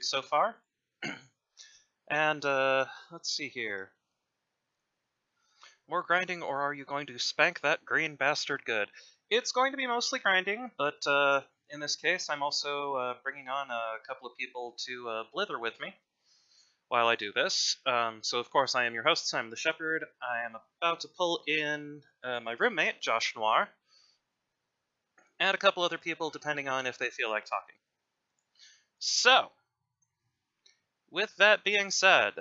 so far. And, let's see here. More grinding, or are you going to spank that green bastard good? It's going to be mostly grinding, but, in this case, I'm also, bringing on a couple of people to, blither with me while I do this. So, of course, I am your host, I'm the Shepherd. I am about to pull in, my roommate, Josh Noir, and a couple other people, depending on if they feel like talking. So, with that being said,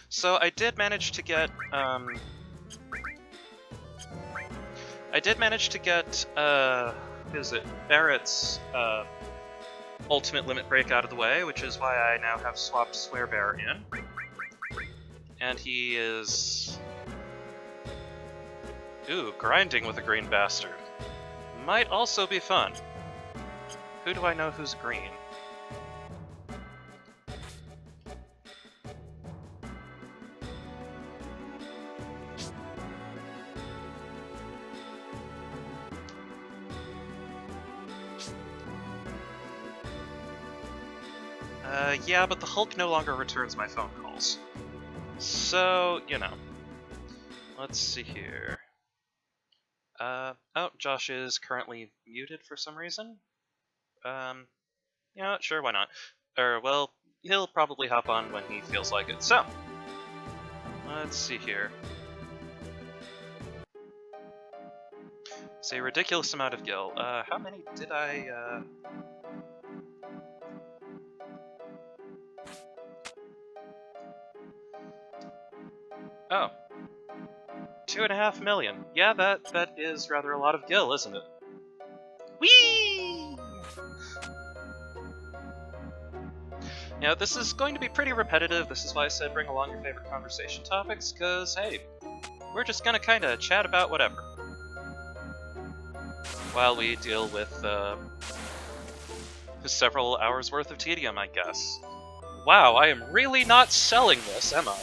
so I did manage to get, who is it, Barrett's, ultimate limit break out of the way, which is why I now have swapped Swearbear in. And he is... Ooh, grinding with a green bastard. Might also be fun. Who do I know who's green? Yeah, but the Hulk no longer returns my phone calls. So, you know. Let's see here. Oh, Josh is currently muted for some reason. Yeah, sure, why not? Well, he'll probably hop on when he feels like it. So, let's see here. It's a ridiculous amount of gil. How many did I, Oh. 2.5 million. Yeah, that is rather a lot of gil, isn't it? Whee! Now, this is going to be pretty repetitive. This is why I said bring along your favorite conversation topics, because, hey, we're just gonna kinda chat about whatever. While we deal with, several hours worth of tedium, I guess. Wow, I am really not selling this, am I?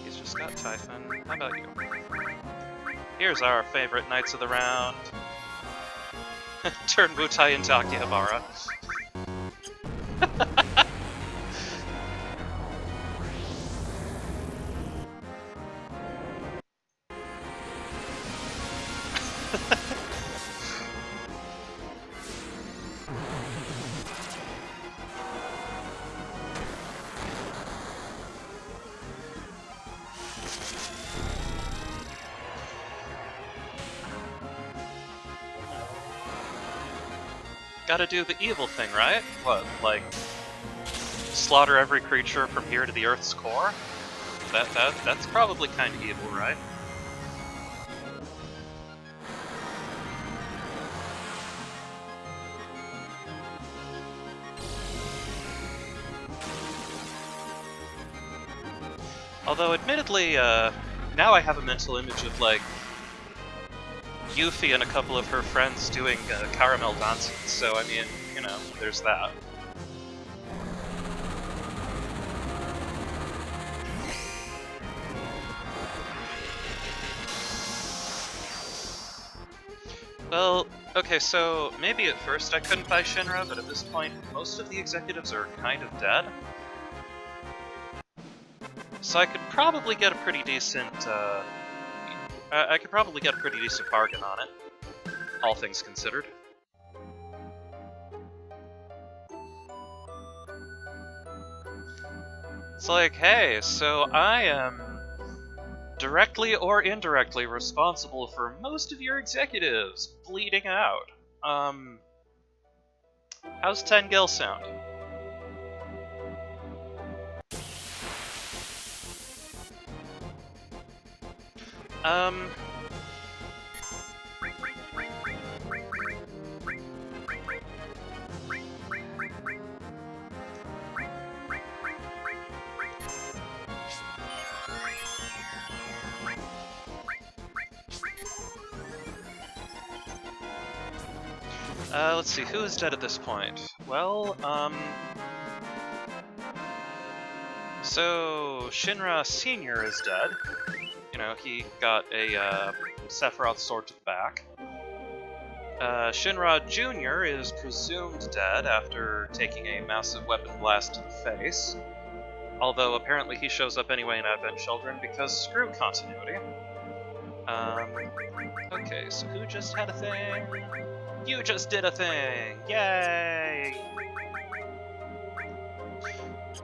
He's just got Typhon. How about you? Here's our favorite Knights of the Round. Turn Wutai into Akihabara. Gotta do the evil thing, right? What, like, slaughter every creature from here to the Earth's core? That's probably kind of evil, right? Although, admittedly, now I have a mental image of, like, Yuffie and a couple of her friends doing caramel dances, so I mean, you know, there's that. Well, okay, so maybe at first I couldn't buy Shinra, but at this point, most of the executives are kind of dead. So I could probably get a pretty decent, bargain on it, all things considered. It's like, hey, so I am directly or indirectly responsible for most of your executives bleeding out. How's 10 gil sound? Let's see, who is dead at this point? Well, So, Shinra Sr. is dead. You know, he got a Sephiroth sword to the back. Shinra Jr. is presumed dead after taking a massive weapon blast to the face. Although apparently he shows up anyway in Advent Children because screw continuity. Okay, so who just had a thing? You just did a thing! Yay!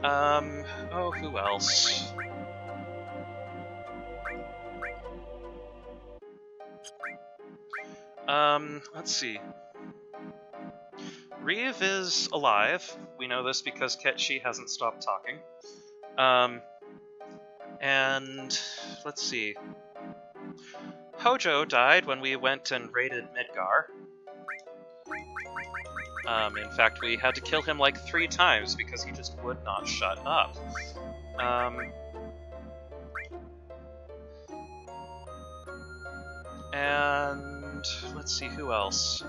Oh, who else? Let's see. Reeve is alive. We know this because Ketchi hasn't stopped talking. And let's see. Hojo died when we went and raided Midgar. In fact, we had to kill him like 3 times because he just would not shut up. And let's see, who else?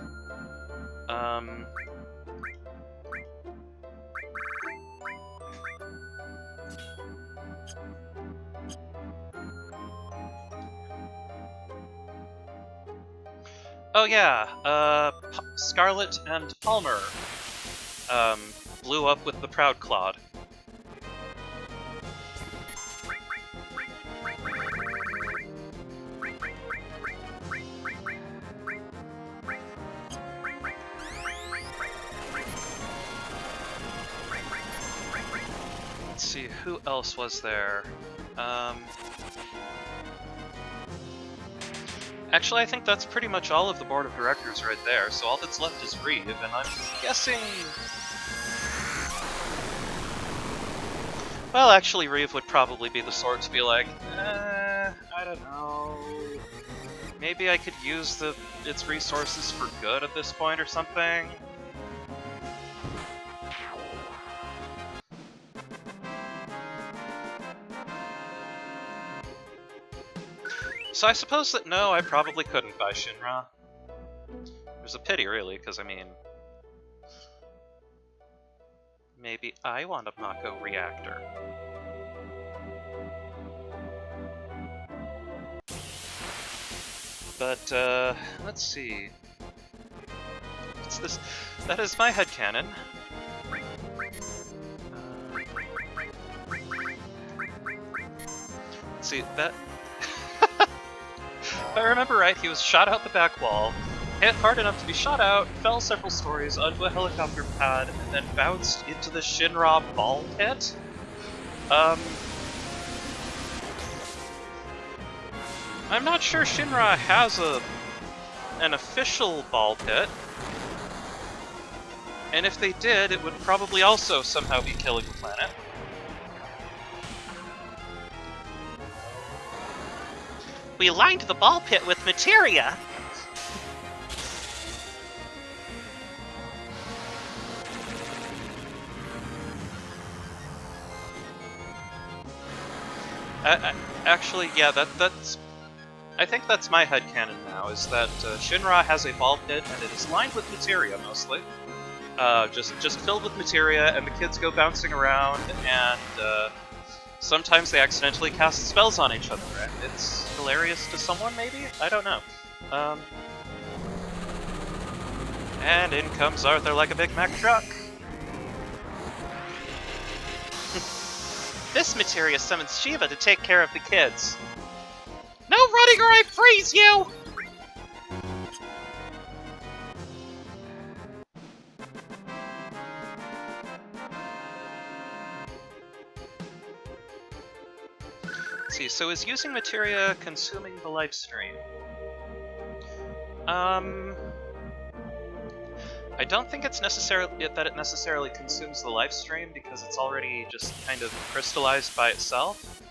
Oh yeah, Scarlet and Palmer blew up with the Proud Claude. Let's see, who else was there? Actually, I think that's pretty much all of the board of directors right there, so all that's left is Reeve, and I'm guessing... Well, actually, Reeve would probably be the sort to be like, I don't know... Maybe I could use its resources for good at this point or something? So I suppose that no, I probably couldn't buy Shinra. It was a pity, really, because I mean... Maybe I want a Mako reactor. But, let's see... What's this? That is my headcanon. Let's see, that... If I remember right, he was shot out the back wall, hit hard enough to be shot out, fell several stories onto a helicopter pad, and then bounced into the Shinra ball pit? I'm not sure Shinra has an official ball pit. And if they did, it would probably also somehow be killing the planet. We lined the ball pit with materia! Actually, yeah, that's... I think that's my headcanon now, is that Shinra has a ball pit, and it is lined with materia, mostly. Just filled with materia, and the kids go bouncing around, and sometimes they accidentally cast spells on each other, and it's hilarious to someone, maybe? I don't know. And in comes Arthur like a Big Mac truck. This materia summons Shiva to take care of the kids. No running or I freeze you! Let's see, so is using materia consuming the life stream? I don't think it's necessarily that it necessarily consumes the life stream because it's already just kind of crystallized by itself.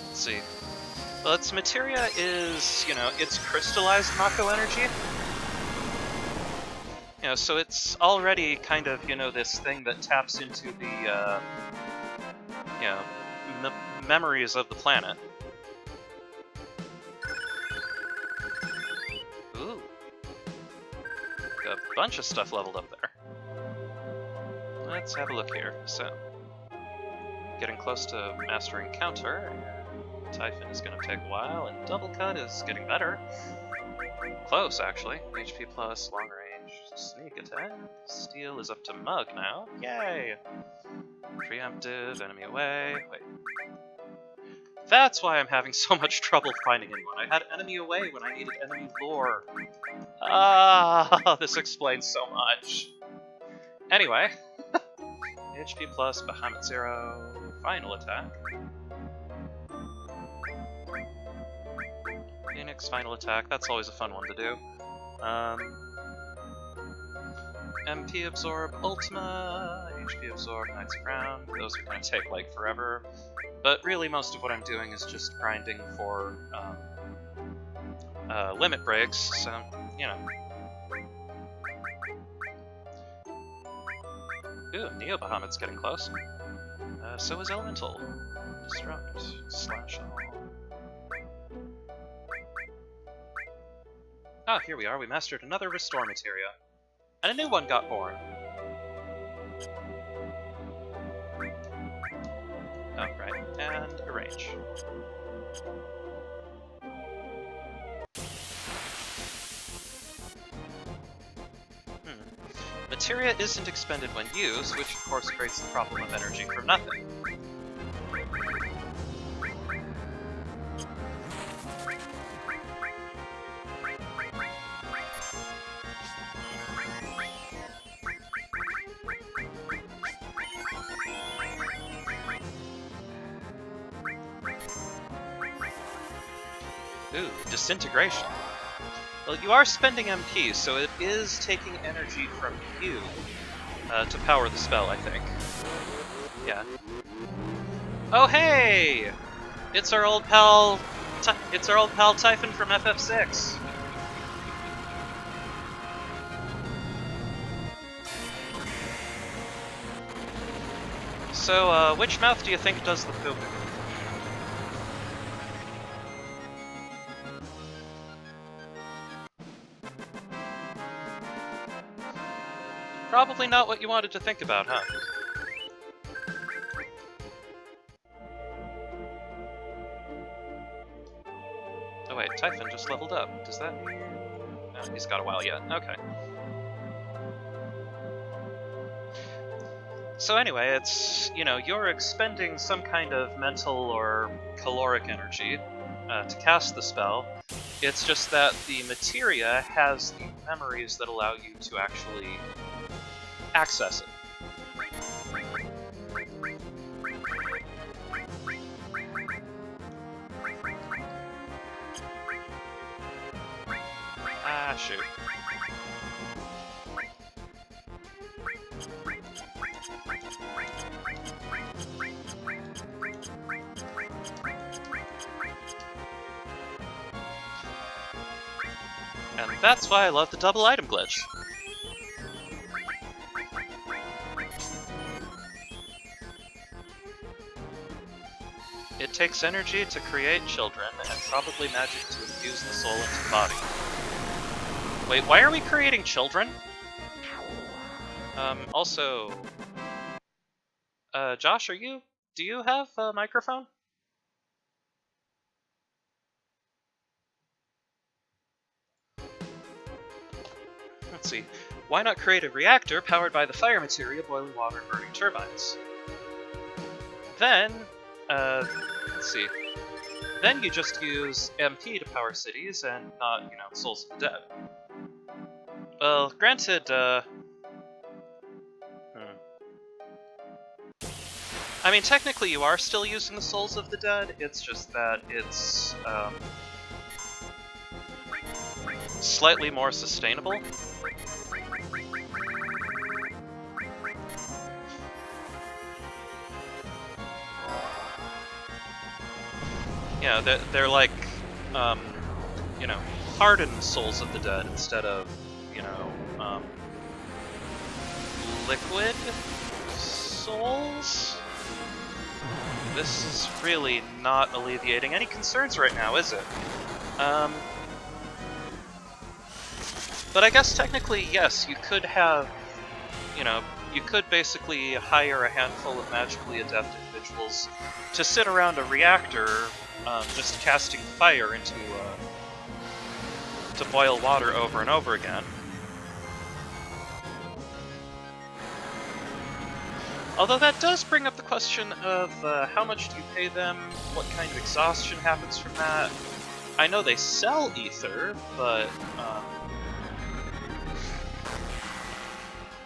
Let's see. Well, its materia is, it's crystallized Mako energy. So it's already kind of, this thing that taps into the, memories of the planet. Ooh. A bunch of stuff leveled up there. Let's have a look here. So, getting close to mastering counter. Typhon is going to take a while, and double cut is getting better. Close, actually. HP plus, long range, sneak attack. Steel is up to Mug now. Yay! Preemptive, enemy away. Wait. That's why I'm having so much trouble finding anyone. I had enemy away when I needed enemy lore. Ah, this explains so much. Anyway. HP plus, Bahamut 0, final attack. Phoenix, final attack, that's always a fun one to do. MP absorb, Ultima, HP absorb, Knight's Crown. Those are going to take like forever. But really most of what I'm doing is just grinding for limit breaks, so, Ooh, Neo Bahamut's getting close. So is Elemental. Destruct, slash all. Ah, here we are. We mastered another Restore materia. And a new one got born. Oh, right. And arrange. Materia isn't expended when used, which of course creates the problem of energy from nothing. Ooh, disintegration. Well, you are spending MP, so it is taking energy from you to power the spell, I think. Yeah. Oh hey! It's our old pal. It's our old pal Typhon from FF7. So, which mouth do you think does the pooping? Probably not what you wanted to think about, huh? Oh wait, Typhon just leveled up. Does that mean... No, he's got a while yet. Okay. So anyway, it's, you're expending some kind of mental or caloric energy to cast the spell. It's just that the materia has the memories that allow you to actually access it. Ah, shoot. And that's why I love the double item glitch. It takes energy to create children, and probably magic to infuse the soul into the body. Wait, why are we creating children? Also... Josh, do you have a microphone? Let's see. Why not create a reactor powered by the fire materia, boiling water, and burning turbines? Then, let's see. Then you just use MP to power cities and not, Souls of the Dead. Well, granted, I mean, technically you are still using the Souls of the Dead, it's just that it's, slightly more sustainable. Yeah, they're like, um, you know, hardened souls of the dead instead of, you know, liquid souls? This is really not alleviating any concerns right now, is it? But I guess technically, yes, you could have, you know, you could basically hire a handful of magically adept individuals to sit around a reactor, just casting fire into, to boil water over and over again. Although that does bring up the question of how much do you pay them, what kind of exhaustion happens from that. I know they sell ether, but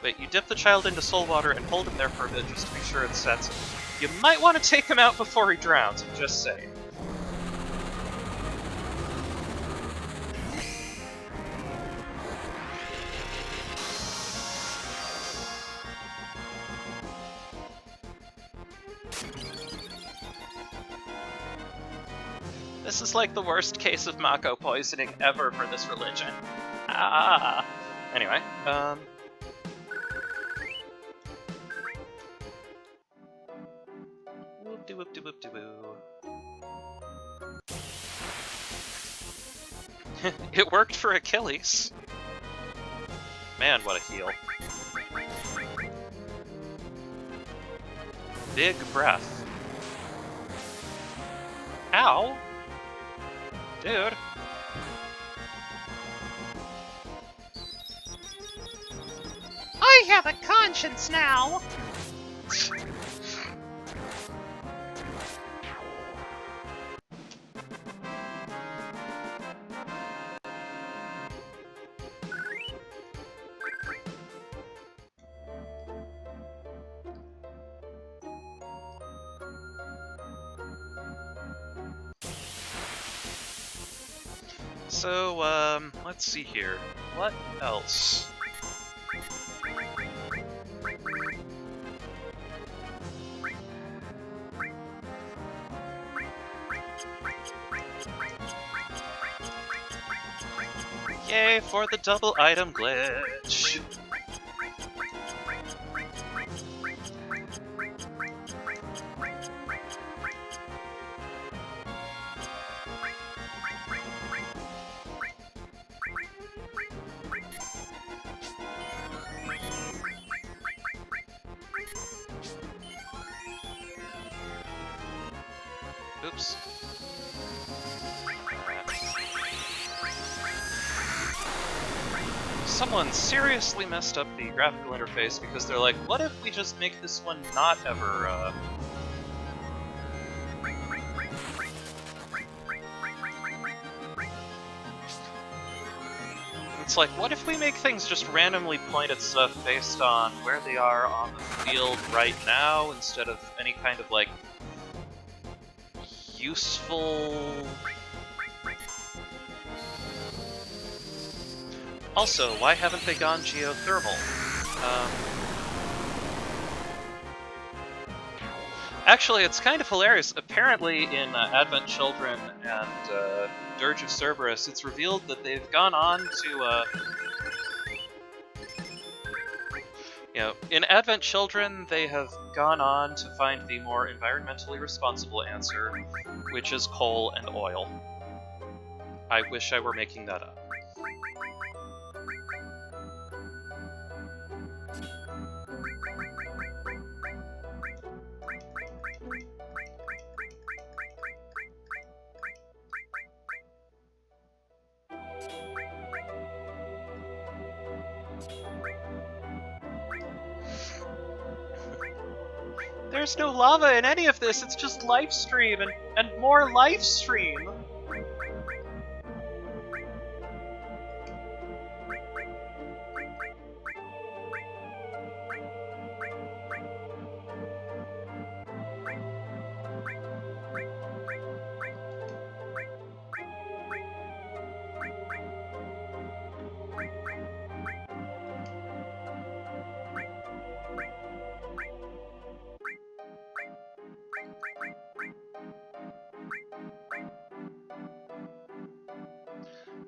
wait, you dip the child into soul water and hold him there for a bit just to make sure it sets. You might want to take him out before he drowns, I'm just saying. This is like the worst case of Mako poisoning ever for this religion. Ah. Anyway, whoop-de-whoop-de-whoop-de-woo. It worked for Achilles. Man, what a heal. Big breath. Ow! Dude. I have a conscience now! So, let's see here. What else? Yay for the double item glitch! Oops. Someone seriously messed up the graphical interface because they're like, what if we just make this one not ever, It's like, what if we make things just randomly point at stuff based on where they are on the field right now, instead of any kind of, like, useful... Also, why haven't they gone geothermal? Actually, it's kind of hilarious. Apparently, in Advent Children and Dirge of Cerberus, it's revealed that they've gone on to, you know, in Advent Children, they have gone on to find the more environmentally responsible answer, which is coal and oil. I wish I were making that up. There's no lava in any of this, it's just Lifestream and more Lifestream!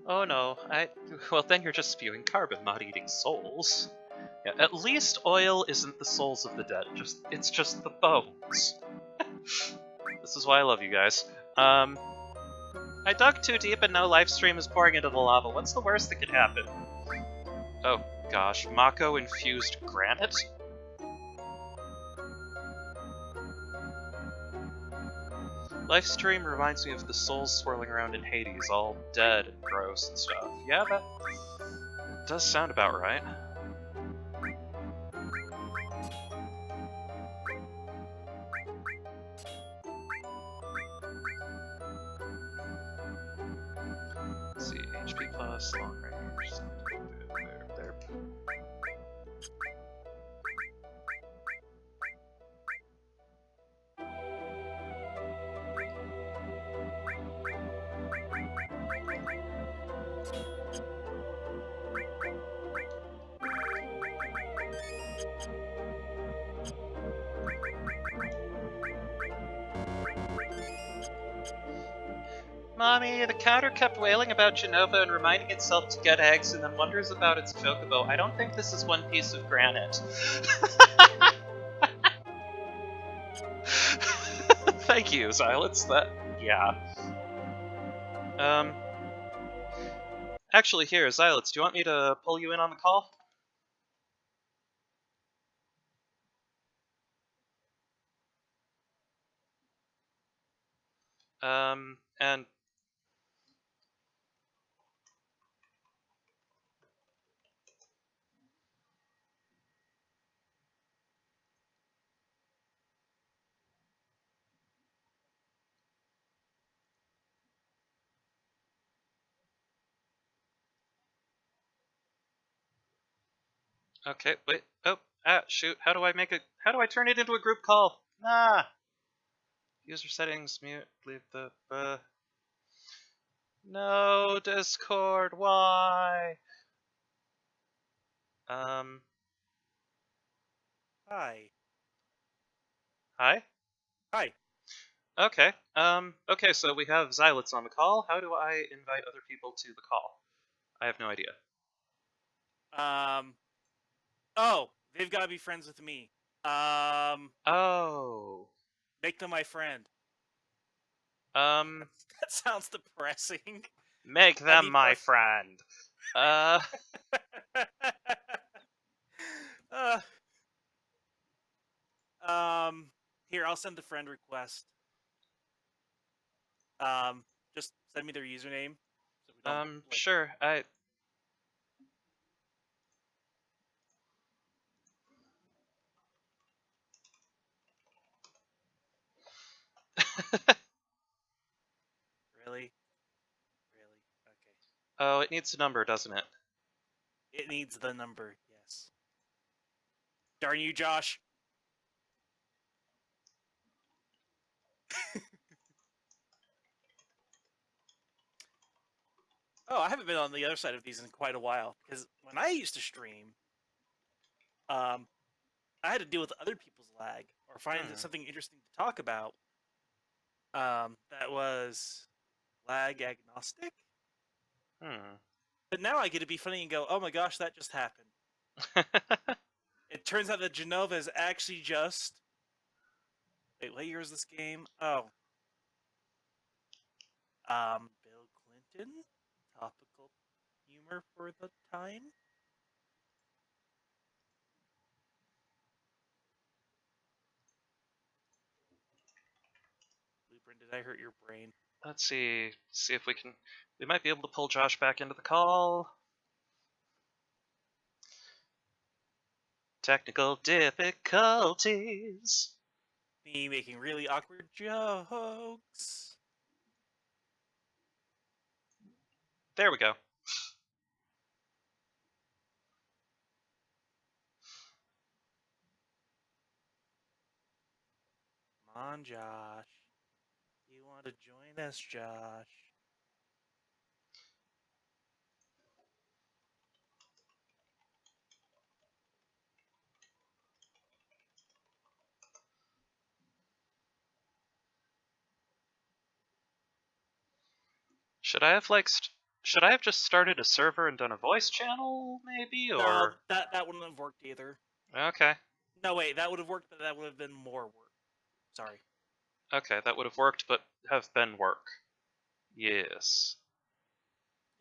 Oh no, well then you're just spewing carbon, not eating souls. Yeah, at least oil isn't the souls of the dead, it's just the bones. This is why I love you guys. I dug too deep and no life stream is pouring into the lava. What's the worst that could happen? Oh gosh, Mako infused granite? Lifestream reminds me of the souls swirling around in Hades, all dead and gross and stuff. Yeah, that does sound about right. Let's see, HP plus, long range. There. Mommy, the counter kept wailing about Genova and reminding itself to get eggs and then wonders about its chocobo. I don't think this is one piece of granite. Thank you, Xylitz. Yeah. Um, actually, here, Xylitz, do you want me to pull you in on the call? And okay, wait. Oh, shoot. How do I turn it into a group call? Ah. User settings, mute, leave the, no, Discord, why? Um, Hi. hi? Hi. Okay, so we have Xylitz on the call. How do I invite other people to the call? I have no idea. Oh, they've got to be friends with me. Oh. Make them my friend. Um, That sounds depressing. make I them need my more. friend. Uh, uh, Here, I'll send the friend request. Just send me their username so we don't like. sure, Really? Really? Okay. Oh, it needs a number, doesn't it? It needs the number. Yes. Darn you, Josh. Oh, I haven't been on the other side of these in quite a while because when I used to stream, um, I had to deal with other people's lag or find something interesting to talk about. That was lag agnostic. But now I get to be funny and go, "Oh my gosh, that just happened." It turns out that Genova is actually just. Wait, what year is this game? Oh, Bill Clinton, topical humor for the time. Blueprint, did I hurt your brain? Let's see if we might be able to pull Josh back into the call. Technical difficulties. Me making really awkward jokes. There we go. Come on, Josh. You want to join us, Josh? Should I have, like, Should I have just started a server and done a voice channel, maybe, No, or that wouldn't have worked either. okay, No, wait, that would have worked, but that would have been more work. Sorry. okay, that would have worked, but have been work. Yes.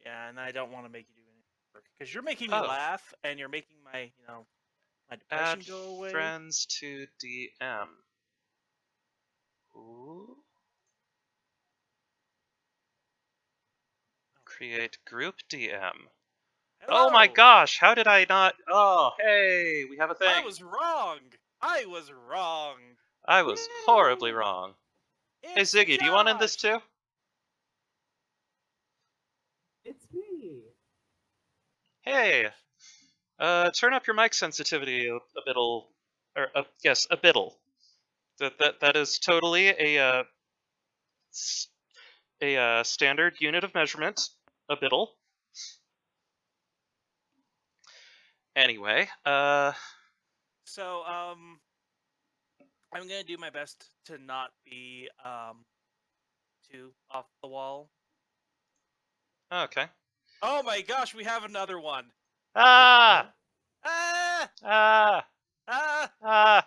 Yeah, and I don't want to make you do any work because you're making me Oh, laugh and you're making my, my depression add go away. friends to DM. Ooh. Create group DM. Hello. Oh my gosh, how did I not? Oh, hey, we have a I thing. was wrong. I was wrong. I was horribly Yay! wrong. Hey It's Ziggy, do you want in this Josh. too? It's me. Hey, turn up your mic sensitivity a bittle, or yes, a bittle. That is totally a standard unit of measurement, a bittle. Anyway, So, I'm gonna do my best to not be too off the wall. okay. Oh my gosh, we have another one. Ah, Ah! ah, Ah! ah, Ah!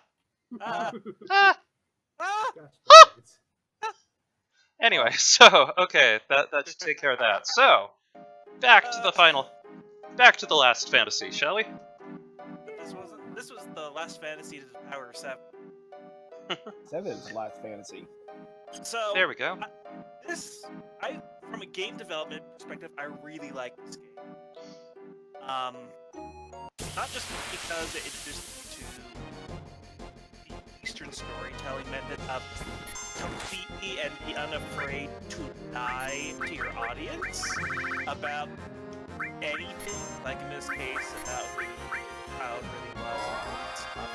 ah. Ah! Gosh darn it. Anyway, so okay, that should take care of that. So, back to the final, back to the last fantasy, shall we? This wasn't. This was the last fantasy to the power of 7. 7's last fantasy. So There we go. from a game development perspective, I really like this game. Not just because it introduced me to the Eastern storytelling method of completely and be unafraid to lie to your audience about anything, like in this case, about who the child really was and all that stuff.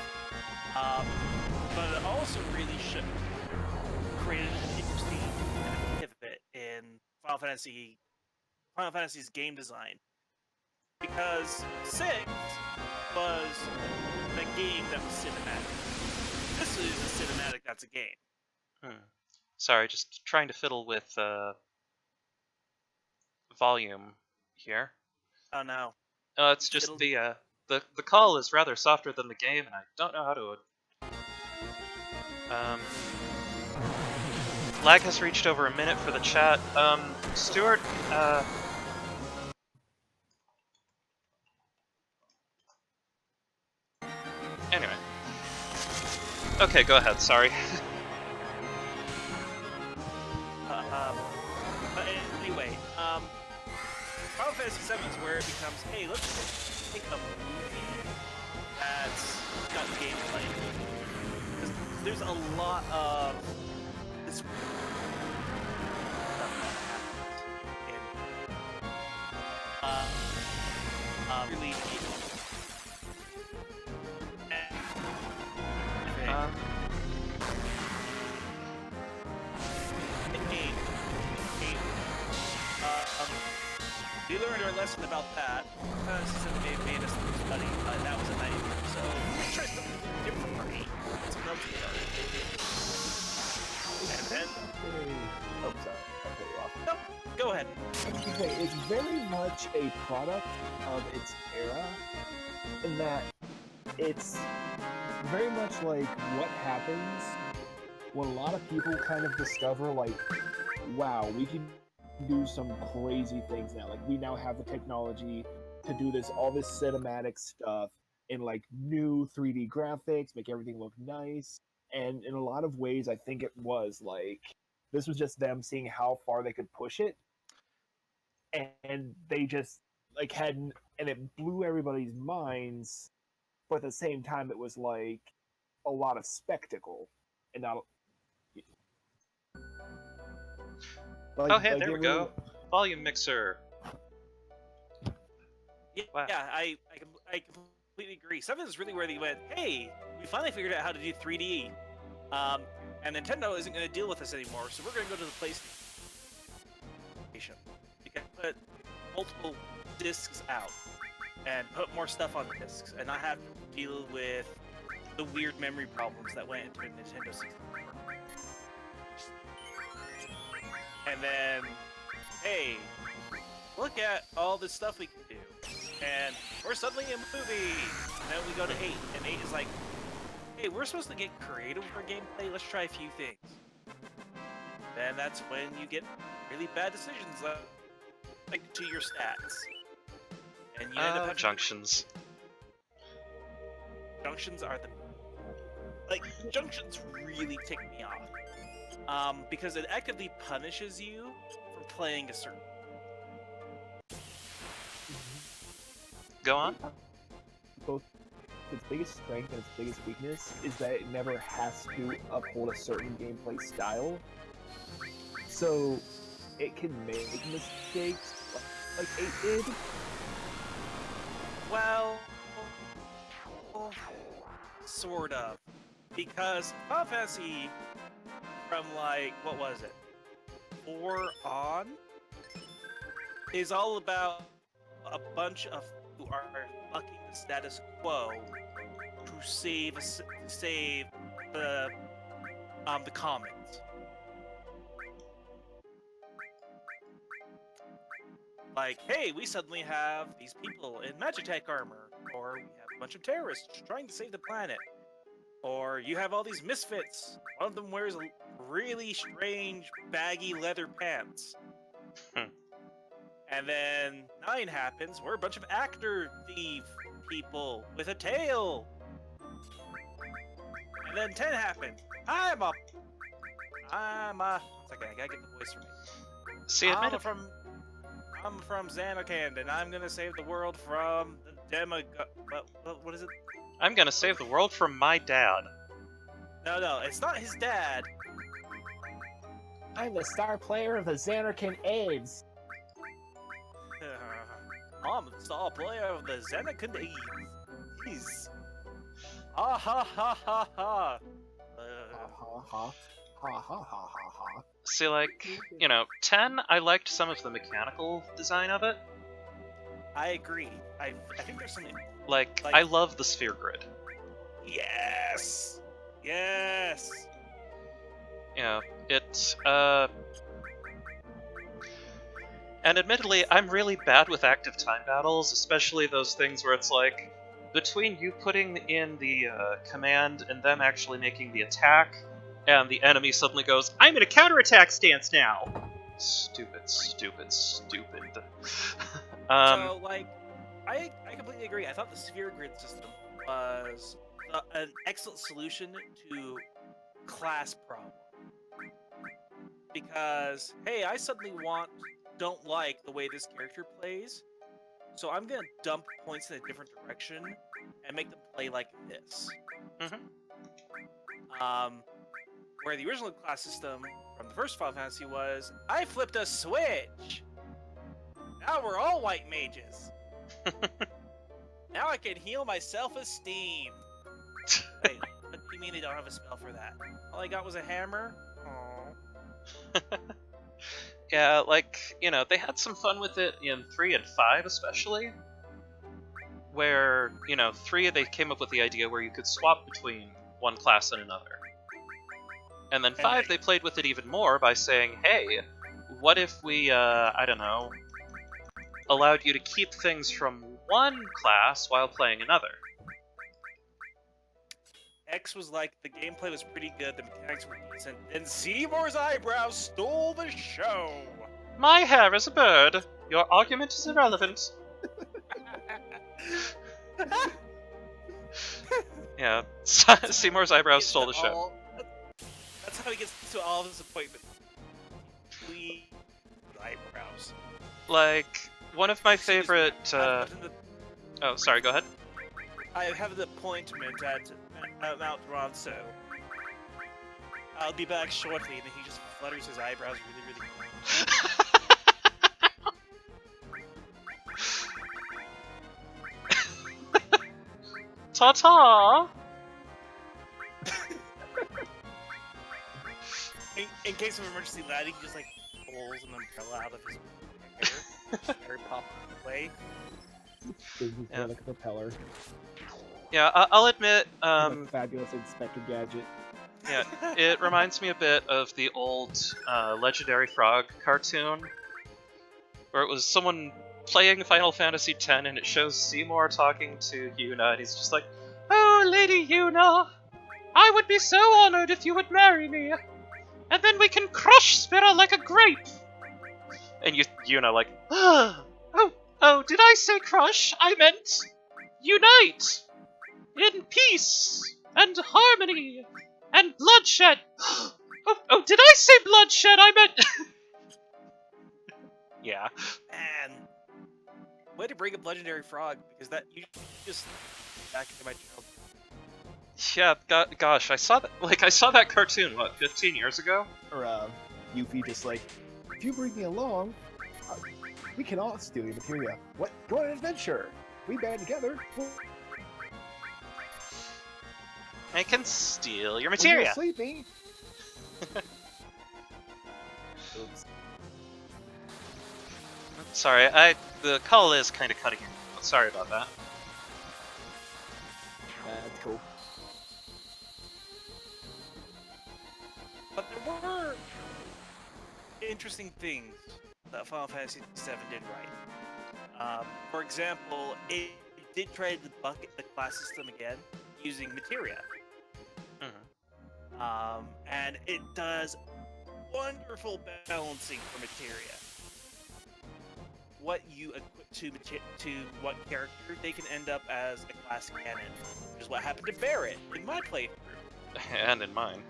But it also really should created an interesting pivot in Final Fantasy's game design. Because 6 was a game that was cinematic. This is a cinematic that's a game. Sorry, just trying to fiddle with volume here. Oh no. It's just the call is rather softer than the game, and I don't know how to. Lag has reached over a minute for the chat. Stuart, anyway. Okay, go ahead, sorry. But anyway, Final Fantasy 7 is where it becomes, hey, let's take a movie that's got gameplay. Because there's a lot of this stuff that happens in really we learned our lesson about that. System made us study. That was a nightmare. So we tried something different. Something else to learn. And then, Oh, sorry. I'll cut you off. no, go ahead. Okay, it's very much a product of its era, in that it's very much like what happens when a lot of people kind of discover, like, wow, we can do some crazy things now. Like, we now have the technology to do all this cinematic stuff in like new 3D graphics, make everything look nice. And in a lot of ways, I think it was like this was just them seeing how far they could push it, and they just like and it blew everybody's minds. But at the same time, it was like a lot of spectacle and not. Oh, hey, there we go. Volume mixer. Yeah, Wow. yeah, I completely agree. 7 is really where they went, hey, we finally figured out how to do 3D. And Nintendo isn't going to deal with this anymore, so we're going to go to the PlayStation. We can put multiple discs out and put more stuff on discs and not have to deal with the weird memory problems that went into Nintendo 64. And then, hey, look at all this stuff we can do. And we're suddenly in a movie. And then we go to 8, and 8 is like, hey, we're supposed to get creative with our gameplay. Let's try a few things. Then that's when you get really bad decisions, like to your stats. And you end up having junctions. Junctions are junctions really tick me off. Because it actively punishes you for playing a certain. Go on. Both its biggest strength and its biggest weakness is that it never has to uphold a certain gameplay style. So it can make mistakes like 8 did. Well, sort of. Because Final Fantasy from like, what was it? 4 on is all about a bunch of who are fucking the status quo to save the commons. Like, hey, we suddenly have these people in Magitech armor, or we have a bunch of terrorists trying to save the planet, or you have all these misfits. One of them wears really strange baggy leather pants. And then 9 happens, we're a bunch of actor thief people with a tail. And then 10 happens. I'm a... One second, I gotta get the voice from me. See, admit it. I'm from Xanarkand, and I'm gonna save the world from the what is it? I'm gonna save the world from my dad. No, it's not his dad. I'm the star player of the Xanarkand AIDS. I'm the star player of the Xanarkand AIDS. He's... Ha ha ha ha ha. Ha ha ha ha ha ha. See, like, 10, I liked some of the mechanical design of it. I agree. I think there's something... Like, I love the sphere grid. Yes! Yes! It, And admittedly, I'm really bad with active time battles, especially those things where it's like, between you putting in the command and them actually making the attack, and the enemy suddenly goes, I'm in a counterattack stance now! Stupid. So, like, I completely agree. I thought the sphere grid system was an excellent solution to class problem. Because, hey, I suddenly don't like the way this character plays, so I'm gonna dump points in a different direction and make them play like this. Where the original class system from the first Final Fantasy was, I flipped a switch! Now we're all white mages! Now I can heal my self-esteem! Wait, what do you mean they don't have a spell for that? All I got was a hammer? Aww. Yeah, like, they had some fun with it in 3 and 5 especially, where, 3 they came up with the idea where you could swap between one class and another. And then 5 they played with it even more by saying, hey, what if we, I don't know, allowed you to keep things from one class while playing another? X was like, the gameplay was pretty good, the mechanics were decent, and Seymour's eyebrows stole the show! My hair is a bird. Your argument is irrelevant. Yeah, Seymour's eyebrows stole the show. That's how he gets to all of his appointments. Please, eyebrows. Like, one of my favorite... Oh, sorry, go ahead. I have an appointment at Mount Ronso. I'll be back shortly, and then he just flutters his eyebrows really, really Ta-ta! In case of emergency lighting, he just like pulls an umbrella out of his hair. Very pop away. Yeah. Like a propeller. Yeah, I'll admit, Like a fabulous Inspector Gadget. Yeah, it reminds me a bit of the old Legendary Frog cartoon, where it was someone playing Final Fantasy X, and it shows Seymour talking to Yuna, and he's just like, "Oh, Lady Yuna, I would be so honored if you would marry me, and then we can crush Spira like a grape." And Yuna like, oh, did I say crush? I meant unite in peace and harmony and bloodshed. Oh, did I say bloodshed? I meant. Yeah. Man, way to bring up Legendary Frog, because that you just back into my childhood. Yeah, gosh, I saw that cartoon, what, 15 years ago? Or Yuffie just like, if you bring me along, we can all steal your materia. What? Go on an adventure. We band together. I can steal your When you're materia. sleeping. Oops. Sorry, the call is kind of cutting in. Sorry about that. That's cool. But there were interesting things that Final Fantasy VII did right. For example, it did try to debug the class system again using materia. And it does wonderful balancing for materia. What you equip to what character, they can end up as a class canon, which is what happened to Barrett in my playthrough. And in mine.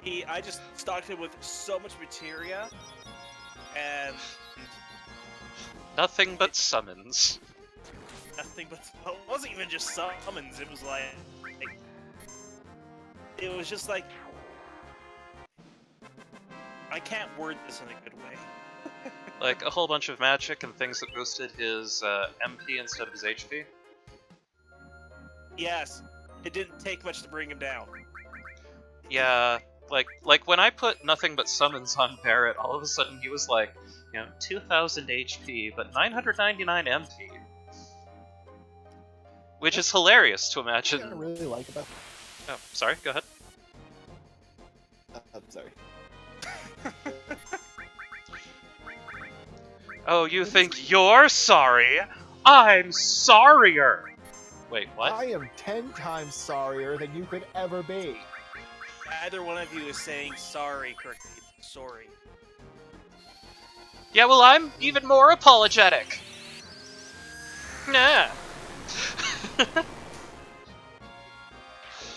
I just stocked him with so much materia, and Nothing but summons. nothing but, well, it wasn't even just summons, it was like it was just like, I can't word this in a good way. Like a whole bunch of magic and things that boosted his MP instead of his HP. Yes, it didn't take much to bring him down. Yeah, like when I put nothing but summons on Barrett, all of a sudden he was like, 2,000 HP, but 999 MP. Which is hilarious to imagine. What I really like about. Oh, sorry, go ahead. I'm sorry. Oh, you think you're sorry? I'm sorrier! Wait, what? I am 10 times sorrier than you could ever be. Either one of you is saying sorry correctly. It's sorry. Yeah, well, I'm even more apologetic. Nah.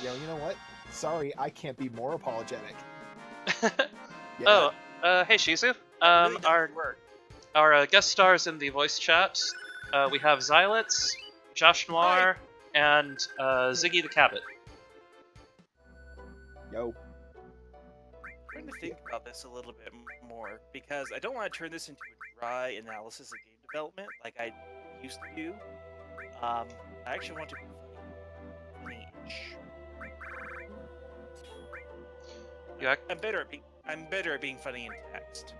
Yo, you know what? Sorry, I can't be more apologetic. Oh, hey Shizu. It really doesn't Our work. guest stars in the voice chat, we have Xylitz, Josh Noir, and Ziggy the Cabot. Yo. I'm trying to think about this a little bit more, because I don't want to turn this into a dry analysis of game development like I used to do. I actually want to be funny-ish. I'm better at being funny in text.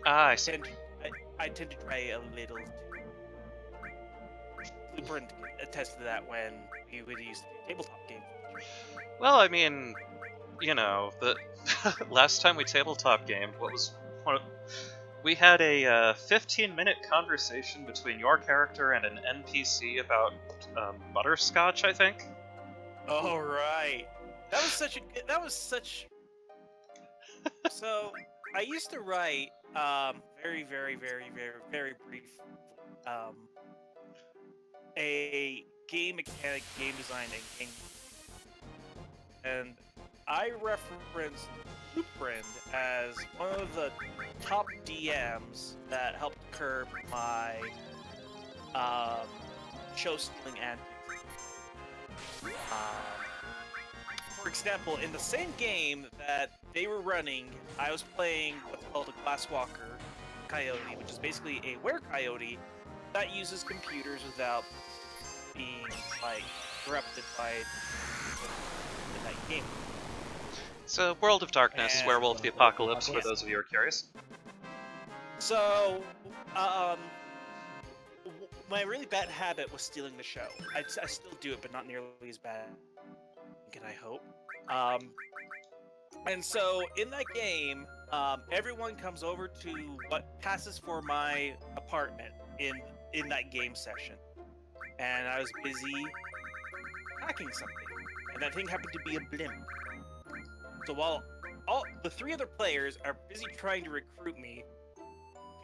Ah, I see. I tend to try a little too. Blueprint can attest to that when we would use tabletop games. Well, I mean, the last time we tabletop gamed, we had a 15-minute conversation between your character and an NPC about butterscotch, I think. Oh right, that was such. So I used to write very brief a game mechanic, game design, and I referenced Blueprint as one of the top DMs that helped curb my show stealing antics. For example, in the same game that they were running, I was playing what's called a Glasswalker Coyote, which is basically a were-coyote that uses computers without being, corrupted by the night game. So, World of Darkness, And- Werewolf the Apocalypse, for Yes. those of you who are curious. So, my really bad habit was stealing the show. I still do it, but not nearly as bad, can I hope. And so in that game, everyone comes over to what passes for my apartment in that game session, and I was busy hacking something, and that thing happened to be a blimp. So while all the 3 other players are busy trying to recruit me,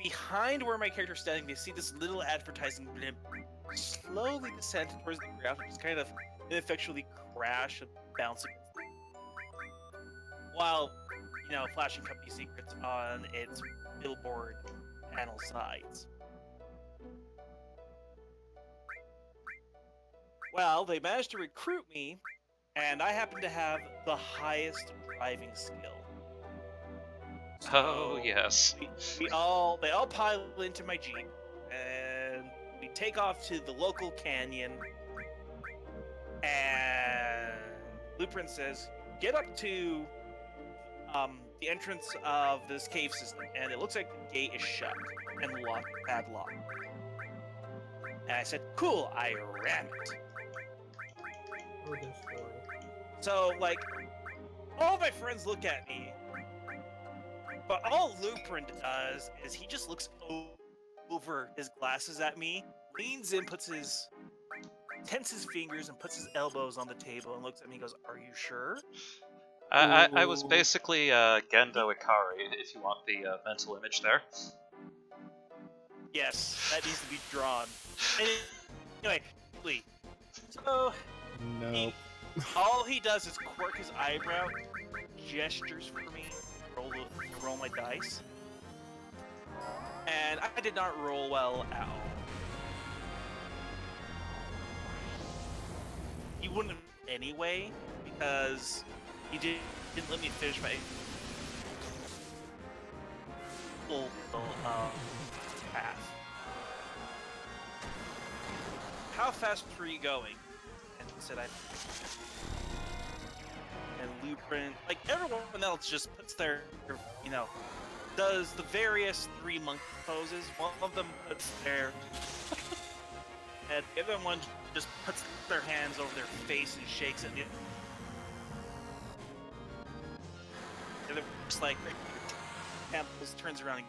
behind where my character's standing, they see this little advertising blimp slowly descend towards the ground and just kind of ineffectually crash and bounce against them. While, flashing company secrets on its billboard panel sides. Well, they managed to recruit me, and I happen to have the highest driving skill. Oh, So yes. they all pile into my Jeep, and we take off to the local canyon, and Blueprint says, get up to the entrance of this cave system, and it looks like the gate is shut and locked, padlocked. And I said, cool, I ram it. Oh, this story. So, like, all my friends look at me, but all Blueprint does is he just looks over his glasses at me, leans in, tenses his fingers and puts his elbows on the table and looks at me and goes, are you sure? I was Ooh. basically Gendo Ikari, if you want the mental image there. Yes, that needs to be drawn. Anyway, Lee. So, No. all he does is quirk his eyebrow, gestures for me, roll my dice. And I did not roll well at all. He wouldn't have anyway, because he didn't let me finish my full path. How fast were you going? And he said, and Blueprint, like everyone else, just puts their, does the various 3 monkey poses. One of them puts their, and the other one just puts their hands over their face and shakes it. The other just like, Campbell's turns around and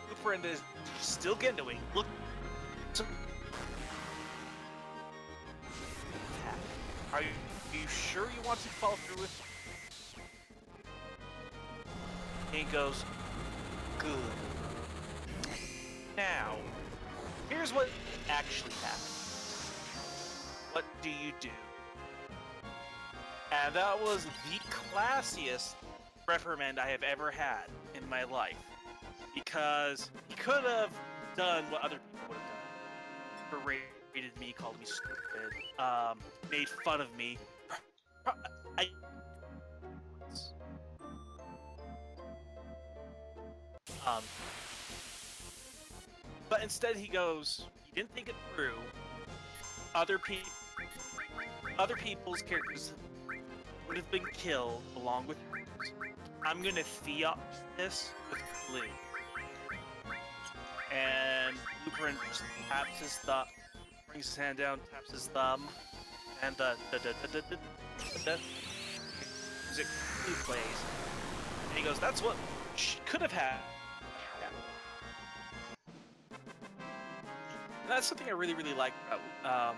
Blueprint is still doing. Look. Are you sure you want to follow through with? And he goes, good. Now, here's what actually happened. What do you do? And that was the classiest reprimand I have ever had in my life. Because he could have done what other people would have done. Berated me, called me stupid, made fun of me. But instead he goes, you didn't think it through. Other people's characters would have been killed along with yours. I'm gonna fiat this with blue. And Blueprint just taps his thumb, brings his hand down, taps his thumb, and the music plays. And he goes, that's what could have happened. And that's something I really, really like about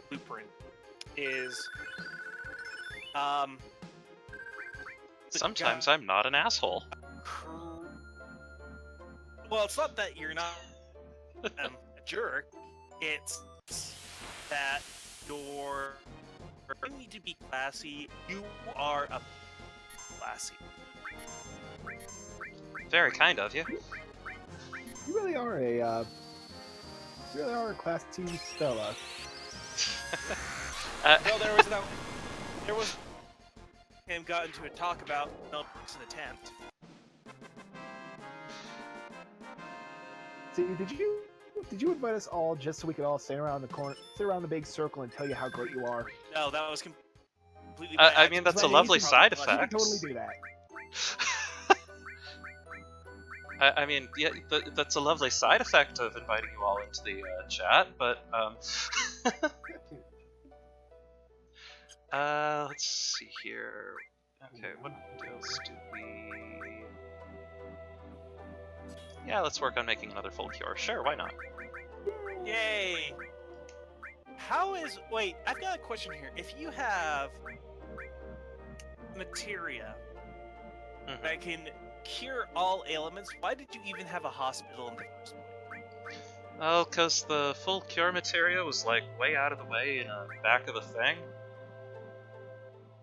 Blueprint, is sometimes I'm not an asshole. Well, it's not that you're not a jerk. It's that you need to be classy. You are a classy. Very kind of you. You really are a classy fella. No, there was him got into a talk about notebooks in the tent. See, did you invite us all just so we could all sit around the big circle and tell you how great you are? No, that was completely. I mean, that's a lovely side You effect. can totally do that. I mean, yeah, that's a lovely side effect of inviting you all into the chat, but let's see here. Okay, what else do we? Yeah, let's work on making another full cure. Sure, why not? Yay! Wait, I've got a question here. If you have materia Mhm. that can cure all ailments, why did you even have a hospital in the first place? Well, because the full cure materia was like way out of the way in the back of the thing.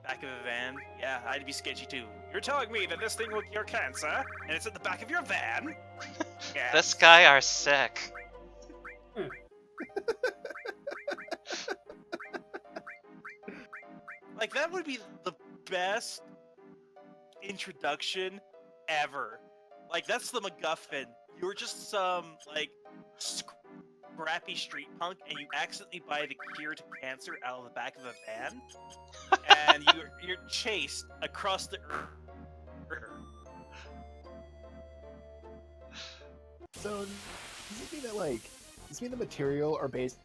Back of a van? Yeah, I'd be sketchy too. You're telling me that this thing will cure cancer, and it's in the back of your van? Yeah. This guy are sick. Like, that would be the best introduction ever. Like, that's the MacGuffin. You're just some, like, scrappy street punk, and you accidentally buy the cure to cancer out of the back of a van, and you're chased across the earth. So, does it mean that, like, does it mean the material are based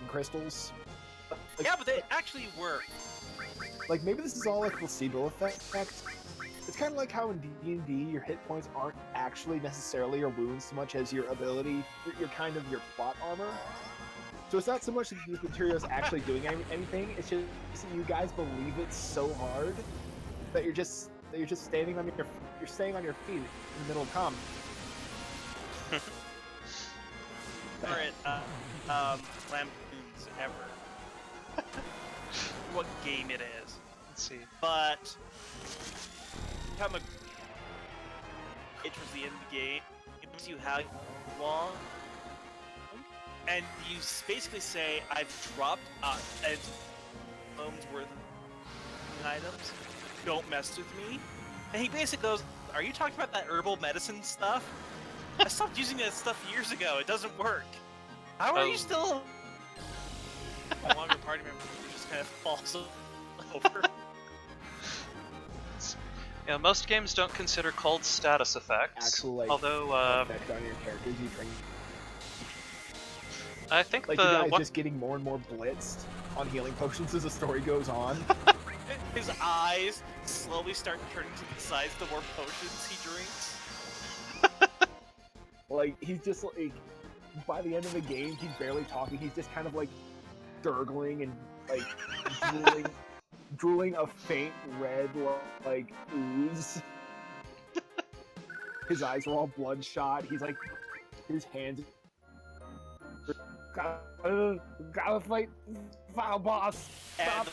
on crystals? Like, Yeah, but they actually work. like, maybe this is all like placebo effect. It's kind of like how in D&D your hit points aren't actually necessarily your wounds so much as your ability, your kind of your plot armor. So it's not so much that the material is actually doing anything. It's just that you guys believe it so hard that you're just standing on you're staying on your feet in the middle of combat. Favorite lampoons ever. What game it is. Let's see. But come it was the end of the game. It gives you how long, and you basically say, "I've dropped a home's worth of items. Don't mess with me." And he basically goes, "Are you talking about that herbal medicine stuff? I stopped using that stuff years ago. It doesn't work. How are you still?" One of the party members just kind of falls over. Yeah, most games don't consider cold status effects. Actual, like, although, effect on your characters you train. I think Like, the the guy's just getting more and more blitzed on healing potions as the story goes on. His eyes slowly start turning to the size the more potions he drinks. Like, he's just like, by the end of the game, he's barely talking. He's just kind of like gurgling and like drooling a faint red like ooze. His eyes are all bloodshot. He's like, his hands. Gotta fight, final boss. And Stop.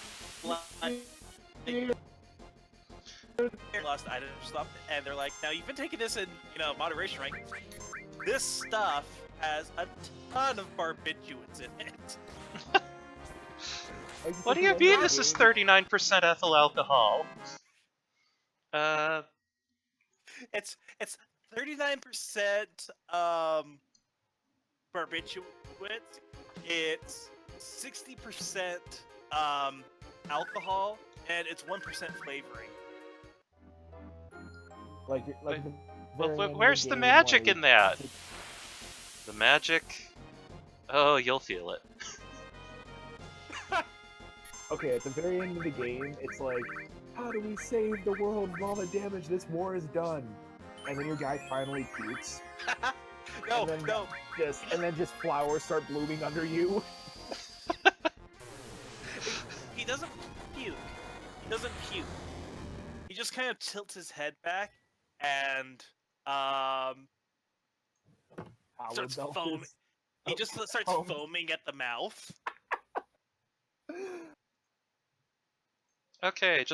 lost items stopped, and they're like, "Now you've been taking this in, moderation, right? This stuff has a ton of barbiturates in it." What do you mean this is 39% ethyl alcohol? It's 39% barbiturates. It's 60% alcohol, and it's 1% flavoring. Like Well, where's the magic in that? The magic? Oh, you'll feel it. Okay, at the very end of the game, it's like, how do we save the world from all the damage this war has done? And then your guy finally pukes. No, and then no. and then just flowers start blooming under you. He doesn't puke. He doesn't puke. He just kind of tilts his head back and starts foaming. He just starts foaming at the mouth. Okay,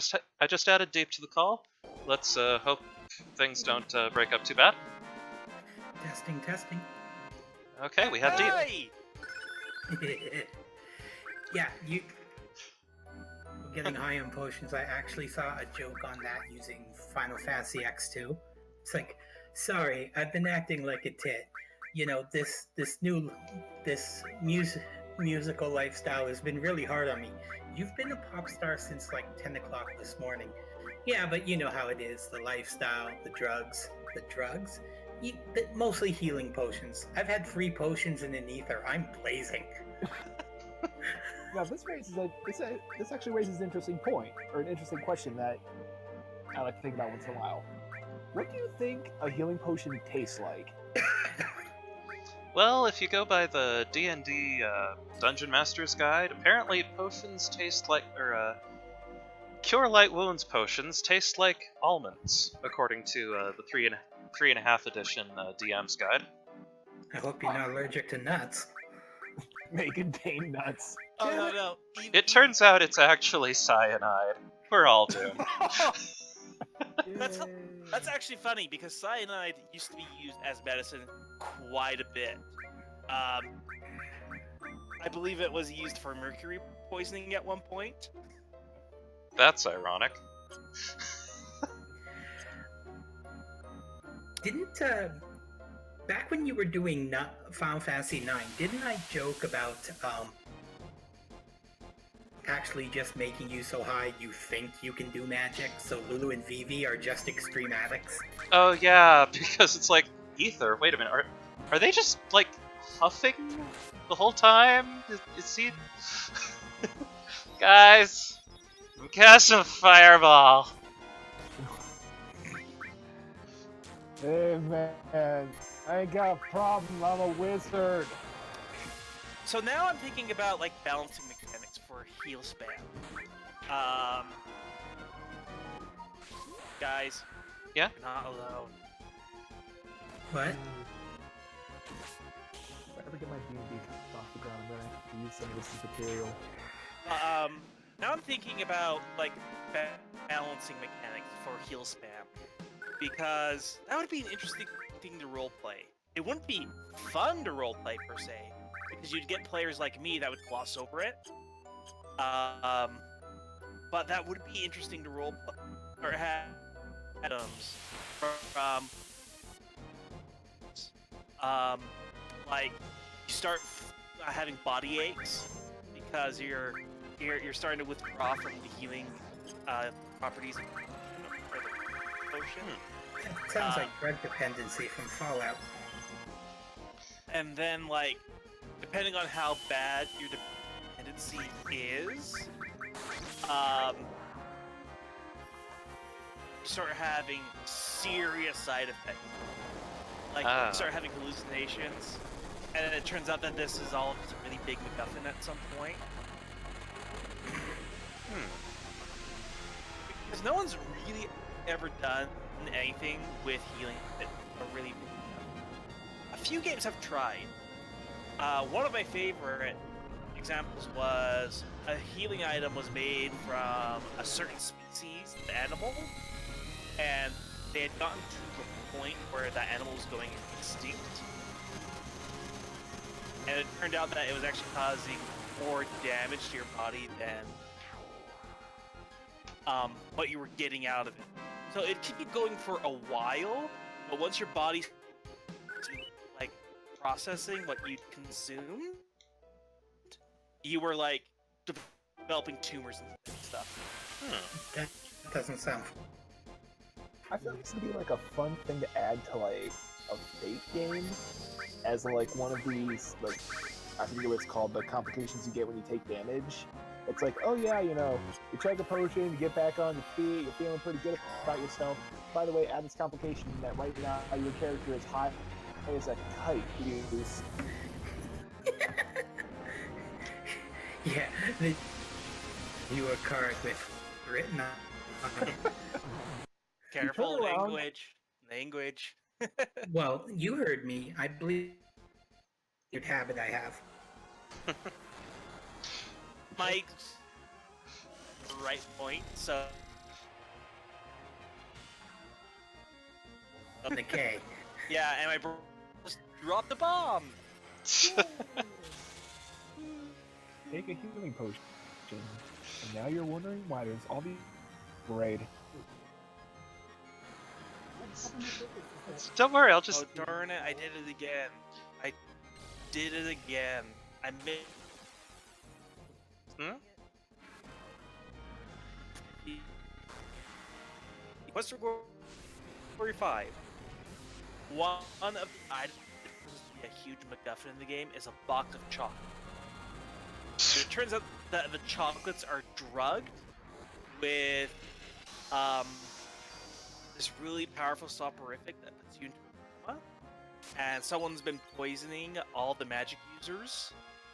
I just added Deep to the call. Let's hope things don't break up too bad. Testing. Okay, we have Deep. Hey! Yeah, you getting high on potions. I actually saw a joke on that using Final Fantasy X2. It's like, sorry, I've been acting like a tit. This musical lifestyle has been really hard on me. You've been a pop star since like 10 o'clock this morning. Yeah, but you know how it is, the lifestyle, the drugs. the drugs, mostly healing potions. I've had 3 potions in an ether. I'm blazing. Now this actually raises an interesting point, or an interesting question that I like to think about once in a while. What do you think a healing potion tastes like? Well, if you go by the D&D Dungeon Master's Guide, apparently potions taste like, Cure Light Wounds potions taste like almonds, according to the 3.5 edition DM's Guide. I hope you're not allergic to nuts. They contain nuts. Oh Damn no it. no. It turns out it's actually cyanide. We're all doomed. That's actually funny because cyanide used to be used as medicine quite a bit. I believe it was used for mercury poisoning at one point. That's ironic. Didn't back when you were doing Final Fantasy 9, didn't I joke about actually just making you so high you think you can do magic? So Lulu and Vivi are just extreme addicts. Oh yeah, because it's like ether. Wait a minute, are they just like huffing the whole time? Is he? Guys, I'm casting a fireball. Hey man, I ain't got a problem. I'm a wizard. So now I'm thinking about like balancing mechanics for heal spam. Guys, Yeah? you're not alone. What? If I ever get my D&D off the ground, I'm gonna have to use some of this material. Now I'm thinking about like balancing mechanics for heal spam because that would be an interesting thing to roleplay. It wouldn't be fun to roleplay per se because you'd get players like me that would gloss over it. But that would be interesting to roleplay or have items from like you start having body aches because you're starting to withdraw from the healing properties of the potion. That sounds like drug dependency from Fallout. And then, like, depending on how bad your dependency is, you start having serious side effects. Like, you start having hallucinations, and then it turns out that this is all just a really big MacGuffin at some point. Because no one's really ever done anything with healing that are really big. A few games have tried. One of my favorite examples was a healing item was made from a certain species of animal, and they had gotten to the point where that animal was going extinct. And it turned out that it was actually causing more damage to your body than what you were getting out of it. So it keep you going for a while, but once your body's like processing what you consume, you were like developing tumors and stuff. That doesn't sound. I feel like this would be like a fun thing to add to like a fate game, as like one of these, like, I forget what it's called, the complications you get when you take damage. It's like, oh yeah, you know, you chug a potion, you get back on your feet, you're feeling pretty good about yourself. By the way, add this complication that right now your character is high as a kite. Yeah, you a card with written on it. Careful, around. language. Well, you heard me. I believe your habit I have. Mike's right point. So The K. yeah, and my bro just dropped the bomb. Take a healing potion, and now you're wondering why there's all these braid. Don't worry, I'll just. Oh darn it! I did it again. I made. What's Glory 5? one of the items that proves to be a huge MacGuffin in the game is a box of chocolate. It turns out that the chocolates are drugged with this really powerful soporific that puts you into a coma, and someone's been poisoning all the magic users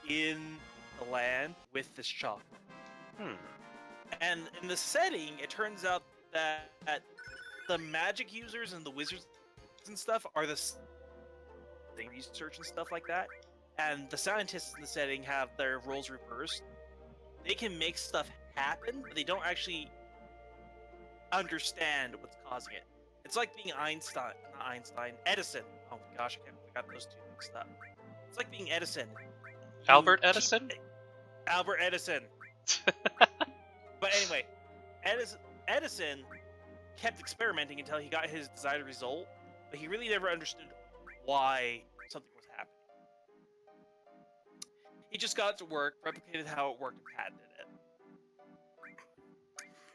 in the land with this chocolate. And in the setting, it turns out that the magic users and the wizards and stuff are the same research and stuff like that. And the scientists in the setting have their roles reversed. They can make stuff happen, but they don't actually understand what's causing it. It's like being Edison. Oh my gosh, I got those two mixed up. It's like being Edison. Albert Edison? Albert Edison. But anyway, Edison kept experimenting until he got his desired result, but he really never understood why something was happening. He just got it to work, replicated how it worked, and patented it.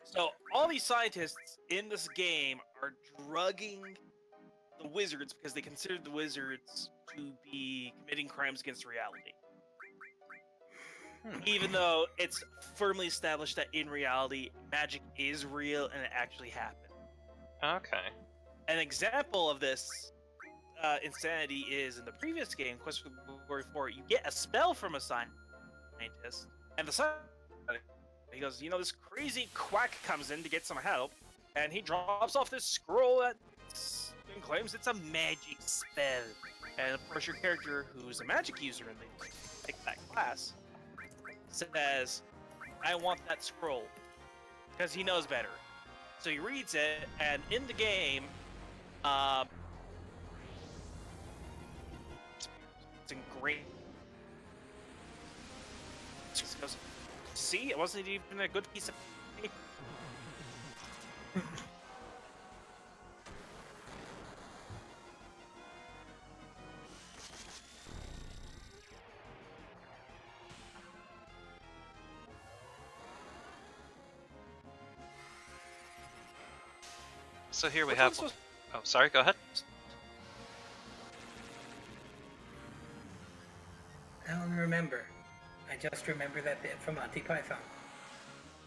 So all these scientists in this game are drugging the wizards because they consider the wizards to be committing crimes against reality. Even though it's firmly established that in reality, magic is real and it actually happened. Okay. An example of this insanity is in the previous game, Quest for Glory 4, you get a spell from a scientist, and the scientist, he goes, this crazy quack comes in to get some help, and he drops off this scroll and claims it's a magic spell. And of course your character, who's a magic user and they take that class, says, I want that scroll, because he knows better. So he reads it, and in the game, it's engraved. He goes, see, it wasn't even a good piece of paper. So here we have. Oh, sorry. Go ahead. I don't remember. I just remember that bit from Monty Python.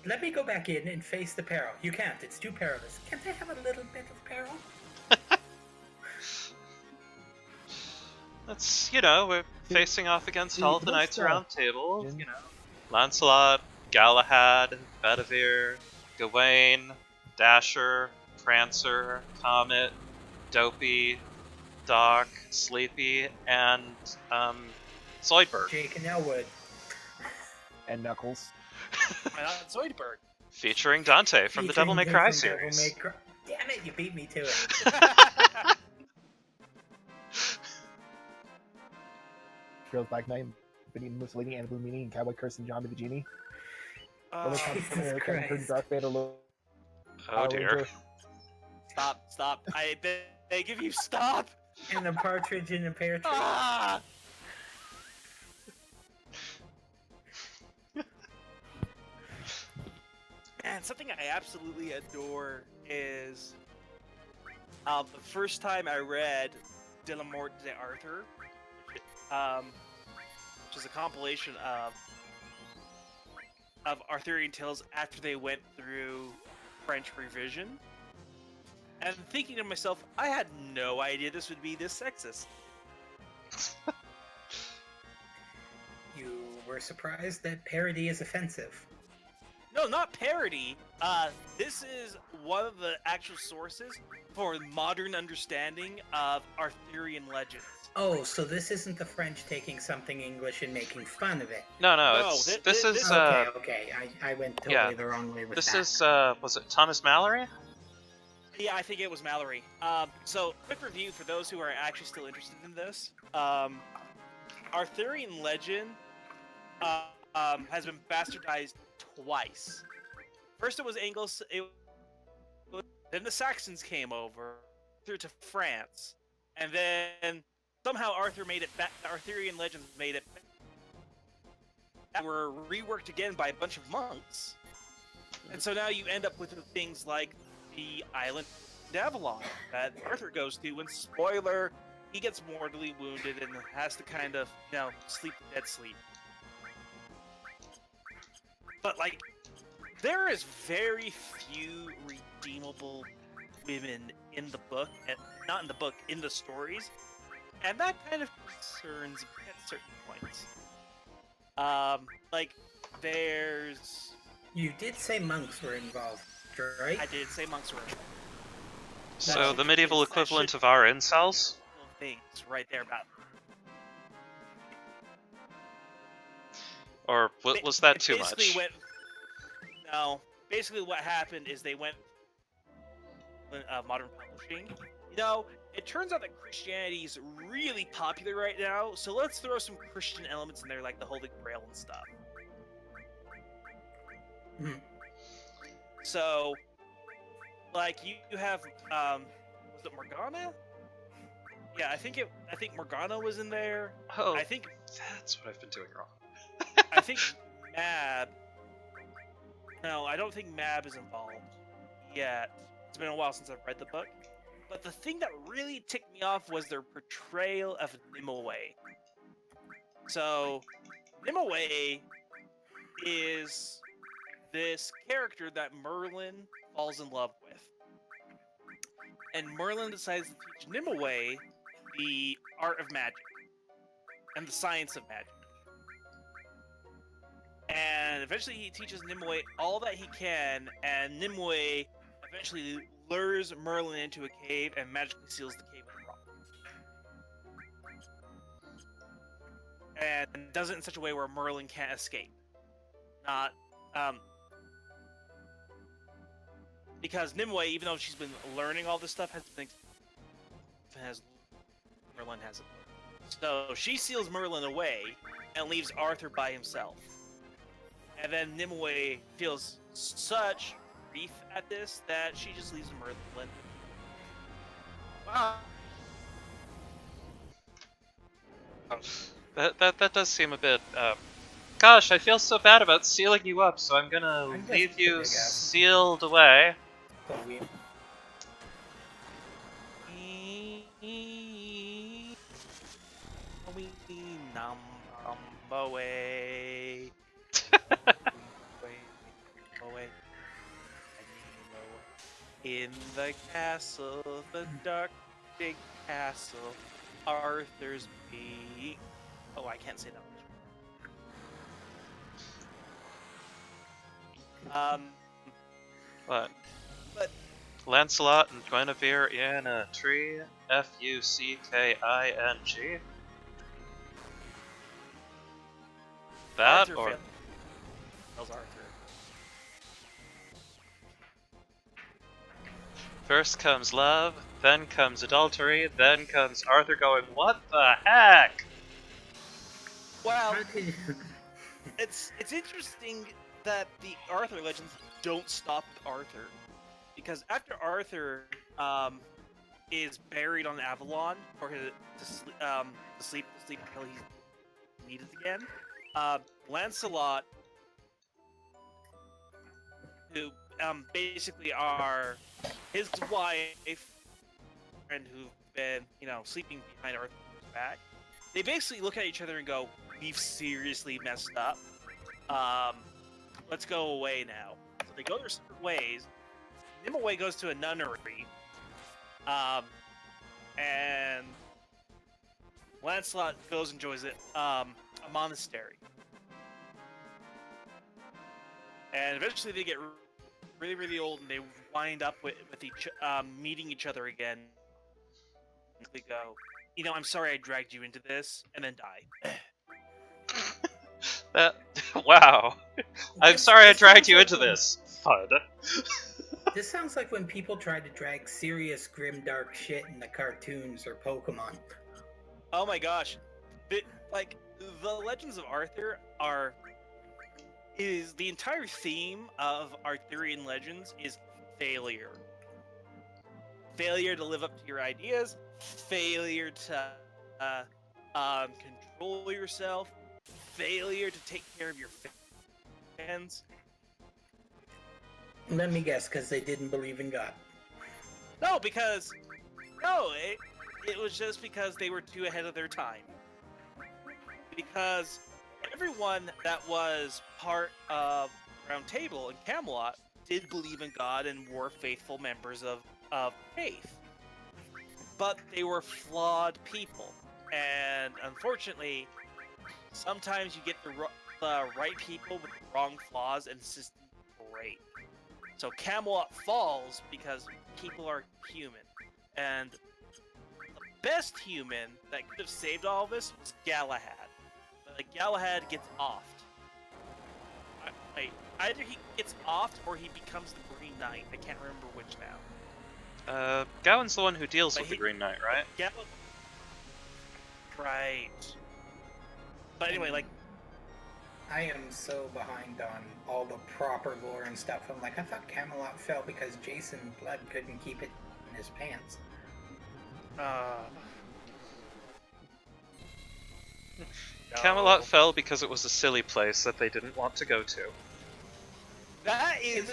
Let me go back in and face the peril. You can't. It's too perilous. Can't I have a little bit of peril? That's, we're facing off against all of the Knights Round Table. Lancelot, Galahad, Bedivere, Gawain, Dasher, Prancer, Comet, Dopey, Doc, Sleepy, and Zoidberg. Jake and Elwood. And Knuckles. Why not Zoidberg? Featuring Dante from the Devil May Cry series. Damn it, you beat me to it. Trails Black Knight, Benny Mussolini, Anna Blumini, and Cowboy Curse and John the Genie. Jesus Christ. Darth Vader, Oh dear. Stop. They give you stop! And a partridge in a pear tree. Ah! Man, something I absolutely adore is the first time I read De la Mort d'Arthur, which is a compilation of Arthurian tales after they went through French revision. And thinking to myself, I had no idea this would be this sexist. You were surprised that parody is offensive. No, not parody. This is one of the actual sources for modern understanding of Arthurian legends. Oh, so this isn't the French taking something English and making fun of it. No, No, this is Okay. I went totally yeah. the wrong way with this that. is was it Thomas Mallory? Yeah, I think it was Mallory. So, quick review for those who are actually still interested in this. Arthurian legend has been bastardized twice. First it was then the Saxons came over through to France, and then somehow Arthur made it back. The Arthurian legends made it back. Were reworked again by a bunch of monks, and so now you end up with things like the island Avalon that Arthur goes to. And spoiler, he gets mortally wounded and has to kind of, sleep the dead sleep. But like, there is very few redeemable women in the book, and not in the book, in the stories, and that kind of concerns me at certain points. Like, there's... You did say monks were involved, right? I did say monks were So the medieval that equivalent should- of our incels? things right there about... Or was that It too basically much? No. Basically what happened is they went... modern publishing. It turns out that Christianity is really popular right now, so let's throw some Christian elements in there, like the Holy Grail and stuff. Mhm. So, like, you have, was it Morgana? Yeah, I think Morgana was in there. Oh, I think that's what I've been doing wrong. I think Mab. No, I don't think Mab is involved yet. It's been a while since I've read the book. But the thing that really ticked me off was their portrayal of Nimue. So, Nimue is this character that Merlin falls in love with. And Merlin decides to teach Nimue the art of magic and the science of magic. And eventually he teaches Nimue all that he can, and Nimue eventually lures Merlin into a cave and magically seals the cave with rock. And does it in such a way where Merlin can't escape. Not, because Nimue, even though she's been learning all this stuff, Merlin hasn't. So she seals Merlin away and leaves Arthur by himself. And then Nimue feels such grief at this that she just leaves Merlin. Wow. That does seem a bit. Gosh, I feel so bad about sealing you up, so I'm gonna I guess leave it's a you big ass. sealed away. So we- Away. In the castle, the dark big castle, Arthur's be. Oh, I can't say that. What? But Lancelot and Guinevere in a tree. Fucking. That Arthur or tells Arthur. first comes love, then comes adultery, then comes Arthur going, "What the heck?" Well, How could you- it's interesting that the Arthur legends don't stop with Arthur, because after Arthur is buried on Avalon for his to sleep until he's needed again, Lancelot, who basically are his wife and who've been sleeping behind Arthur's back, they basically look at each other and go, "We've seriously messed up. Let's go away now." So they go their separate ways. Nimue goes to a nunnery, and Lancelot goes and joins a monastery. And eventually they get really, really old, and they wind up with meeting each other again. They go, "I'm sorry I dragged you into this," and then die. That. Wow. I'm This- sorry I this dragged sounds you like into when- this. Fud. This sounds like when people tried to drag serious grim dark shit in the cartoons or Pokemon. Oh my gosh, the Legends of Arthur is the entire theme of Arthurian legends is failure. Failure to live up to your ideas, failure to control yourself, failure to take care of your fans. Let me guess, because they didn't believe in God. No, because no, it was just because they were too ahead of their time. Because everyone that was part of Round Table in Camelot did believe in God and were faithful members of faith. But they were flawed people. And unfortunately, sometimes you get the right people with the wrong flaws and it's just great. So Camelot falls because people are human. And the best human that could have saved all this was Galahad. But like, Galahad gets offed. Either he gets offed or he becomes the Green Knight. I can't remember which now. Gawain's the one who deals But with the Green Knight, right? Right. But anyway, like, I am so behind on all the proper lore and stuff. I'm like, I thought Camelot fell because Jason Blood couldn't keep it in his pants. Camelot fell because it was a silly place that they didn't want to go to. That is.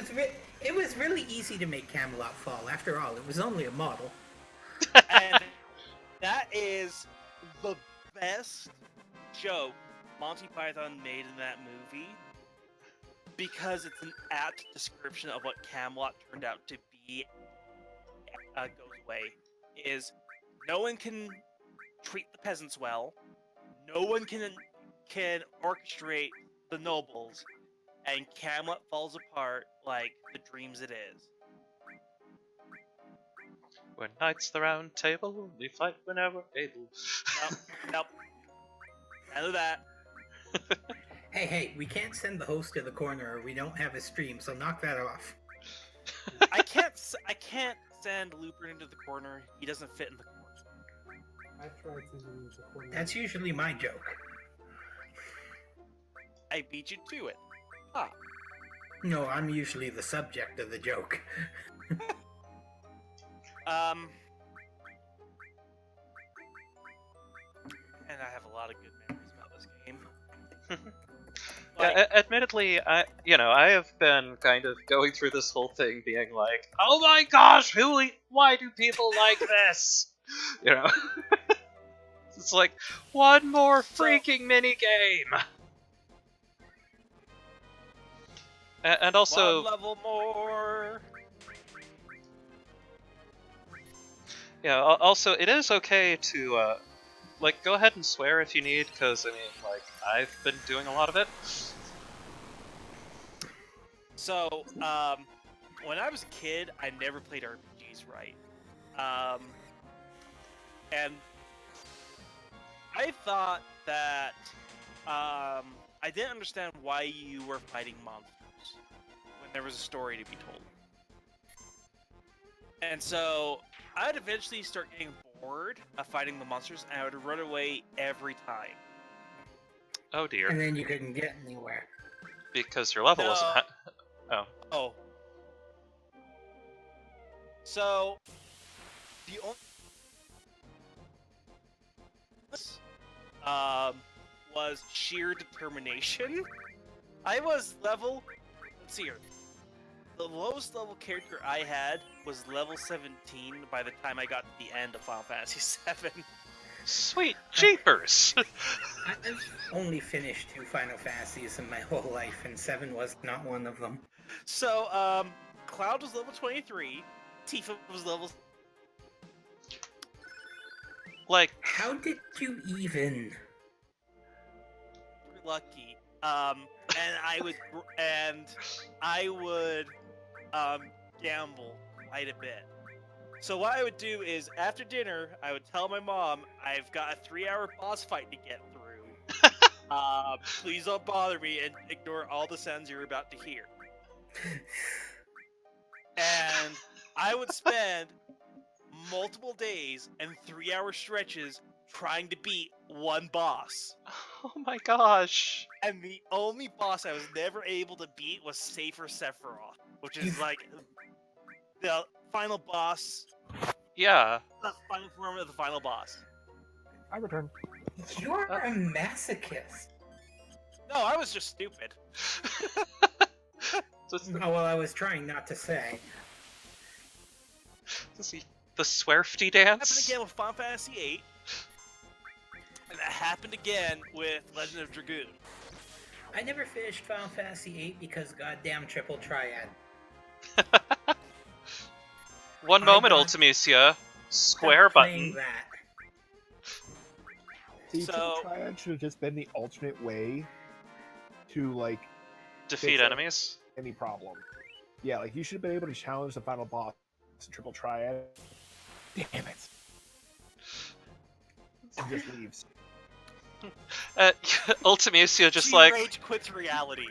It was really easy to make Camelot fall. After all, it was only a model. And that is the best joke Monty Python made in that movie because it's an apt description of what Camelot turned out to be. Goes away is no one can treat the peasants well, no one can orchestrate the nobles, and Camelot falls apart like the dreams it is. When knights the round table, we fight whenever able. Nope. None of that. Hey, we can't send the host to the corner or we don't have a stream, so knock that off. I can't send Looper into the corner. He doesn't fit in the corner. I tried to use the corner. That's usually my joke. I beat you to it. No, I'm usually the subject of the joke. And I have a lot of good memories about this game. Yeah, admittedly, I have been kind of going through this whole thing being like, oh my gosh, why do people like this? You know? It's like, one more freaking minigame! And also... One level more! Yeah, also, it is okay to, go ahead and swear if you need, because, I've been doing a lot of it. So, when I was a kid, I never played RPGs right. And I thought that, I didn't understand why you were fighting monsters when there was a story to be told. And so, I'd eventually start getting bored of fighting the monsters, and I would run away every time. Oh dear. And then you couldn't get anywhere. Because your level wasn't Oh. So, the only was sheer determination. I was level... Let's see here. The lowest level character I had was level 17 by the time I got to the end of Final Fantasy VII. Sweet jeepers! I've only finished 2 Final Fantasies in my whole life, and 7 was not one of them. So, Cloud was level 23, Tifa was level... How did you even? Lucky. And I would gamble quite a bit. So what I would do is, after dinner, I would tell my mom, I've got a 3-hour boss fight to get through. Please don't bother me and ignore all the sounds you're about to hear. And I would spend multiple days and 3-hour stretches trying to beat one boss. Oh my gosh. And the only boss I was never able to beat was Safer Sephiroth, which is like the final boss. Yeah. The final form of the final boss. I return. You're a masochist. No, I was just stupid. Oh, well, I was trying not to say. The Swerfty Happened dance? again with Final Fantasy VIII. And that happened again with Legend of Dragoon. I never finished Final Fantasy VIII because goddamn triple triad. One I moment, got Ultimecia. stuck Square playing button. that. See, Triple So- Triad should have just been the alternate way to, like, Defeat fix it. enemies. any problem. Yeah, like, you should have been able to challenge the final boss in Triple Triad. Damn it. And just leaves. Ultimecia just She like... rage quits reality.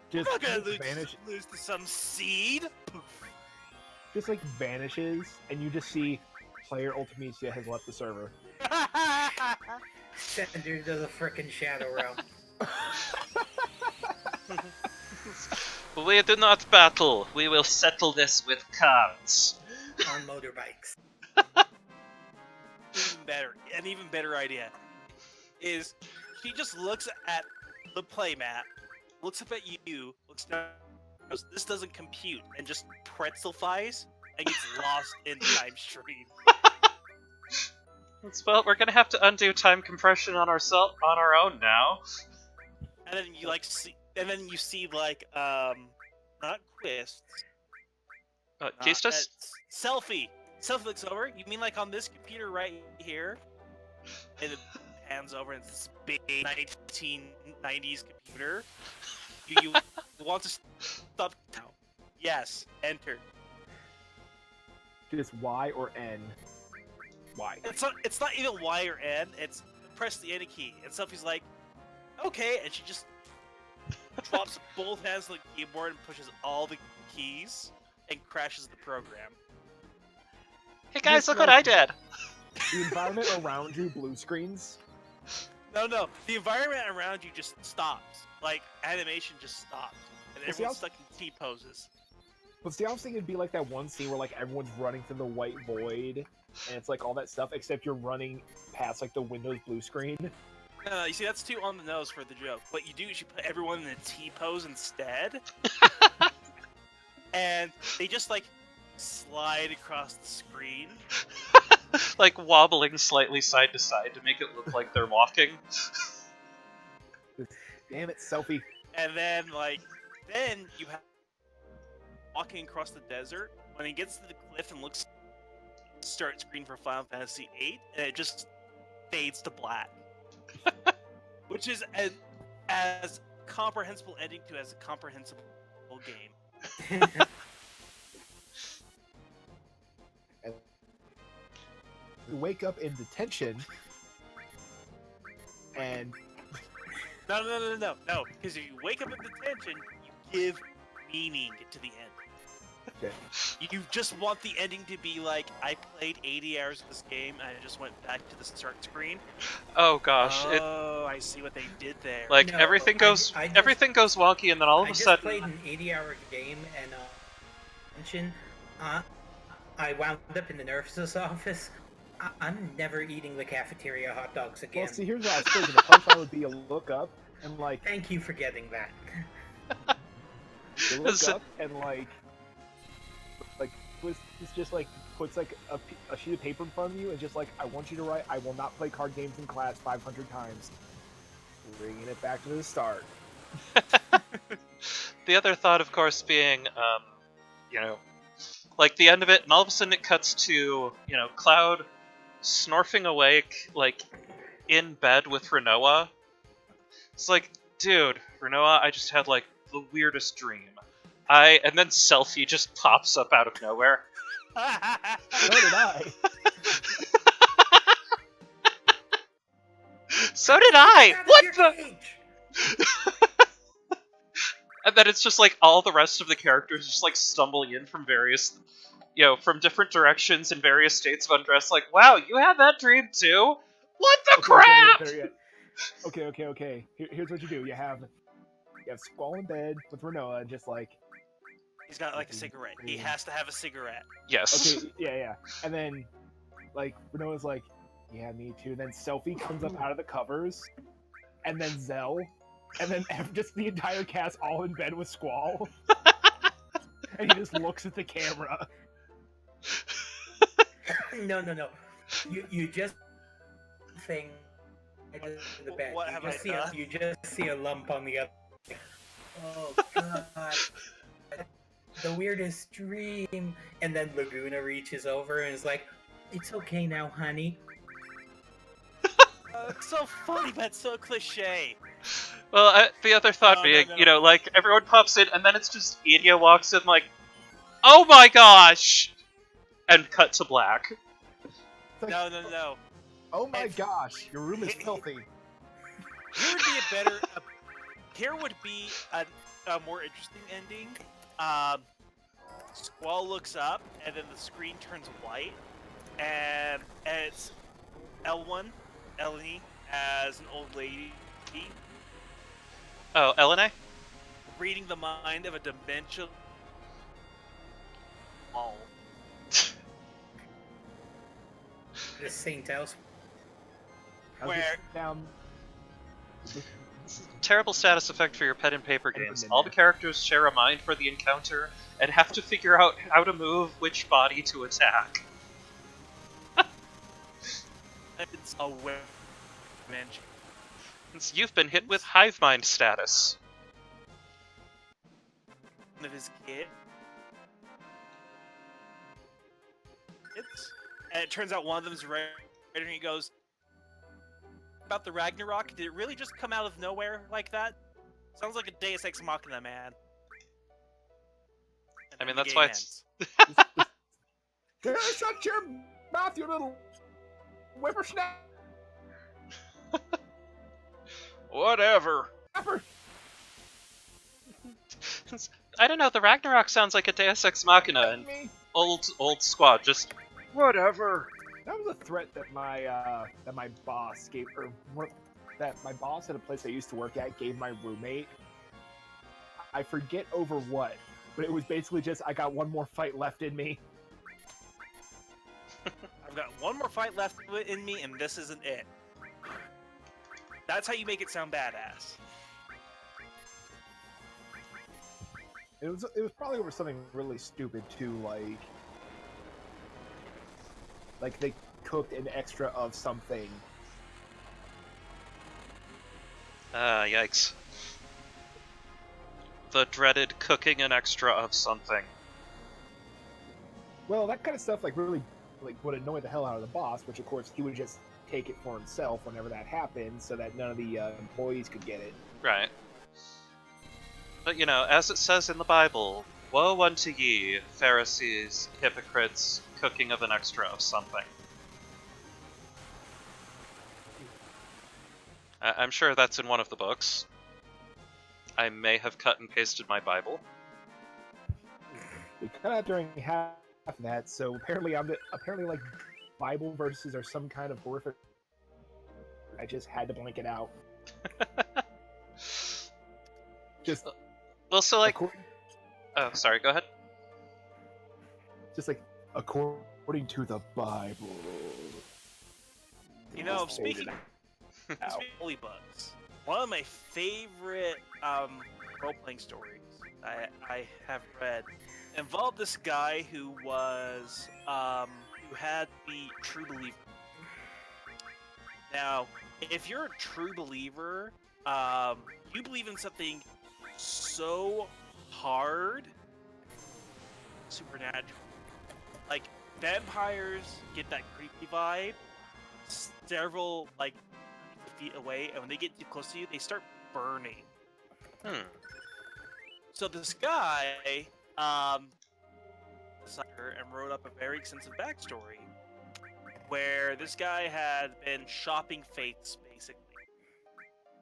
Just, I'm not gonna vanish, lose to some seed. just like vanishes, and you just see player Ultimecia has left the server. Send her to the frickin' Shadow Realm. We do not battle. We will settle this with cards. On motorbikes. Even better, an even better idea is she just looks at the playmat, looks up at you, looks down, goes, "This doesn't compute," and just pretzelfies and gets lost in time stream. Well, we're gonna have to undo time compression on our own now. And then you like see, and then you see like not Quist, Keistus? Selfie. Selfie looks over. You mean like on this computer right here? And it pans over and it's this big 1990s computer. You want to stop now? Yes. Enter. Just Y or N. Y. It's not even Y or N. It's press the N key. And Selfie's like, okay, and she just drops both hands on the keyboard and pushes all the keys and crashes the program. Hey guys, Just look what like- I did! The environment around you blue screens. No, the environment around you just stops. Like, animation just stops. And Well, see, everyone's stuck in T-poses. But see, I was thinking it'd be like that one scene where like everyone's running through the white void, and it's like all that stuff, except you're running past like the Windows blue screen. No, you see, that's too on the nose for the joke. What you do is you put everyone in a T-pose instead. And they just, like, slide across the screen. Like wobbling slightly side to side to make it look like they're walking. Damn it, Selfie. And then, like, then you have walking across the desert. When he gets to the cliff and looks start screen for Final Fantasy VIII, and it just fades to black. Which is as comprehensible ending to as a comprehensible game. You wake up in detention, and No. Because if you wake up in detention, you give meaning to the end. Okay. You just want the ending to be like, I played 80 hours of this game and I just went back to the start screen. Oh gosh, Oh, I see what they did there. like No, everything goes I just- everything goes wonky, and then all of I a just sudden, played an 80-hour game and mention. I wound up in the nurse's office. I'm never eating the cafeteria hot dogs again. well, see, here's what I was thinking. The punchline would be you look up and like Thank you for getting that. you look So- up and like it's just like puts like a sheet of paper in front of you and just like, I want you to write, I will not play card games in class 500 times. Bringing it back to the start. the other thought, of course, being, like the end of it, and all of a sudden it cuts to, Cloud snorfing awake, like, in bed with Renoa. It's like, dude, Renoa, I just had, like, the weirdest dream. And then Selfie just pops up out of nowhere. So did I. So did I! Get out of What your the? cage! And then it's just like all the rest of the characters just like stumbling in from various, from different directions in various states of undress. Like, wow, you had that dream too? What the crap? Okay. Here's what you do. You have Squall in bed with Renoa, and just like, He's got like a cigarette. He has to have a cigarette. Yes. okay, yeah. And then, like, Renoa's like, yeah, me too. Then Selfie comes up out of the covers, and then Zell, and then just the entire cast all in bed with Squall. And he just looks at the camera. No. You just thing to the bed. What have I done? You just see a lump on the other. Oh god. The weirdest dream. And then Laguna reaches over and is like, "It's okay now, honey." It's so funny, but it's so cliche. Well, the other thought No, being, no. like, everyone pops in, and then it's just Idia walks in like, oh my gosh! And cut to black. It's like, No. oh my gosh, your room is filthy. Here would be a better. Here would be a more interesting ending. Squall looks up, and then the screen turns white, and it's Eleni, as an old lady, Oh, Elena? reading the mind of a dementia. The Saint House. Where- down Terrible status effect for your pen and paper games. All the characters share a mind for the encounter and have to figure out how to move which body to attack. It's a dementia. Since you've been hit with hive mind status. One of his kids. And it turns out one of them's right, and he goes, about the Ragnarok, did it really just come out of nowhere like that? Sounds like a Deus Ex Machina, man. And I mean, then the that's game why it's... ends. shut your mouth, you little whippersnapper. Whatever. I don't know, the Ragnarok sounds like a Deus Ex Machina, and old squad just... Whatever. That was a threat that my boss gave, that my boss at a place I used to work at gave my roommate. I forget over what, but it was basically just, I got one more fight left in me. I've got one more fight left in me, and this isn't it. That's how you make it sound badass. It was probably over something really stupid too, like they cooked an extra of something. Yikes. The dreaded cooking an extra of something. Well, that kind of stuff really would annoy the hell out of the boss, which of course he would just take it for himself whenever that happened, so that none of the employees could get it. Right. But as it says in the Bible, woe unto ye, Pharisees, hypocrites, cooking of an extra of something. I'm sure that's in one of the books. I may have cut and pasted my Bible. We cut out during half of that, so apparently Bible verses are some kind of horrific. I just had to blank it out. Just well, so according, oh, sorry. Go ahead. just according to the Bible. Speaking of holy books, one of my favorite role-playing stories I have read involved this guy who was who had the true believer. Now, if you're a true believer, you believe in something so hard, supernatural. Like, vampires get that creepy vibe several, feet away, and when they get too close to you, they start burning. So this guy, decided and wrote up a very extensive backstory where this guy had been shopping faiths, basically.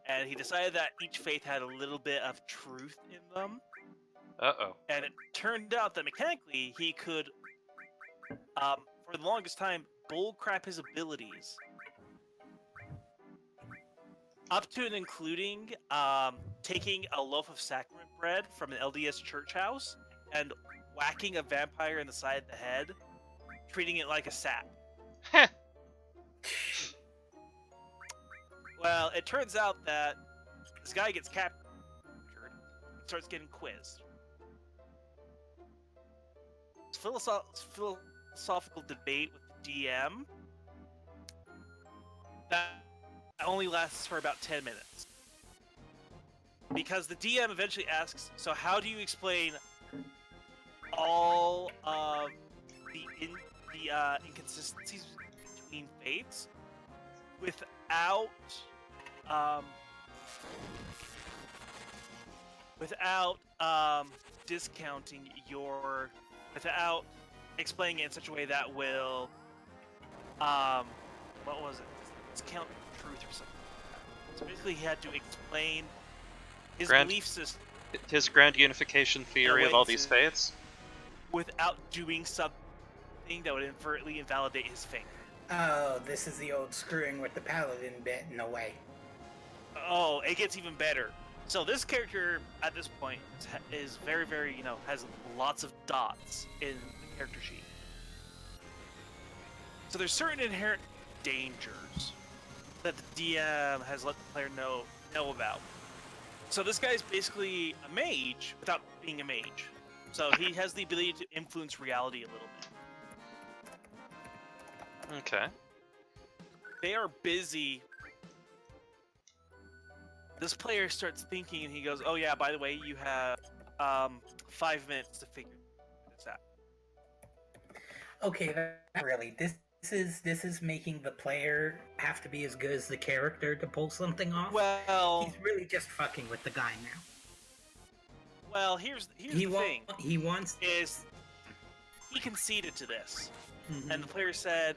And he decided that each faith had a little bit of truth in them. Uh-oh. And it turned out that mechanically he could, for the longest time, bullcrap his abilities. Up to and including taking a loaf of sacrament bread from an LDS church house and whacking a vampire in the side of the head, treating it like a sap. Heh. Well, it turns out that this guy gets captured and starts getting quizzed. philosophical debate with the DM that only lasts for about 10 minutes. Because the DM eventually asks, so how do you explain all of the inconsistencies between fates without discounting without explaining it in such a way that will what was it? Discount truth or something like that. So basically, he had to explain his belief system. His grand unification theory of all these faiths? Without doing something that would inadvertently invalidate his faith. Oh, this is the old screwing with the paladin bit in a way. Oh, it gets even better. So this character at this point is very, very, has lots of dots in the character sheet. So there's certain inherent dangers that the DM has let the player know about. So this guy's basically a mage without being a mage. So he has the ability to influence reality a little bit. Okay. They are busy. This player starts thinking and he goes, oh yeah, by the way, you have 5 minutes to figure this out. Okay, that really, this is making the player have to be as good as the character to pull something off. Well, he's really just fucking with the guy now. Well, here's the thing. He wants he conceded to this, mm-hmm. and the player said,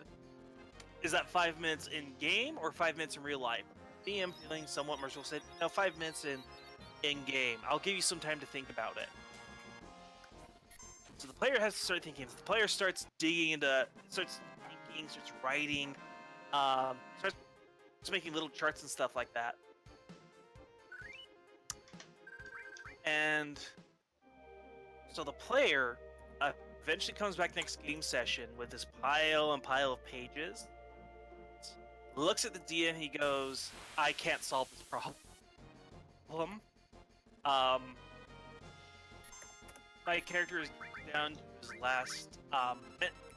"Is that 5 minutes in game or 5 minutes in real life?" DM, feeling somewhat merciful, said, "No, 5 minutes in game. I'll give you some time to think about it." So the player has to start thinking. The player starts digging into, starts thinking, starts writing, starts making little charts and stuff like that. And so the player eventually comes back next game session with this pile and pile of pages, looks at the DM, he goes, "I can't solve this problem. My character is down to his last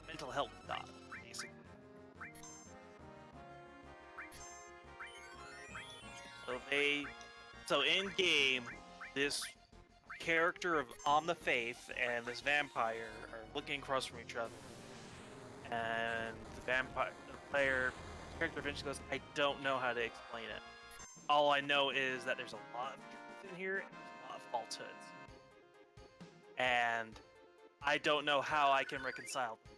mental health dot, basically." So in game, this character of On the Faith and this vampire are looking across from each other, and the character eventually goes, "I don't know how to explain it. All I know is that there's a lot of truth in here and there's a lot of falsehoods, and I don't know how I can reconcile them."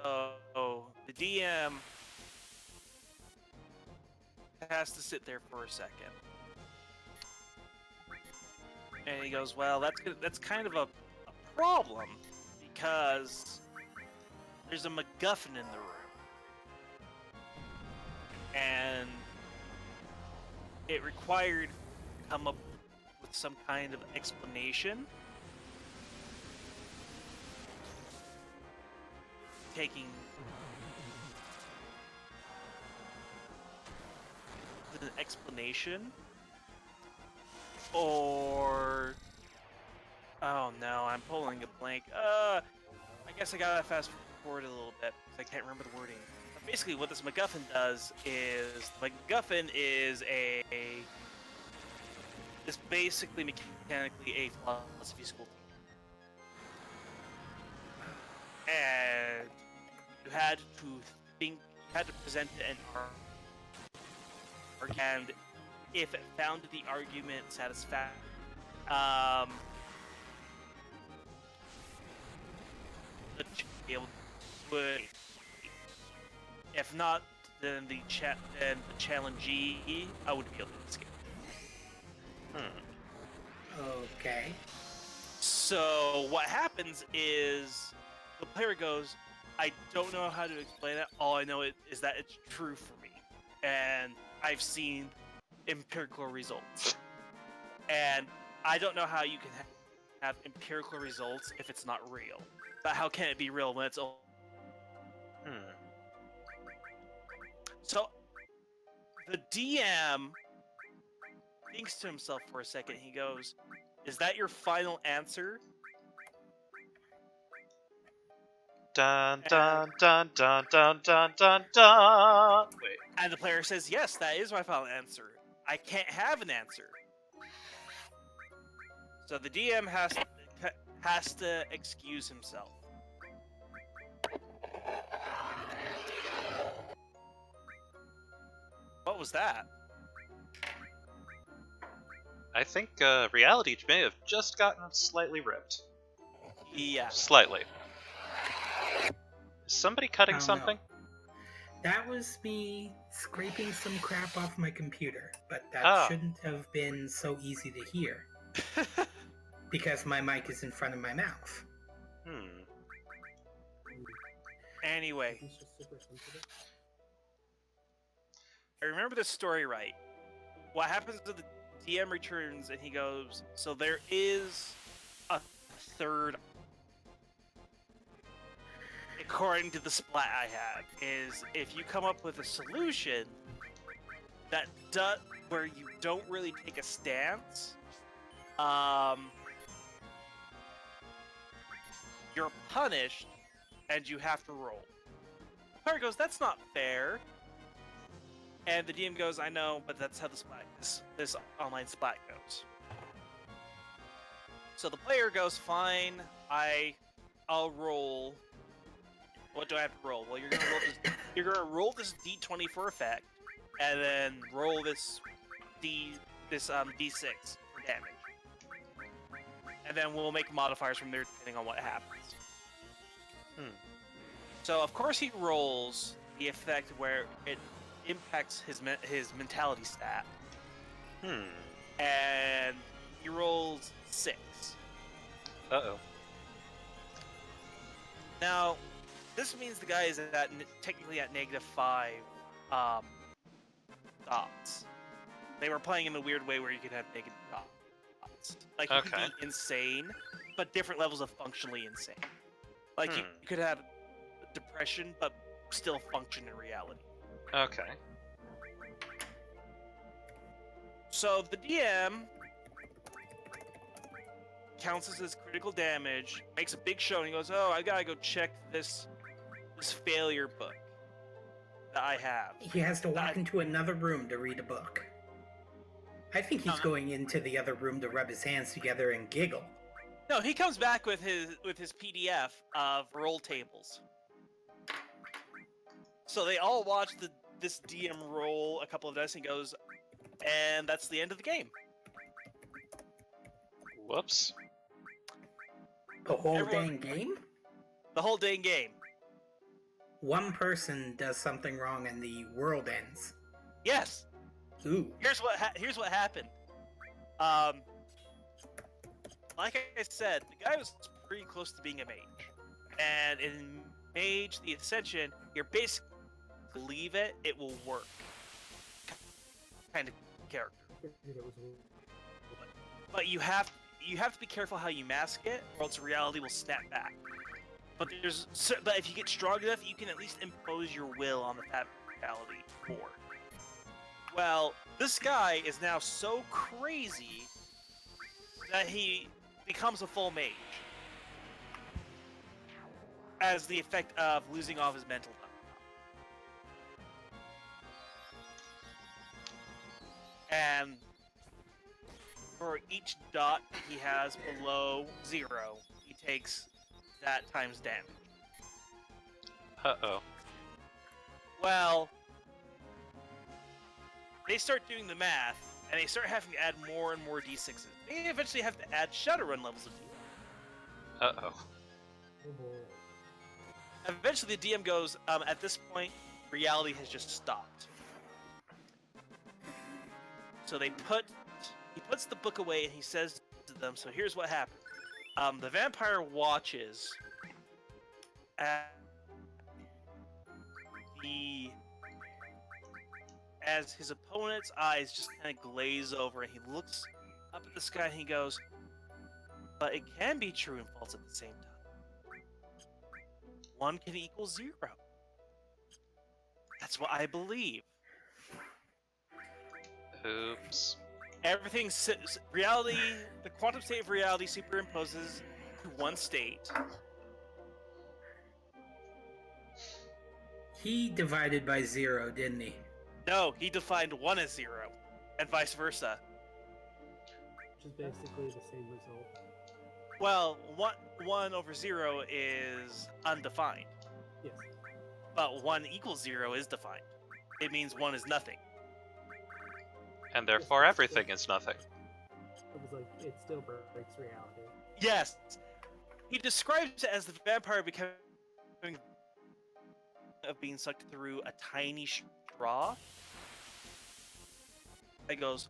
So the DM has to sit there for a second, and he goes, "Well, that's kind of a problem, because there's a MacGuffin in the room, and it required to come up with some kind of explanation, taking an explanation, or oh no, I'm pulling a blank. I guess I gotta fast forward a little bit because I can't remember the wording. But basically, what this MacGuffin does is is basically mechanically a philosophy school teacher, and you had to present an argument, and if it found the argument satisfactory, if not, then the challengee I would be able to escape. Okay. So what happens is the player goes, "I don't know how to explain it. All I know is that it's true for me, and I've seen empirical results. And I don't know how you can have empirical results if it's not real. But how can it be real when it's all?" So the DM thinks to himself for a second. He goes, "Is that your final answer?" Dun dun dun dun dun dun dun dun. Wait. And the player says, "Yes, that is my final answer. I can't have an answer." So the DM has to excuse himself. What was that? I think reality may have just gotten slightly ripped. Yeah. Slightly. Is somebody cutting I don't something? know. That was me scraping some crap off my computer, but that Ah. shouldn't have been so easy to hear because my mic is in front of my mouth. Anyway, I remember this story right. What happens to the DM returns and he goes, "So there is a third." According to the splat I have, is if you come up with a solution that does where you don't really take a stance, you're punished and you have to roll. The player goes, "That's not fair." And the DM goes, "I know, but that's how this online splat goes." So the player goes, "Fine, I'll roll. What do I have to roll?" "Well, you're gonna roll this D20 for effect, and then roll this D6 for damage, and then we'll make modifiers from there depending on what happens." So of course he rolls the effect where it impacts his mentality stat, and he rolls 6. Uh-oh. Now, this means the guy is technically at -5 dots. They were playing in a weird way where you could have negative dots. Like, you could Okay. be insane, but different levels of functionally insane. Like, you could have depression, but still function in reality. Okay. So, the DM counts this as critical damage, makes a big show, and he goes, "Oh, I gotta go check this failure book that I have." He has to walk into another room to read a book. I think he's going into the other room to rub his hands together and giggle. No, he comes back with his PDF of roll tables. So they all watch this DM roll a couple of dice and goes, "And that's the end of the game." Whoops. The whole dang game? The whole dang game. One person does something wrong and the world ends. Yes. Ooh. Here's what happened. Like I said, the guy was pretty close to being a mage, and in Mage the Ascension, you're basically believe it will work kind of character. But you have to be careful how you mask it, or else reality will snap back. But if you get strong enough, you can at least impose your will on the reality more. Well, this guy is now so crazy that he becomes a full mage as the effect of losing all of his mental health. And for each dot he has below 0, he takes that times damage. Uh-oh. Well, they start doing the math, and they start having to add more and more d6s. They eventually have to add Shadowrun levels of DM. Uh-oh. Eventually the DM goes, at this point, reality has just stopped. So he puts the book away and he says to them, "So here's what happened. The vampire watches as his opponent's eyes just kind of glaze over, and he looks up at the sky and he goes, but it can be true and false at the same time. 1 can equal 0. That's what I believe." Oops. everything reality, the quantum state of reality superimposes to one state. He divided by 0, didn't he? No, he defined 1 as 0, and vice versa. Which is basically the same result. Well, 1 over 0 is undefined, Yes. but 1 equals 0 is defined. It means 1 is nothing. And therefore everything is nothing. It was like, it still breaks reality. Yes! He describes it as the vampire becoming of being sucked through a tiny straw. It goes,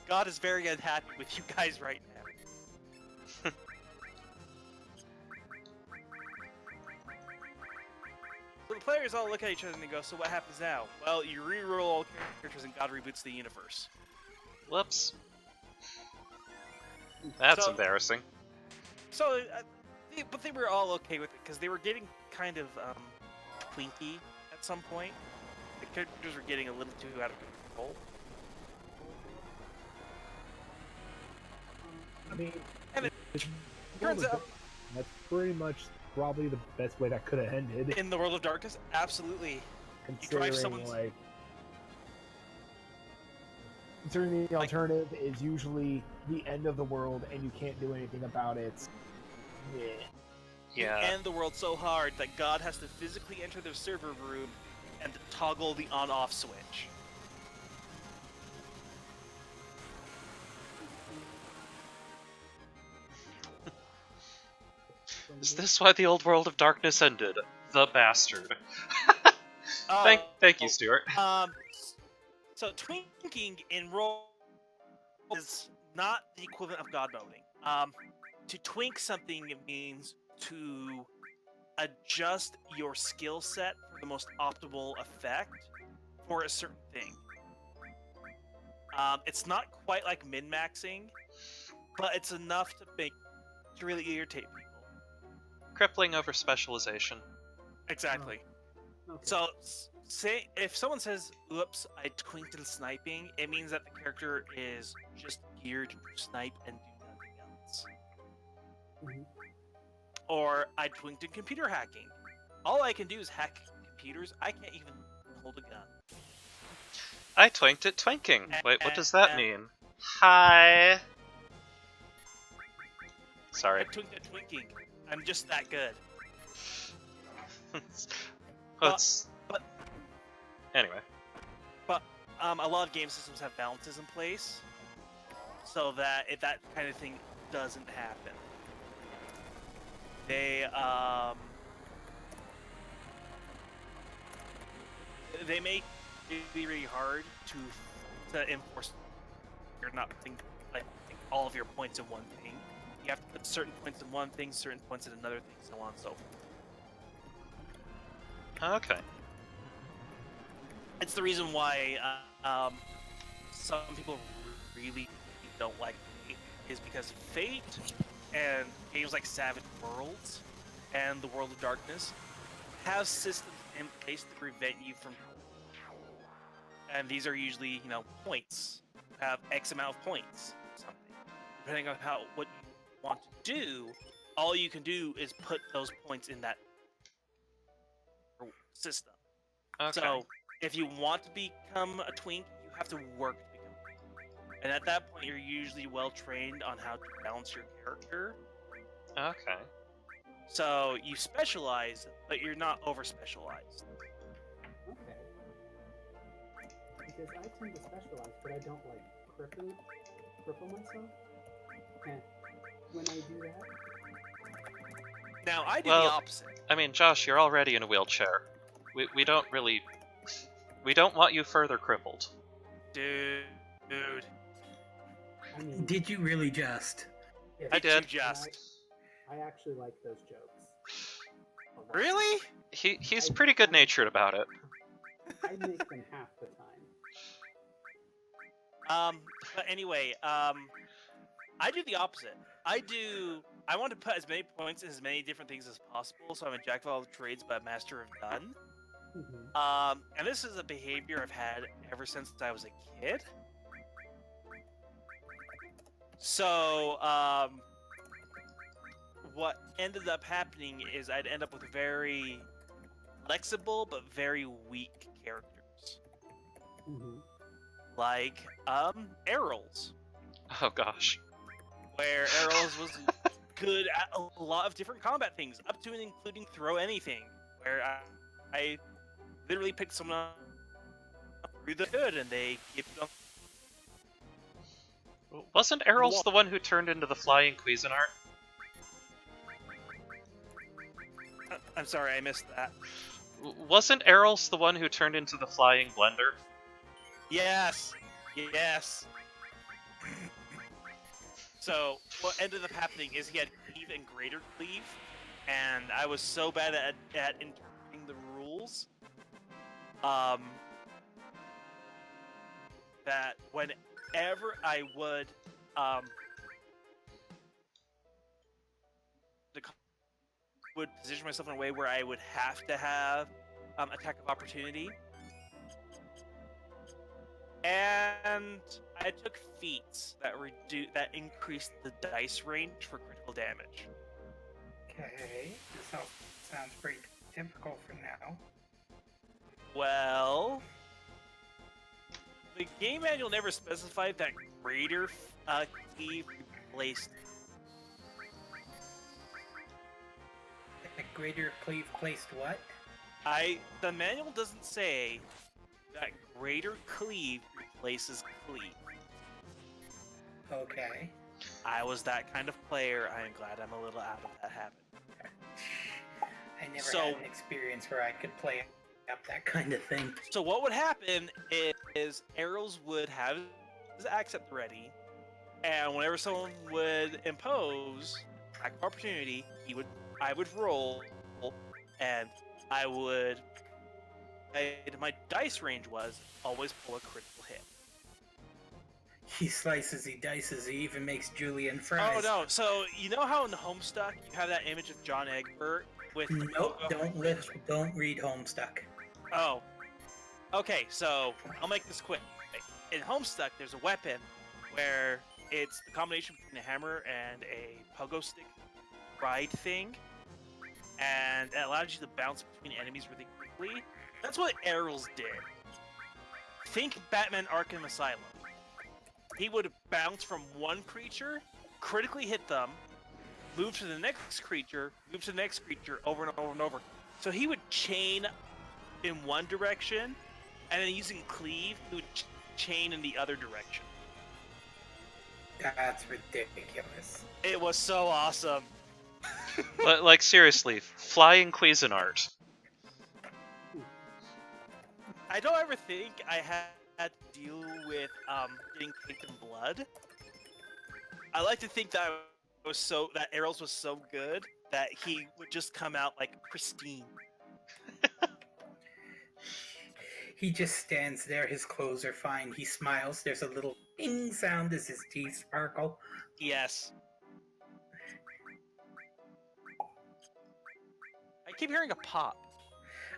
God is very unhappy with you guys right now. So the players all look at each other and they go, so what happens now? Well, you re-roll all characters and God reboots the universe. Whoops. That's So- embarrassing. So, but they were all okay with it because they were getting kind of twinky at some point. The characters were getting a little too out of control. I mean, And it it's- turns out, that's pretty much probably the best way that could have ended. in the World of Darkness, absolutely. Considering someone's- like, considering the alternative is usually the end of the world and you can't do anything about it. Yeah. Yeah. You end the world so hard that God has to physically enter the server room and toggle the on-off switch. Is this why the old world of darkness ended? The bastard. Thank you, Stuart. So twinking in roll is not the equivalent of god moding. To twink something means to adjust your skill set for the most optimal effect for a certain thing. It's not quite like min-maxing, but it's enough to really irritate people. Crippling over specialization. Exactly. Okay. So, say if someone says, "Oops, I twinked in sniping," it means that the character is just geared to snipe and do nothing else. Mhm. Or I twinked in computer hacking. All I can do is hack computers. I can't even hold a gun. I twinked at twinking. Wait, what does that mean? Hi. I Sorry. twinked at twinking. I'm just that good. Let's. but- Anyway. A lot of game systems have balances in place, so that if that kind of thing doesn't happen, they make it be really hard to enforce. You're not putting all of your points in one thing. You have to put certain points in one thing, certain points in another thing, so on and so forth. Okay. It's the reason why some people really don't like Fate, is because Fate and games like Savage Worlds and the World of Darkness have systems in place to prevent you from. And these are usually, points. Have X amount of points, or something. Depending on what you want to do, all you can do is put those points in that system. Okay. So, if you want to become a twink, you have to work to become a twink. And at that point, you're usually well trained on how to balance your character. Okay. So, you specialize, but you're not over specialized. Okay. Because I tend to specialize, but I don't like cripple myself. And when I do that, Now, I do Well- the opposite. I mean, Josh, you're already in a wheelchair. We don't really. We don't want you further crippled. Dude. I mean, Did you really just? if I did. You just. I actually like those jokes. a lot. Really? He's pretty good natured about it. I make them half the time. But anyway, I do the opposite. I want to put as many points in as many different things as possible, so I'm a jack of all trades but a master of none. Mm-hmm. And this is a behavior I've had ever since I was a kid. So, what ended up happening is I'd end up with very flexible but very weak characters. Mm-hmm. Like, Errol's. Oh gosh. Where Errol's was good at a lot of different combat things, up to and including throw anything. Where I literally picked someone up through the hood and they kept on Wasn't the Errol's wall. the one who turned into the flying Cuisinart? I'm sorry, I missed that. Wasn't Errol's the one who turned into the flying blender? Yes! Yes! So, what ended up happening is he had cleave and greater cleave, and I was so bad at interpreting the rules, that whenever I would position myself in a way where I would have to have attack of opportunity, and I took feats that increased the dice range for critical damage. Okay, this all sounds pretty typical for now. Well, the game manual never specified that greater cleave replaced. A greater cleave placed what? The manual doesn't say that greater cleave replaces cleave. Okay. I was that kind of player. I am glad I'm a little out of that habit. I never So- had an experience where I could play up that kind of thing. So what would happen is Arrows would have his accent ready, and whenever someone would impose attack of opportunity, I would roll, and my dice range was always pull a critical hit. He slices, he dices, he even makes julienne fries. Oh no! So you know how in Homestuck you have that image of John Egbert with the Nope, logo? don't read Homestuck. Oh. Okay, so I'll make this quick. In Homestuck, there's a weapon where it's the combination between a hammer and a pogo stick ride thing, and it allows you to bounce between enemies really quickly. That's what Errol's did. Think Batman Arkham Asylum. He would bounce from one creature, critically hit them, move to the next creature, move to the next creature, over and over and over. So he would chain in one direction, and then using cleave, he would chain in the other direction. That's ridiculous. It was so awesome. Like seriously, flying Cuisinart. I don't ever think I had to deal with getting caked in blood. I like to think that Arrows was so good that he would just come out like pristine. He just stands there, his clothes are fine, he smiles, there's a little ping sound as his teeth sparkle. Yes. I keep hearing a pop.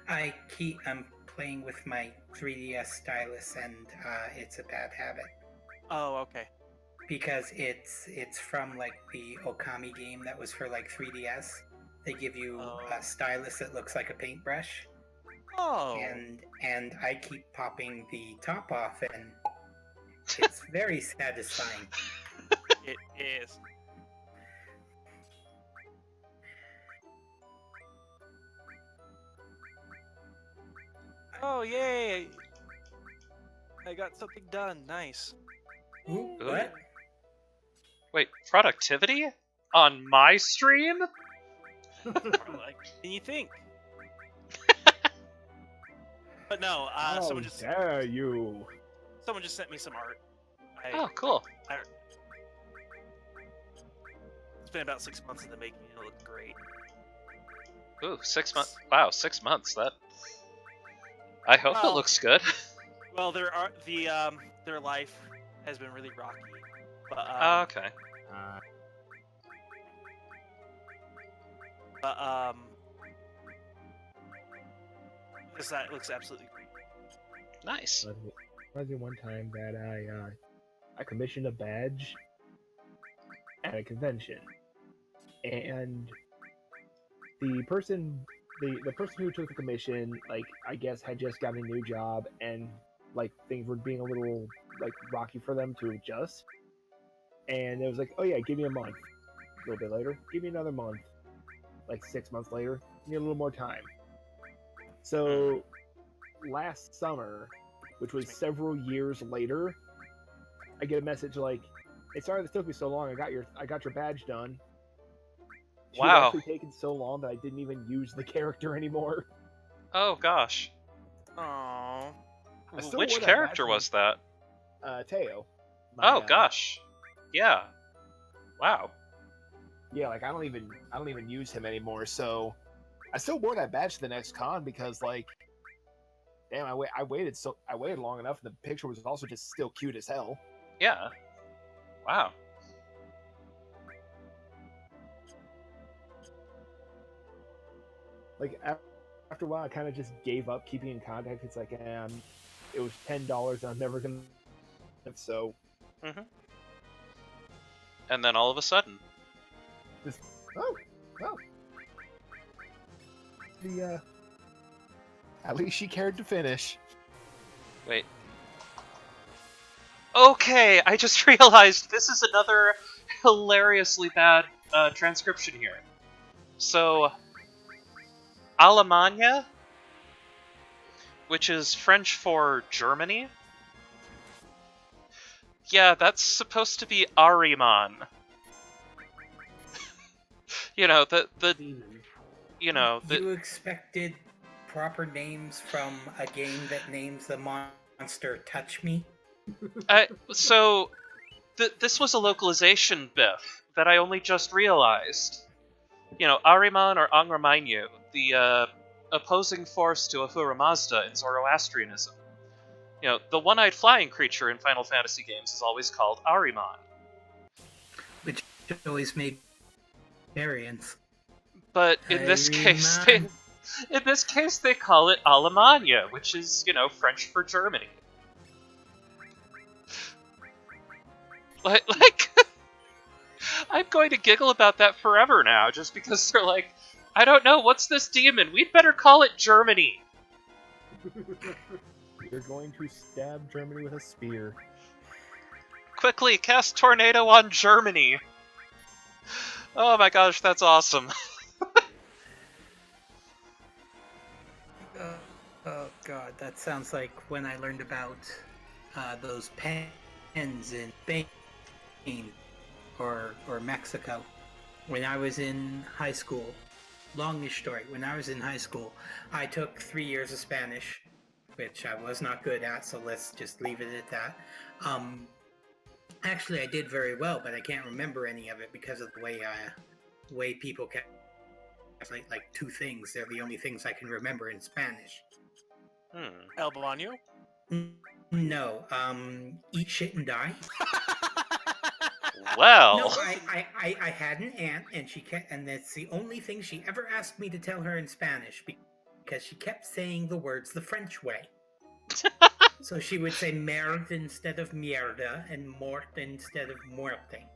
I'm playing with my 3DS stylus, and it's a bad habit. Oh, okay. Because it's from like the Okami game that was for like 3DS. They give you a stylus that looks like a paintbrush. Oh. And I keep popping the top off, and it's very satisfying. It is. Oh, yay! I got something done. Nice. Ooh, what? Wait, productivity? On my stream? Like, than you think. But no, How someone just dare you? sent me some art. Oh, cool. It's been about 6 months in the making. It looked great. Ooh, 6 months. Wow, 6 months. That. I hope it Well- looks good. Well, their life has been really rocky. But Okay. Because that looks absolutely great. Nice. Reminds me one time that I commissioned a badge at a convention, and the person the person who took the commission, like, I guess had just gotten a new job, and like things were being a little like rocky for them to adjust. And it was like, oh yeah, give me a month. A little bit later, give me another month. Like 6 months later, give me a little more time. So last summer, which was several years later, I get a message like, "Hey, sorry this took me so long. I got your badge done." She had Wow. actually taken so long that I didn't even use the character anymore. Oh gosh. Aww. I still Which wore that badge character for was that? Teo. Oh gosh. Yeah. Wow. Yeah, like I don't even use him anymore. So I still wore that badge to the next con because, like, damn, I waited long enough, and the picture was also just still cute as hell. Yeah. Wow. Like after a while, I kind of just gave up keeping in contact. It's like, it was $10. I'm never gonna. So. Mm-hmm. And then all of a sudden. Just, oh, well. At least she cared to finish. Wait. Okay, I just realized this is another hilariously bad transcription here. So, Alemania, which is French for Germany. Yeah, that's supposed to be Ariman. You know, Demon. You expected proper names from a game that names the monster Touch Me? So, this was a localization biff that I only just realized. You know, Ahriman or Angramanyu, the opposing force to Ahura Mazda in Zoroastrianism. You know, the one-eyed flying creature in Final Fantasy games is always called Ahriman. Which always made variants. But in this case, they call it Alemania, which is, you know, French for Germany. Like I'm going to giggle about that forever now, just because they're like, I don't know, what's this demon? We'd better call it Germany. You're going to stab Germany with a spear. Quickly, cast Tornado on Germany. Oh my gosh, that's awesome. Oh god, that sounds like when I learned about those pens in Spain or Mexico when I was in high school. Longish story. When I was in high school, I took 3 years of Spanish, which I was not good at, so let's just leave it at that. Actually, I did very well, but I can't remember any of it because of the way people kept like two things. They're the only things I can remember in Spanish. El Baño? No, eat shit and die. Well. No, I had an aunt, and and that's the only thing she ever asked me to tell her in Spanish because she kept saying the words the French way. So she would say merde instead of mierda and mort instead of muerte.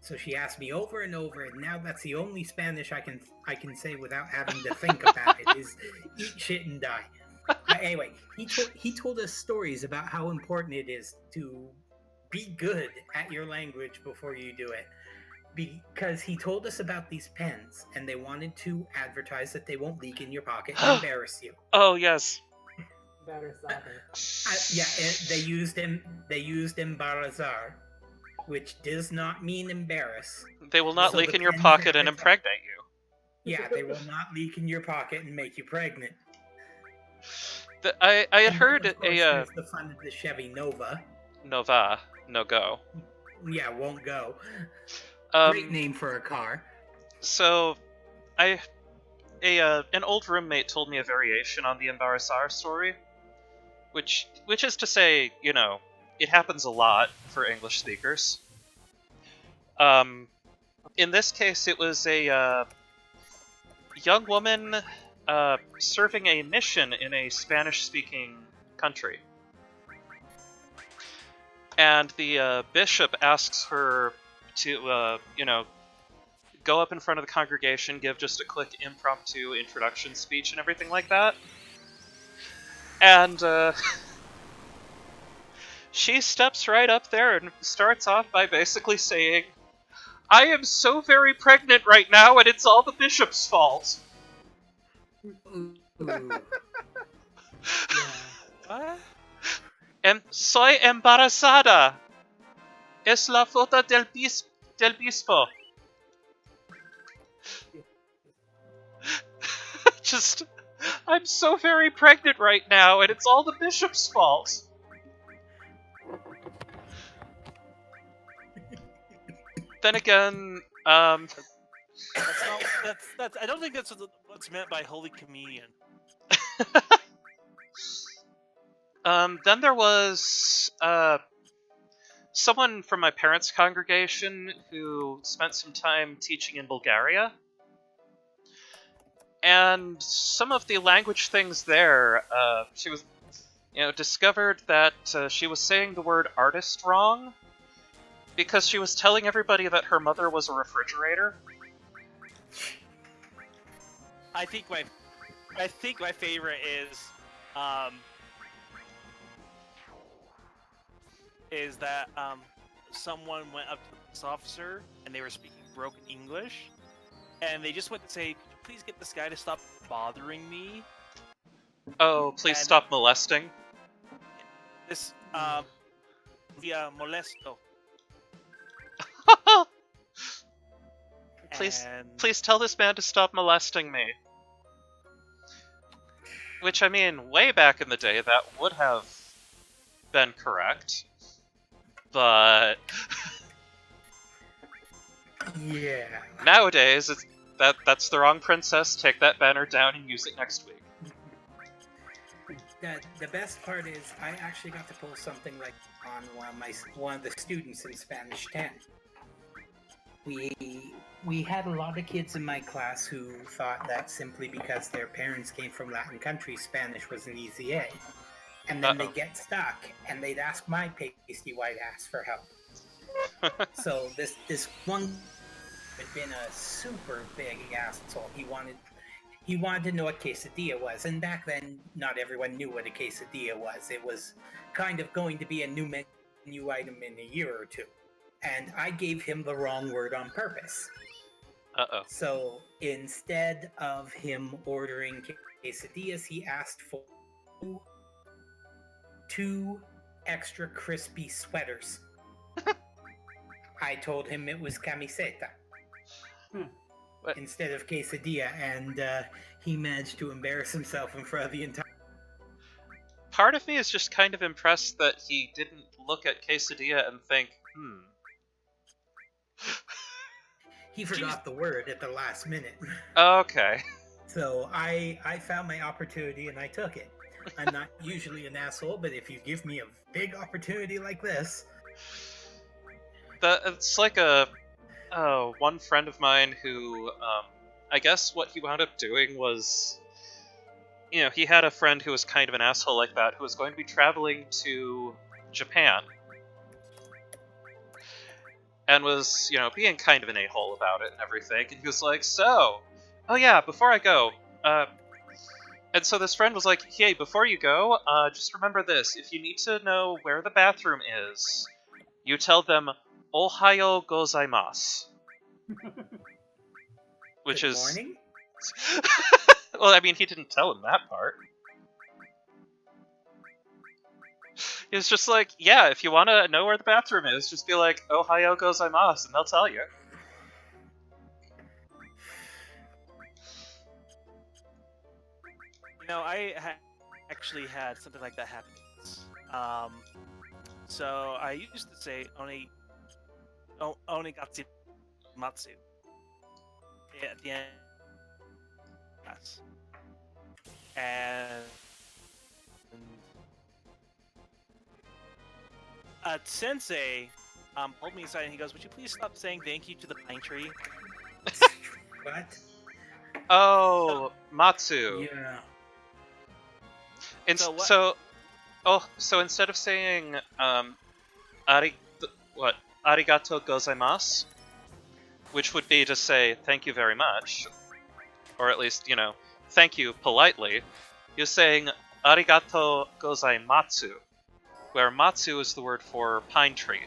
So she asked me over and over, and now that's the only Spanish I can say without having to think about it is eat shit and die. But anyway, he told us stories about how important it is to be good at your language before you do it. Because he told us about these pens, and they wanted to advertise that they won't leak in your pocket and embarrass you. Oh yes. Better soccer. They used embarazar, which does not mean embarrass. They will not So leak the in your pens pocket and advertise- impregnate you. Yeah, they will not leak in your pocket and make you pregnant. I had And then, heard of course, there's the fun of the Chevy Nova. Nova, no go. Yeah, won't go. Great name for a car. So, an old roommate told me a variation on the Embarazar story, which is to say, you know, it happens a lot for English speakers. In this case, it was a young woman serving a mission in a Spanish-speaking country. And the bishop asks her to, go up in front of the congregation, give just a quick impromptu introduction speech and everything like that. And she steps right up there and starts off by basically saying, "I am so very pregnant right now, and it's all the bishop's fault." Ooh. Yeah. What? Soy embarazada. Es la foto del bispo. Just, I'm so very pregnant right now, and it's all the bishop's fault. Then again, That's not. That's. I don't think that's what's meant by Holy Communion. then there was someone from my parents' congregation who spent some time teaching in Bulgaria. And some of the language things there, she was, discovered that she was saying the word artist wrong because she was telling everybody that her mother was a refrigerator. I think my favorite is that someone went up to the police officer and they were speaking broken English, and they just went to say, "Could you please get this guy to stop bothering me?" Oh, please And stop molesting. This via molesto. Please tell this man to stop molesting me. Which, I mean, way back in the day, that would have been correct. But Yeah. nowadays, that's the wrong princess. Take that banner down and use it next week. The best part is I actually got to pull something like on one of the students in Spanish 10. We had a lot of kids in my class who thought that simply because their parents came from Latin countries, Spanish was an easy A. And then they get stuck, and they'd ask my pasty white ass for help. So this one had been a super big asshole. He wanted to know what quesadilla was, and back then, not everyone knew what a quesadilla was. It was kind of going to be a new menu item in a year or two. And I gave him the wrong word on purpose. Uh-oh. So instead of him ordering quesadillas, he asked for 2 extra crispy sweaters. I told him it was camiseta instead of quesadilla, and he managed to embarrass himself in front of the entire... Part of me is just kind of impressed that he didn't look at quesadilla and think, He forgot the word at the last minute. Okay. So I found my opportunity and I took it. I'm not usually an asshole, but if you give me a big opportunity like this... It's like one friend of mine who, I guess what he wound up doing was, he had a friend who was kind of an asshole like that, who was going to be traveling to Japan. And was, being kind of an a-hole about it and everything. And he was like, "So, oh yeah, before I go, and so this friend was like, "Hey, before you go, just remember this. If you need to know where the bathroom is, you tell them, Ohayo gozaimasu." Which Good is... morning? Well, I mean, he didn't tell him that part. He was just like, yeah, if you want to know where the bathroom is, just be like, "Ohayo gozaimasu," and they'll tell you. I actually had something like that happen. So I used to say onigatsu matsu at the end of class. And sensei pulled me aside and he goes, "Would you please stop saying thank you to the pine tree?" What? Oh, Matsu. Yeah. So what? So instead of saying ari what arigato gozaimasu, which would be to say thank you very much, or at least, thank you politely, you're saying arigato gozaimatsu, where matsu is the word for pine tree.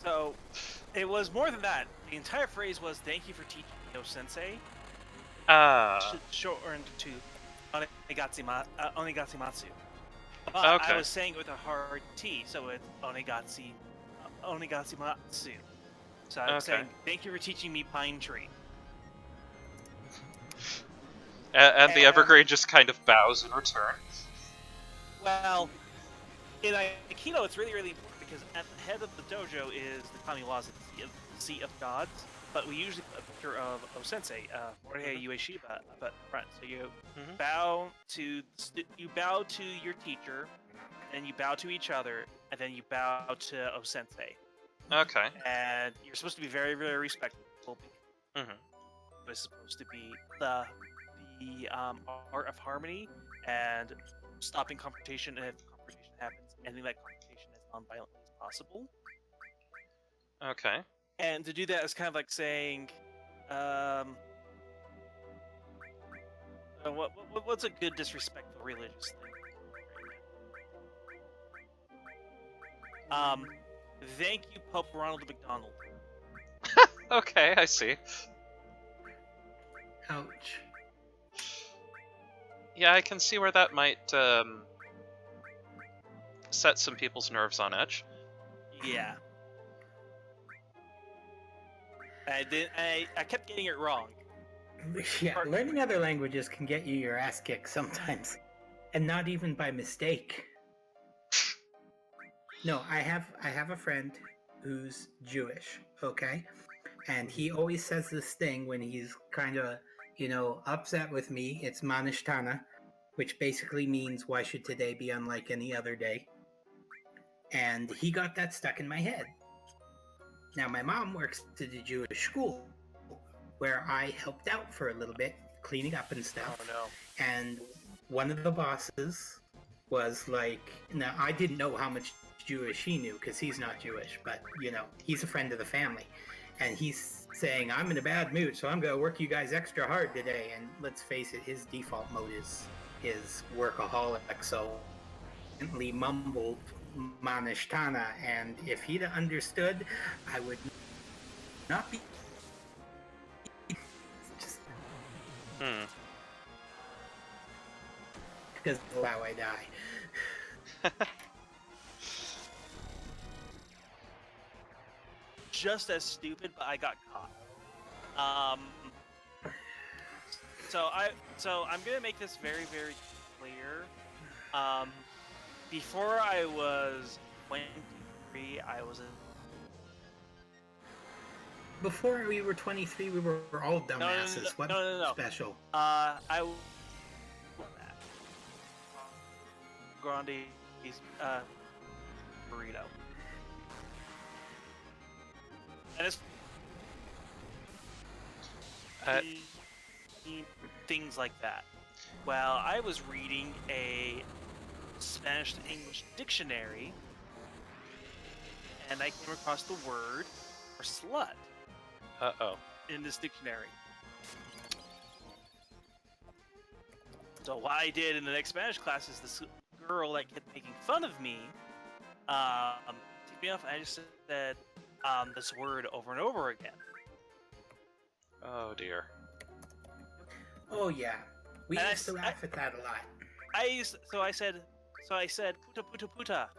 So it was more than that. The entire phrase was "Thank you for teaching me, O Sensei," Ah, shortened to Onigatsumatsu. But I okay. was saying it with a hard T, so it's Onigatsumatsu. So I'm Okay. saying, thank you for teaching me pine tree. And the evergreen just kind of bows in return. Well, in Aikido, it's really, really important because at the head of the dojo is the Kamiwaza, the seat of gods. But we usually put a picture of O-sensei, Morihei Ueshiba, up at the front. So you bow to your teacher, and you bow to each other, and then you bow to O-sensei. Okay. And you're supposed to be very, very respectful. Mm-hmm. It's supposed to be the art of harmony and stopping confrontation, and if confrontation happens, ending that confrontation as non-violently as possible. Okay. And to do that is kind of like saying, what's a good disrespectful religious thing? Thank you, Pope Ronald McDonald. Okay, I see. Ouch. Yeah, I can see where that might set some people's nerves on edge. Yeah. I kept getting it wrong. Yeah, learning other languages can get you your ass kicked sometimes, and not even by mistake. No, I have a friend who's Jewish, okay? And he always says this thing when he's kind of, upset with me. It's Manishtana, which basically means why should today be unlike any other day? And he got that stuck in my head. Now, my mom works at a Jewish school where I helped out for a little bit, cleaning up and stuff. Oh no. And one of the bosses was like, now I didn't know how much Jewish he knew because he's not Jewish, but he's a friend of the family. And he's saying, I'm in a bad mood, so I'm going to work you guys extra hard today. And let's face it, his default mode is workaholic. So he mumbled Manishtana, and if he'd understood, I would not be just because of how I die. Just as stupid, but I got caught. So I'm gonna make this very, very clear. Before I was 23, I was Before we were 23, we were all dumbasses. What no. special? I Grande burrito. And it's things like that. Well, I was reading a Spanish to English dictionary, and I came across the word for slut in this dictionary. So what I did in the next Spanish class is this girl that kept making fun of me ticked me off, and I just said this word over and over again. Oh dear. Oh yeah, we And used to laugh at that a lot. So I said puta puta puta,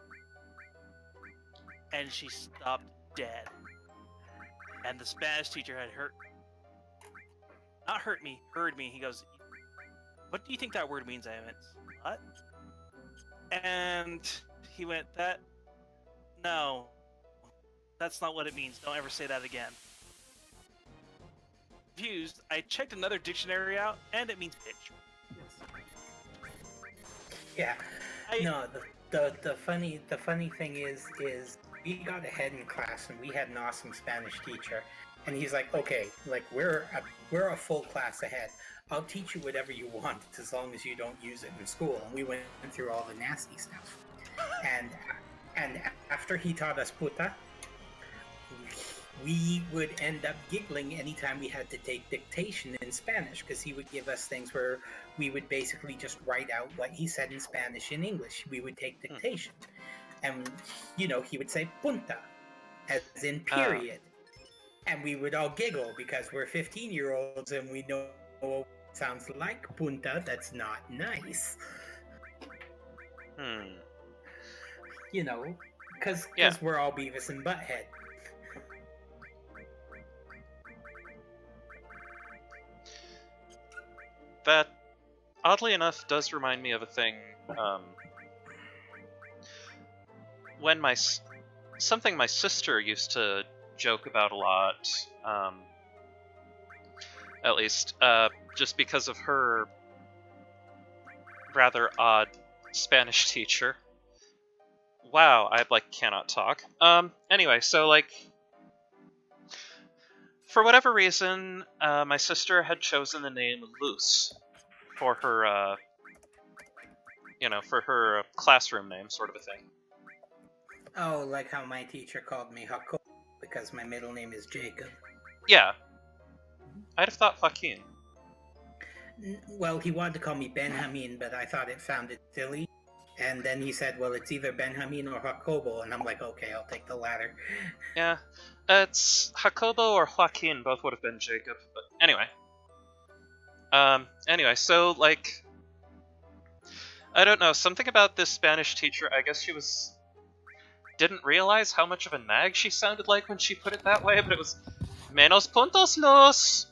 and she stopped dead. And the Spanish teacher had heard me. He goes, "What do you think that word means?" I went, "What?" And he went, "No, that's not what it means. Don't ever say that again." Confused, I checked another dictionary out, and it means bitch. Yeah. No, the funny thing is we got ahead in class and we had an awesome Spanish teacher, and he's like, okay, like we're a full class ahead. I'll teach you whatever you want as long as you don't use it in school. And we went through all the nasty stuff. And after he taught us puta, we would end up giggling anytime we had to take dictation in Spanish, because he would give us things where we would basically just write out what he said in Spanish in English. We would take dictation. And, he would say punta, as in period. And we would all giggle because we're 15-year-olds and we know it sounds like punta. That's not nice. Because we're all Beavis and Butthead. That, oddly enough, does remind me of a thing. When something my sister used to joke about a lot, at least, just because of her rather odd Spanish teacher. Wow, I cannot talk. Anyway, so for whatever reason, my sister had chosen the name Luz for her, for her classroom name, sort of a thing. Oh, like how my teacher called me Jacob because my middle name is Jacob. Yeah. I'd have thought Joaquin. Well, he wanted to call me Benjamin, but I thought it sounded silly. And then he said, well, it's either Benjamin or Jacobo. And I'm like, okay, I'll take the latter. Yeah. It's Jacobo or Joaquin, both would have been Jacob. But anyway. Anyway, so, I don't know, something about this Spanish teacher, I guess she didn't realize how much of a nag she sounded like when she put it that way, but it was menos puntos los.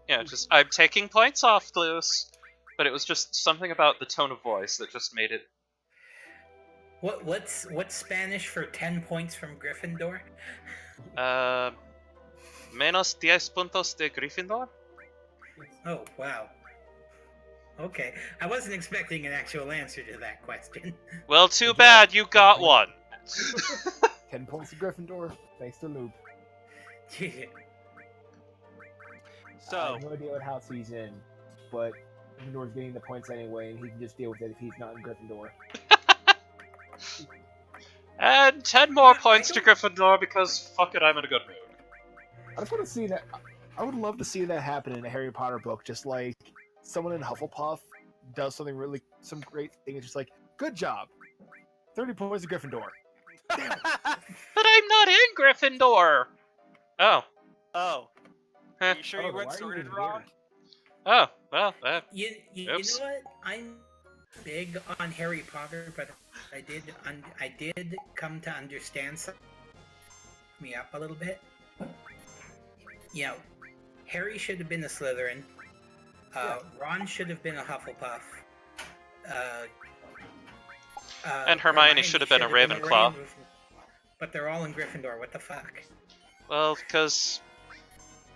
Yeah, just, I'm taking points off, Luz. But it was just something about the tone of voice that just made it... What's Spanish for 10 points from Gryffindor? Menos 10 puntos de Gryffindor? Oh, wow. Okay, I wasn't expecting an actual answer to that question. Well, too bad, you got one. 10 points to Gryffindor, thanks to Luke. So, I have no idea what house he's in, but Gryffindor's getting the points anyway, and he can just deal with it if he's not in Gryffindor. And 10 more points to Gryffindor because fuck it, I'm in a good mood. I just want to see that. I would love to see that happen in a Harry Potter book. Just like someone in Hufflepuff does some great thing. It's just like, good job, 30 points to Gryffindor. But I'm not in Gryffindor. Oh. Oh. Huh. Are you sure you weren't sorted wrong? Oh, well, You know what? I'm big on Harry Potter, but I did come to understand something. Me up a little bit. Harry should have been a Slytherin. Ron should have been a Hufflepuff. and Hermione should have been a Ravenclaw. But they're all in Gryffindor. What the fuck? Well, because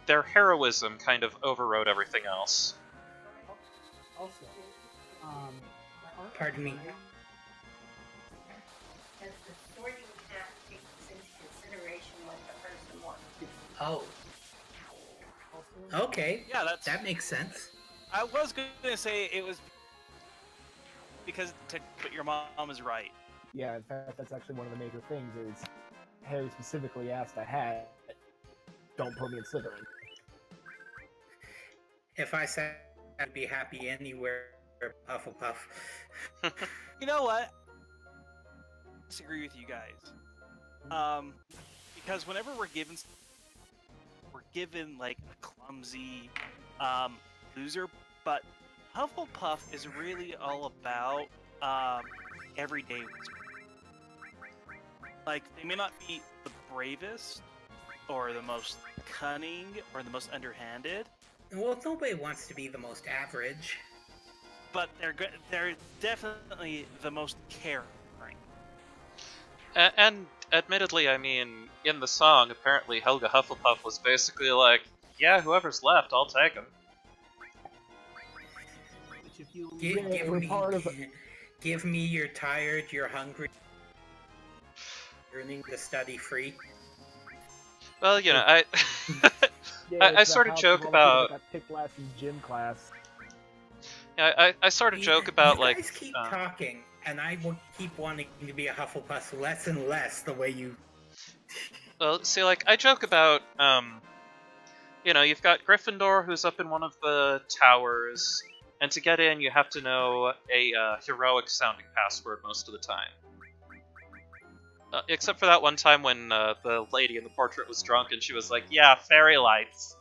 their heroism kind of overrode everything else. Also, Pardon me. Because the sorting hat takes into consideration what the person wants. Oh, also, okay. Yeah, That makes sense. I was going to say it was because, but your mom is right. Yeah, in fact, that's actually one of the major things is Harry specifically asked the hat, don't put me in Slytherin. If I said I'd be happy anywhere, Hufflepuff. You know what? I disagree with you guys. Because whenever we're given like a clumsy loser, but Hufflepuff is really all about everyday wizard. Like, they may not be the bravest or the most cunning or the most underhanded, Well, nobody wants to be the most average. but they're definitely the most caring. And admittedly, I mean, in the song, apparently Helga Hufflepuff was basically like, yeah, whoever's left, I'll take him. which if you Give we're me, part of give me you're tired, you're hungry. earning the study free. Well, you know, I Yeah, I it's the sort of house joke of all the people that about got picked last in gym class. I sort of joke about You like guys keep talking, and I will keep wanting to be a Hufflepuff less and less the way you. well, see, like I joke about you know, you've got Gryffindor who's up in one of the towers, and to get in, you have to know a heroic sounding password most of the time. Except for that one time when the lady in the portrait was drunk and she was like, "Yeah, fairy lights."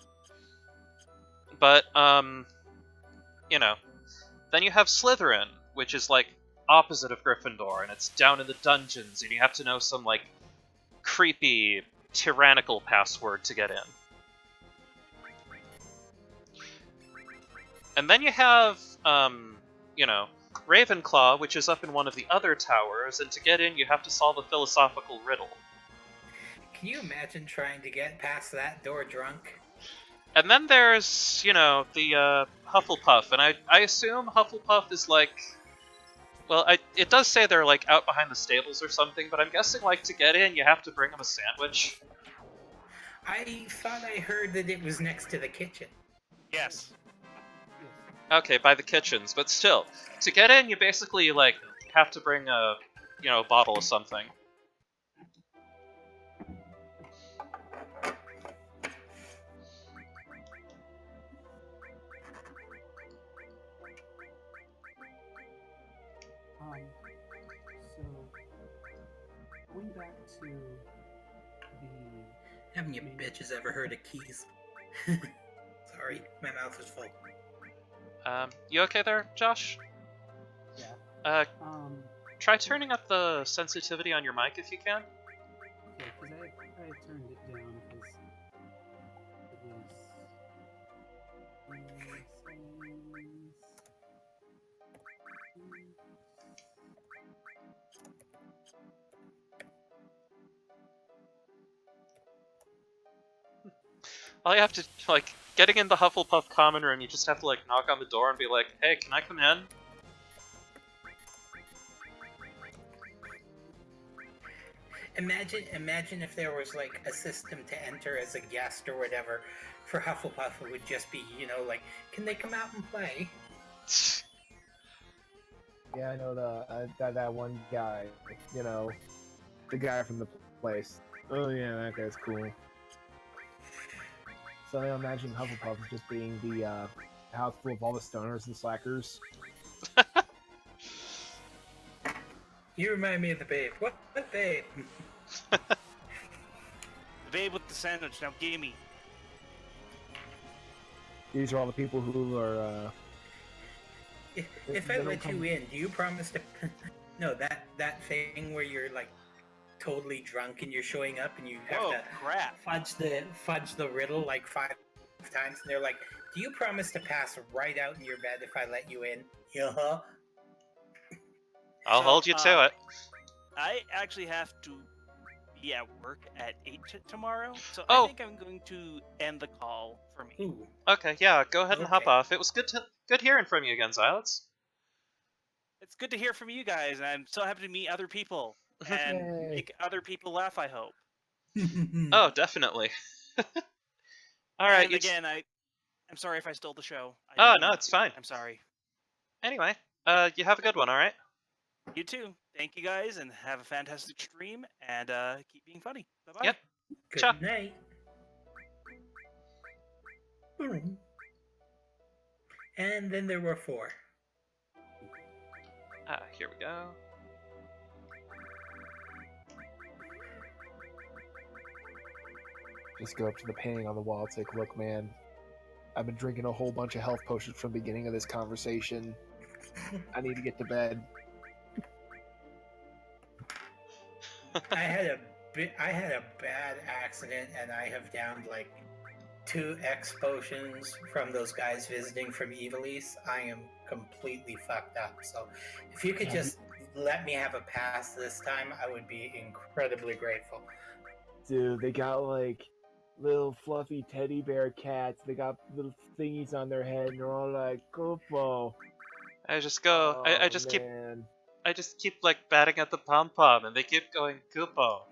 But you know, then you have Slytherin, which is like opposite of Gryffindor, and it's down in the dungeons, and you have to know some like creepy, tyrannical password to get in. And then you have, you know, Ravenclaw, which is up in one of the other towers, and to get in, you have to solve a philosophical riddle. Can you imagine trying to get past that door drunk? And then there's, you know, the Hufflepuff, and I assume Hufflepuff is like, well, it does say they're like out behind the stables or something, but I'm guessing like to get in, you have to bring them a sandwich. I thought I heard that it was next to the kitchen. Yes. Okay, by the kitchens, but still, to get in, you basically like have to bring a, you know, bottle of something. So going back to the Haven't you bitches ever heard of keys? Sorry, my mouth is full. You okay there, Josh? yeah. Try turning up the sensitivity on your mic if you can. Okay, because I turned it down because it was settings. All you have to, like, getting in the Hufflepuff common room, you just have to, like, knock on the door and be like, "Hey, can I come in?" Imagine if there was like a system to enter as a guest or whatever for Hufflepuff. It would just be, you know, like, can they come out and play? Yeah, I know that one guy. You know, the guy from the place. Oh yeah, that guy's cool. So I imagine Hufflepuff is just being the house full of all the stoners and slackers. You remind me of the babe. What babe? The babe with the sandwich. Now gimme. These are all the people who are. If I let you in, do you promise to? No, that thing where you're like totally drunk and you're showing up and you have Whoa, to crap. fudge the riddle like 5 times, and they're like, "Do you promise to pass right out in your bed if I let you in?" Yeah. I'll hold you to it. I actually have to be at work at 8 tomorrow, so Oh. I think I'm going to end the call for me. Ooh. Okay, yeah, go ahead and hop Okay. off. It was good hearing from you again, Xylets. It's good to hear from you guys, and I'm so happy to meet other people and Yay. make other people laugh, I hope. Oh, definitely. All right. And again, I'm sorry if I stole the show. Oh, no, it's fine. I'm sorry. Anyway, you have a good one, all right? You too. Thank you guys, and have a fantastic stream, and keep being funny. Bye-bye. Yep. Good Ciao. night. Boom. And then there were 4. Here we go. Just go up to the painting on the wall. It's like, look, man, I've been drinking a whole bunch of health potions from the beginning of this conversation. I need to get to bed. I had a bad accident, and I have downed like 2 X potions from those guys visiting from Evilise. I am completely fucked up. So, if you could just let me have a pass this time, I would be incredibly grateful. Dude, they got like little fluffy teddy bear cats. They got little thingies on their head, and they're all like, "Koopo." I just go. I Oh, just man. keep like batting at the pom pom, and they keep going Kupo.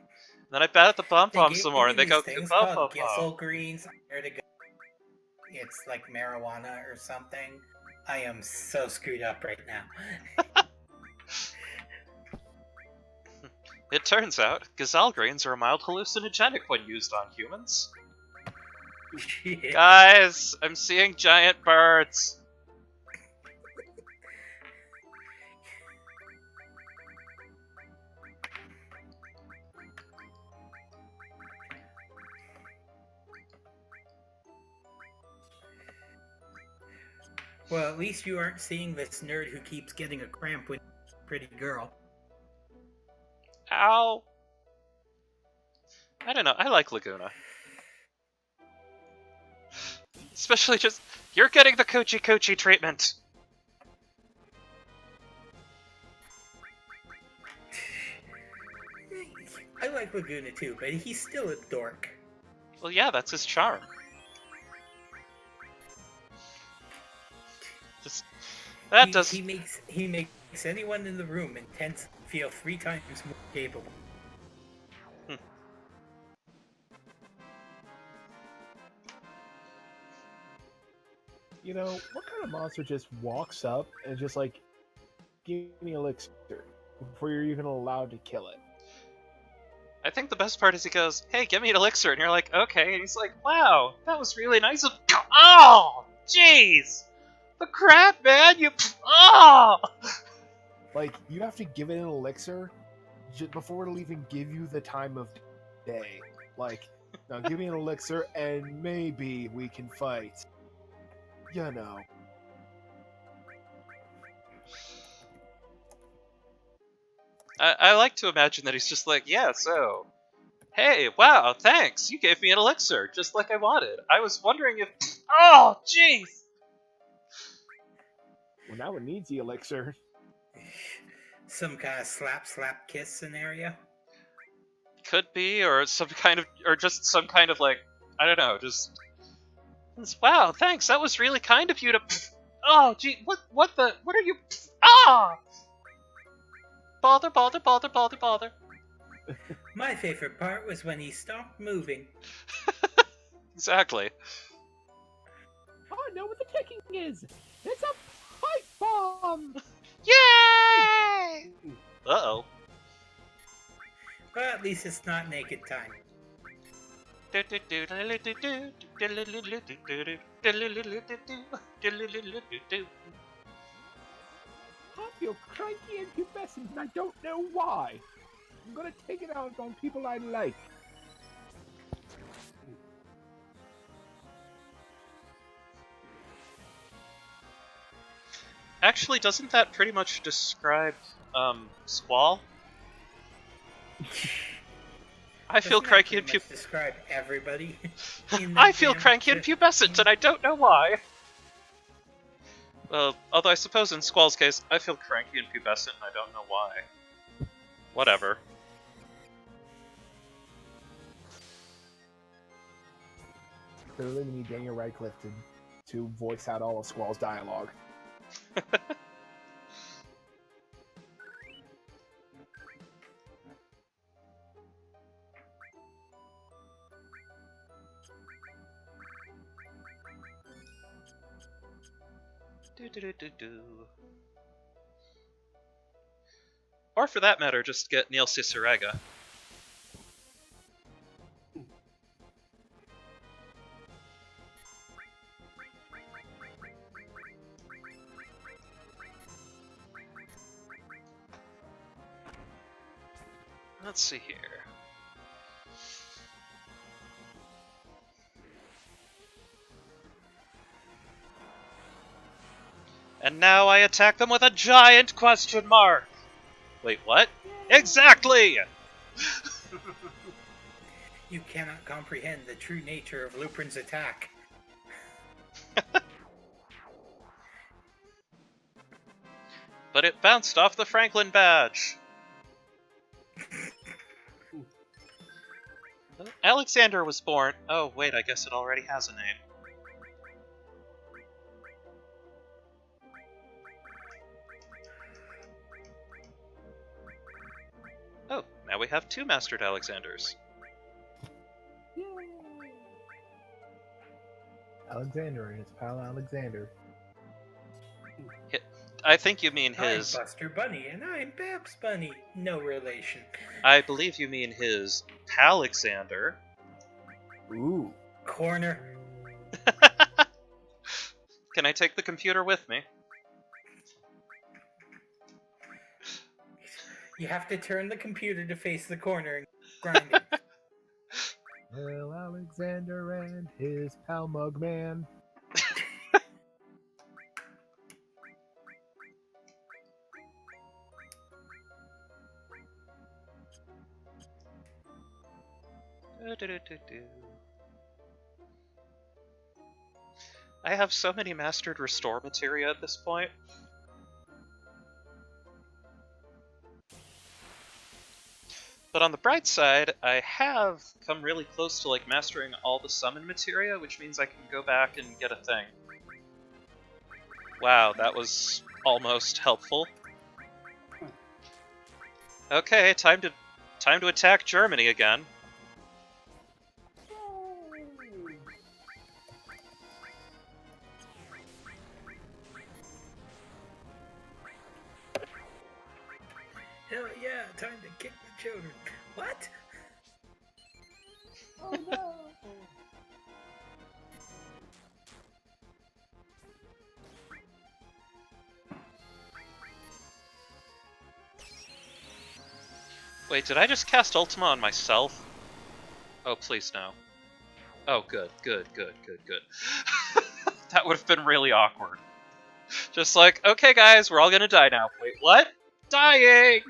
Then I bat at the pom They pom gave some more, me and they these go things pom called pom pom. Gissel greens. Where to go? It's like marijuana or something. I am so screwed up right now. It turns out, gazelle grains are a mild hallucinogenic when used on humans. Shit. Guys, I'm seeing giant birds. Well, at least you aren't seeing this nerd who keeps getting a cramp with a pretty girl. Ow. I don't know, I like Laguna. Especially just, you're getting the coochie coochie treatment. I like Laguna too, but he's still a dork. Well, yeah, that's his charm. Just, that does... He makes anyone in the room intense feel 3 times more capable. You know, what kind of monster just walks up and just like, give me elixir before you're even allowed to kill it? I think the best part is he goes, hey, give me an elixir, and you're like, okay, and he's like, wow, that was really nice of... Oh, jeez! The crap, man, you... Oh! Like, you have to give it an elixir before it'll even give you the time of day. Like, now give me an elixir and maybe we can fight. You know. I like to imagine that he's just like, yeah, so... Hey, wow, thanks, you gave me an elixir, just like I wanted. I was wondering if... Oh, jeez! Well, now it needs the elixir. Some kind of slap kiss scenario. Could be, or some kind of... Or just some kind of, like... I don't know, just... Wow, thanks, that was really kind of you to... Oh, gee, what are you... Ah! Bother. My favorite part was when he stopped moving. Exactly. Oh, I know what the ticking is! It's a pipe bomb! Yay! Uh-oh. But at least it's not naked time. I feel cranky and pubescent and I don't know why. I'm gonna take it out on people I like. Actually, doesn't that pretty much describe, Squall? I feel Doesn't that cranky and pretty much describe everybody. I feel cranky and pubescent, and I don't know why. Although I suppose in Squall's case, I feel cranky and pubescent, and I don't know why. Whatever. Clearly we need Daniel Radcliffe to voice out all of Squall's dialogue. Or for that matter, just get Neil Cicerega. Let's see here. And now I attack them with a giant question mark! Wait, what? Exactly! You cannot comprehend the true nature of Lupin's attack. But it bounced off the Franklin badge. Alexander was born... Oh, wait, I guess it already has a name. Oh, now we have have 2 Mastered Alexanders. Yay! Alexander and his pal Alexander. I think you mean I'm his. Buster Bunny, and I'm Babs Bunny. No relation. I believe you mean his Palexander. Ooh. Corner. Can I take the computer with me? You have to turn the computer to face the corner and grind it. Well, Alexander and his pal Mugman. I have so many mastered restore materia at this point. But on the bright side, I have come really close to like mastering all the summon materia, which means I can go back and get a thing. Wow, that was almost helpful. Okay, time to attack Germany again. Hell yeah, time to kick the children. What? Oh no! Wait, did I just cast Ultima on myself? Oh, please no. Oh, good. That would have been really awkward. Just like, okay guys, we're all gonna die now. Wait, what? Dying!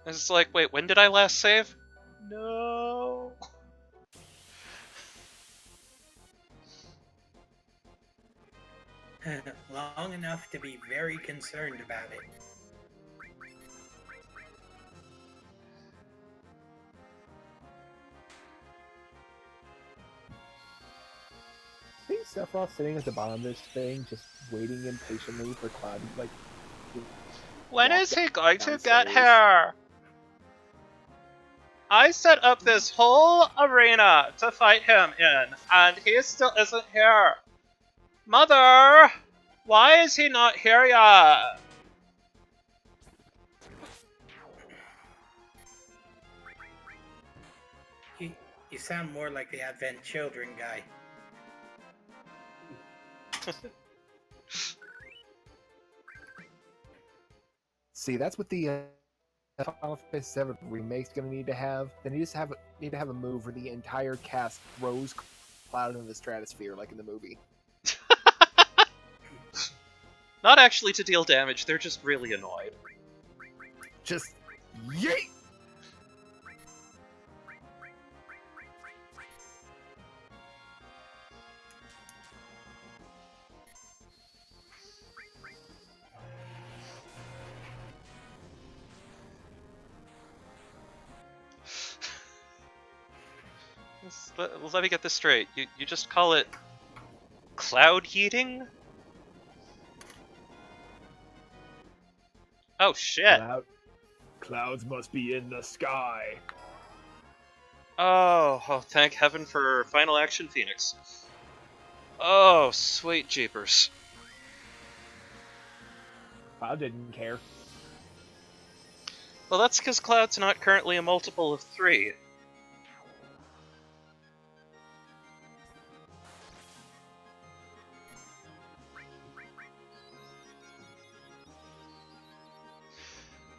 It's just like, wait, when did I last save? No. Long enough to be very concerned about it. I think Sephiroth sitting at the bottom of this thing, just waiting impatiently for Cloud, like. When walk is he going to get downstairs. here? I set up this whole arena to fight him in, and he still isn't here. Mother! Why is he not here yet? You sound more like the Advent Children guy. See, that's what the Final Fantasy VII remake's gonna need to have. They need to have a move where the entire cast throws Cloud into the stratosphere, like in the movie. Not actually to deal damage, they're just really annoyed. Just yeet! Let me get this straight. You just call it cloud heating? Oh shit. Clouds must be in the sky. Oh, thank heaven for Final Action Phoenix. Oh, sweet jeepers. Cloud didn't care. Well, that's because Cloud's not currently a multiple of 3.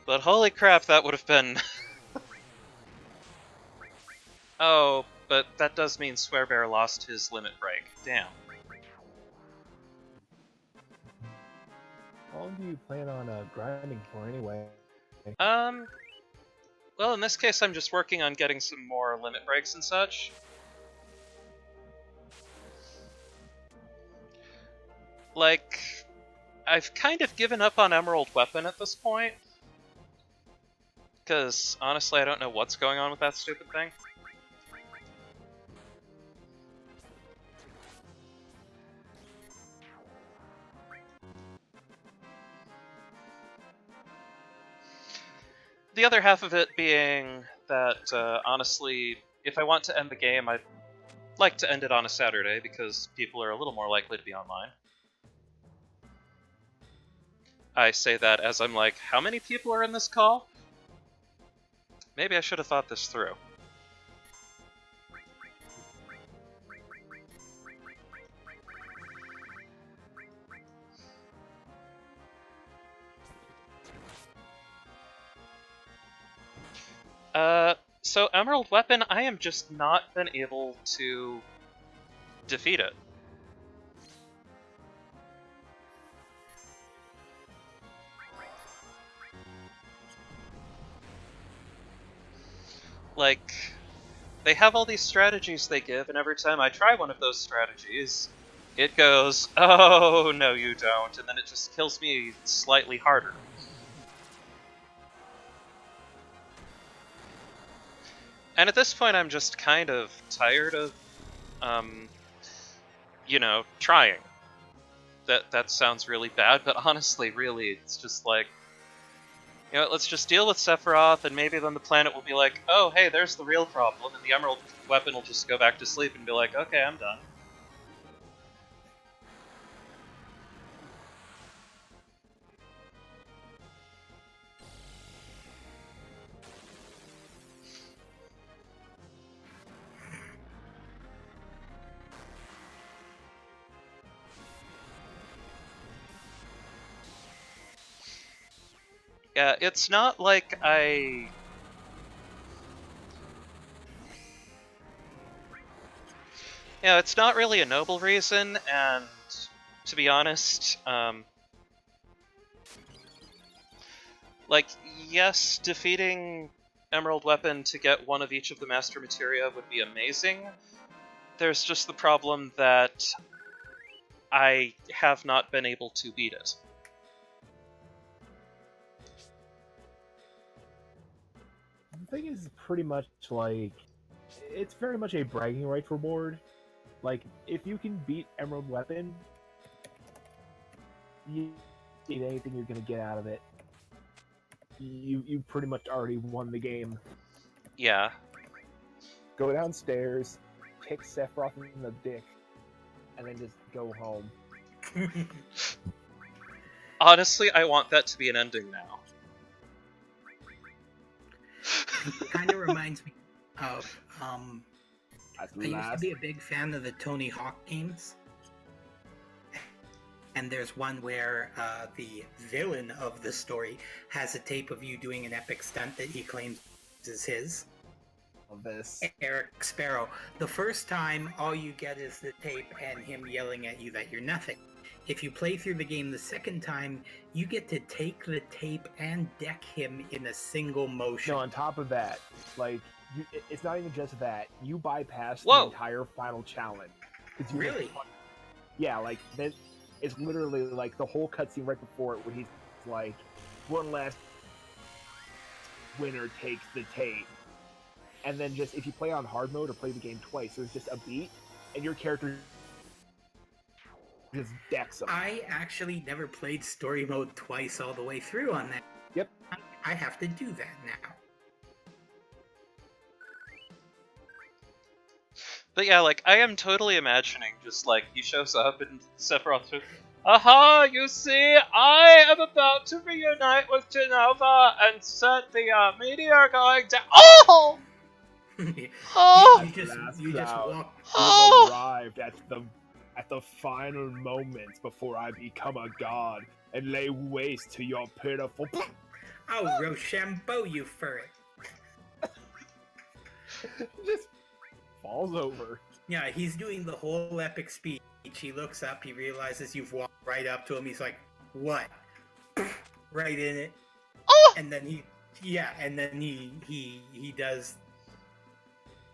But holy crap, that would have been... Oh, but that does mean Swearbear lost his limit break. Damn. How long do you plan on grinding for anyway? Well, in this case, I'm just working on getting some more limit breaks and such. Like, I've kind of given up on Emerald Weapon at this point. Because, honestly, I don't know what's going on with that stupid thing. the other half of it being that, honestly, if I want to end the game, I'd like to end it on a Saturday because people are a little more likely to be online. I say that as I'm like, how many people are in this call? Maybe I should have thought this through. So Emerald Weapon, I am just not been able to defeat it. Like, they have all these strategies they give, and every time I try one of those strategies, it goes, oh, no you don't, and then it just kills me slightly harder. And at this point, I'm just kind of tired of, trying. That sounds really bad, but honestly, really, it's just like, let's just deal with Sephiroth, and maybe then the planet will be like, oh, hey, there's the real problem, and the Emerald Weapon will just go back to sleep and be like, okay, I'm done. Yeah, it's not like it's not really a noble reason, and to be honest, like, yes, defeating Emerald Weapon to get one of each of the Master Materia would be amazing. There's just the problem that I have not been able to beat it. The thing is pretty much like, it's very much a bragging rights reward. Like, if you can beat Emerald Weapon, you need anything you're gonna get out of it. You pretty much already won the game. Yeah. Go downstairs, kick Sephiroth in the dick, and then just go home. Honestly, I want that to be an ending now. Kind of reminds me of That's I used to be a big fan of the Tony Hawk games. And there's one where the villain of the story has a tape of you doing an epic stunt that he claims is his. Of this. Eric Sparrow. The first time, all you get is the tape and him yelling at you that you're nothing. If you play through the game the second time, you get to take the tape and deck him in a single motion. No, on top of that, like, it's not even just that. You bypass Whoa. the entire final challenge. Really? Yeah, like, it's literally like the whole cutscene right before it where he's like, one last winner takes the tape. And then just, if you play on hard mode or play the game twice, there's just a beat, and your character just decks them. I actually never played story mode twice all the way through on that. Yep. I have to do that now. But yeah, like, I am totally imagining just, like, he shows up and Sephiroth says, aha, you see, I am about to reunite with Genova and set the meteor going down. Oh! Oh! You just walk. You've arrived at the final moments before I become a god and lay waste to your pitiful. Oh, Rochambeau, you furry. Just falls over. Yeah, he's doing the whole epic speech. He looks up, he realizes you've walked right up to him. He's like, "What?" Right in it. Oh! And then he does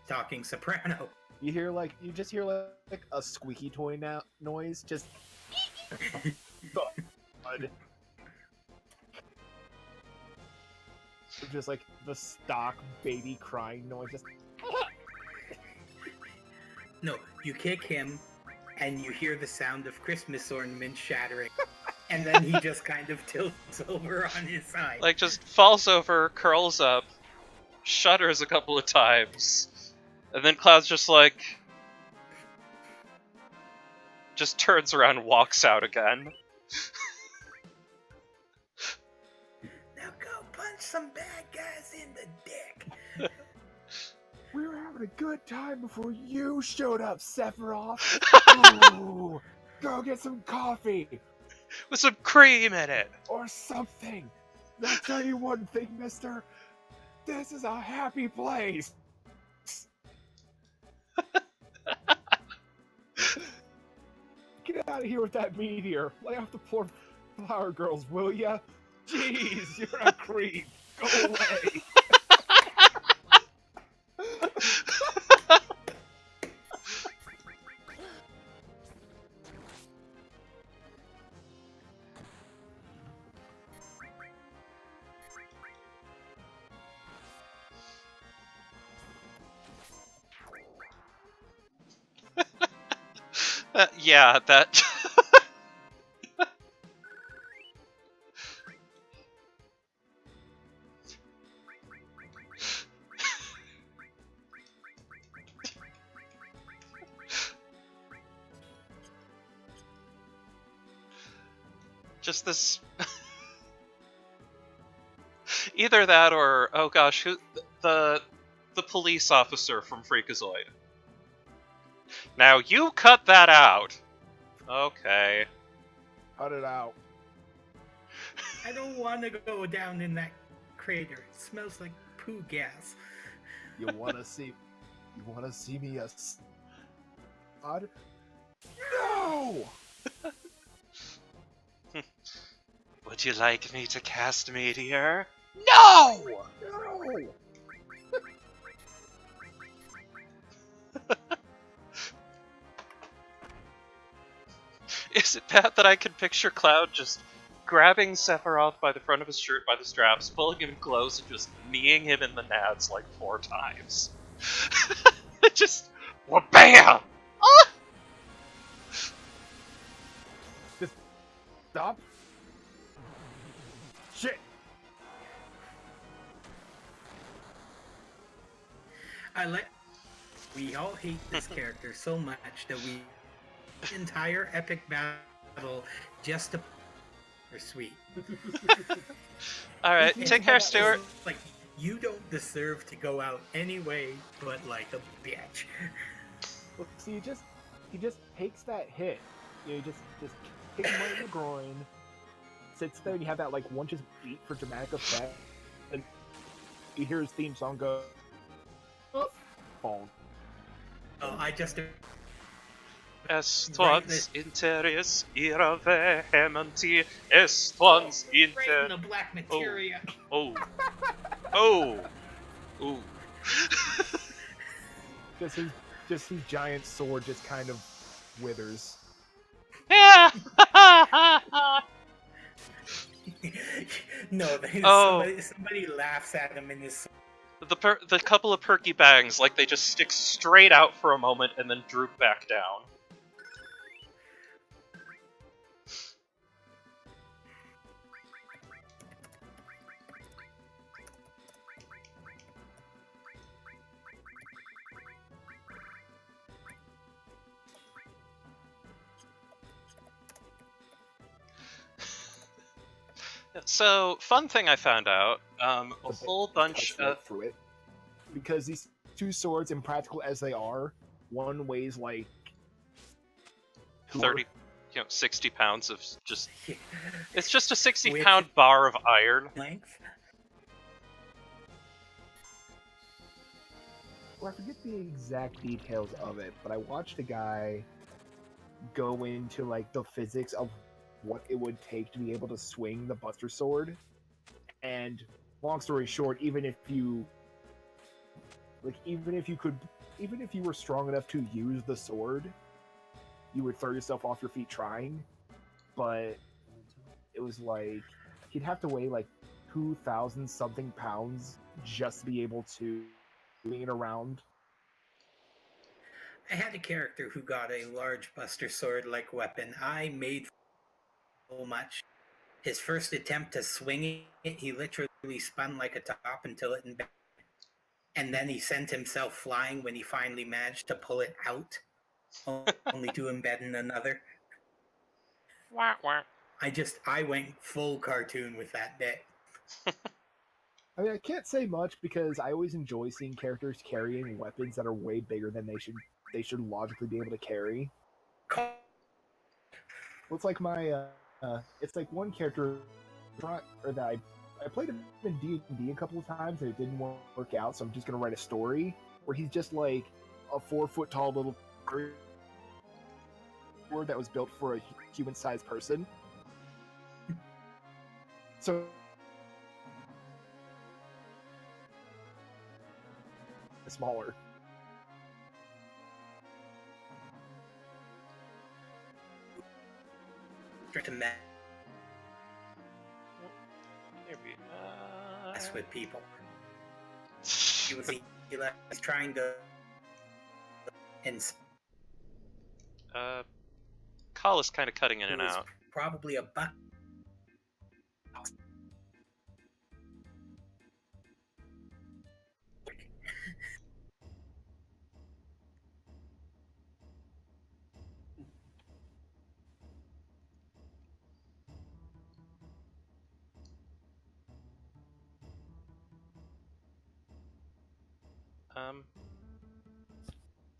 talking soprano. You just hear like a squeaky toy noise, just thud. Just like the stock baby crying noise, just. No, you kick him, and you hear the sound of Christmas ornaments shattering. and then he just kind of tilts over on his side. Like, just falls over, curls up, shudders a couple of times, and then Cloud's just like... just turns around and walks out again. Now go punch some bad guys in the dick. We were having a good time before you showed up, Sephiroth. Ooh, go get some coffee With some cream in it! or something. I'll tell you one thing, mister. This is a happy place. Get out of here with that meteor. Lay off the poor flower girls, will ya? Jeez, you're a creep. Go away. Yeah, that... just this... Either that or, oh gosh, who... the police officer from Freakazoid. Now you cut that out! Okay. Cut it out. I don't want to go down in that crater. It smells like poo gas. You wanna see me a odd? No! Would you like me to cast Meteor? No! No! Is it bad that I can picture Cloud just grabbing Sephiroth by the front of his shirt by the straps, pulling him close, and just kneeing him in the nads like 4 times? Just... wha-bam! Ah! Stop! Shit! We all hate this character so much that we entire epic battle just to are sweet. Alright, It's take care, almost Stuart. Like, you don't deserve to go out anyway, but like a bitch. Look, see, he just takes that hit. You know, he just kicks him right in the groin. Sits there, and you have that like one just beat for dramatic effect, and you hear his theme song go. Phone. Oh, I just Estons interis ira vehementi, estons right in inter... the black materia. Oh. Oh. Ooh. Just his giant sword just kind of withers. Yeah. No, Oh. somebody laughs at him in this. The couple of perky bangs, like they just stick straight out for a moment and then droop back down. So, fun thing I found out, a whole bunch Cuts right of... through it. Because these two swords, impractical as they are, one weighs like 30, 60 pounds of just... It's just a 60 With pound bar of iron. Length. Well, I forget the exact details of it, but I watched a guy go into like the physics of what it would take to be able to swing the Buster Sword. And long story short, even if you were strong enough to use the sword, you would throw yourself off your feet trying. But it was like he'd have to weigh like 2,000 something pounds just to be able to swing it around. I had a character who got a large Buster Sword like weapon. I made much. His first attempt to swing it, he literally spun like a top until it embedded. And then he sent himself flying when he finally managed to pull it out, only to embed in another. Wah, wah. I went full cartoon with that bit. I mean, I can't say much because I always enjoy seeing characters carrying weapons that are way bigger than they should logically be able to carry. Call Well, it's like one character or that I played him in D&D a couple of times and it didn't work out, so I'm just gonna write a story where he's just like a 4 foot tall little word that was built for a human-sized person. So smaller. to mess Here we with people. He's trying to. And Call is kind of cutting in it and was out. probably a buck.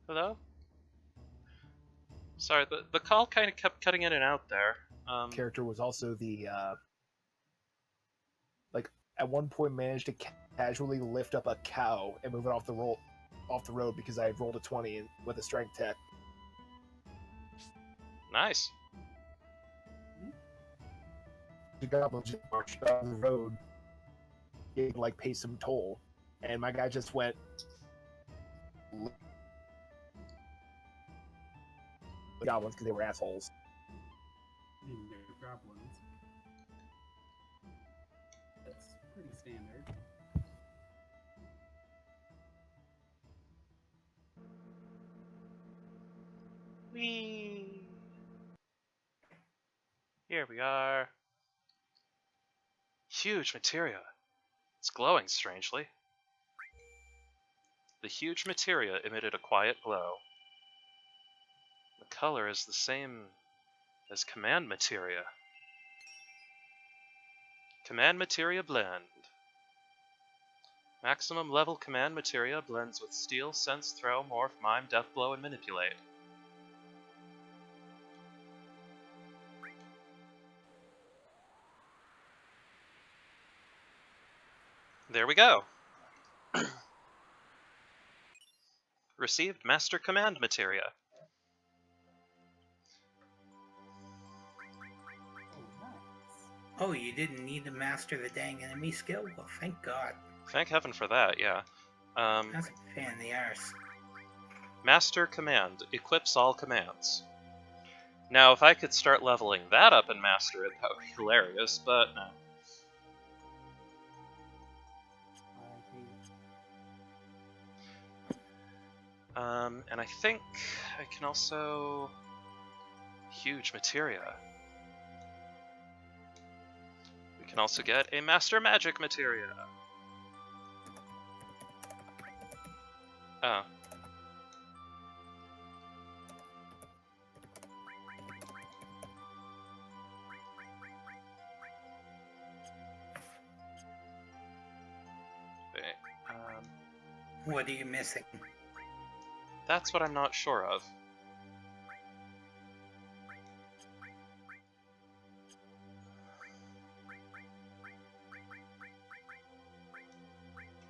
Hello? Sorry, the call kind of kept cutting in and out there. Character was also the like at one point managed to casually lift up a cow and move it off the road because I rolled a 20 with a strength tech. Nice. The goblin just marched down the road, gave like pay some toll, and my guy just went. Goblins because they were assholes. They're goblins. That's pretty standard. Whee! Here we are. Huge materia. It's glowing strangely. The huge materia emitted a quiet glow. The color is the same as command materia. Command materia blend. Maximum level command materia blends with steal, sense, throw, morph, mime, death blow, and manipulate. There we go. Received Master Command Materia. Oh, nice. Oh, you didn't need to master the dang enemy skill? Well, thank God. Thank heaven for that, yeah. That's a pain in the arse. Master Command. Equips all commands. Now, if I could start leveling that up and master it, that would be hilarious, but no. And I think I can also... Huge materia. We can also get a Master Magic materia. Oh. Wait, What are you missing? that's what I'm not sure of.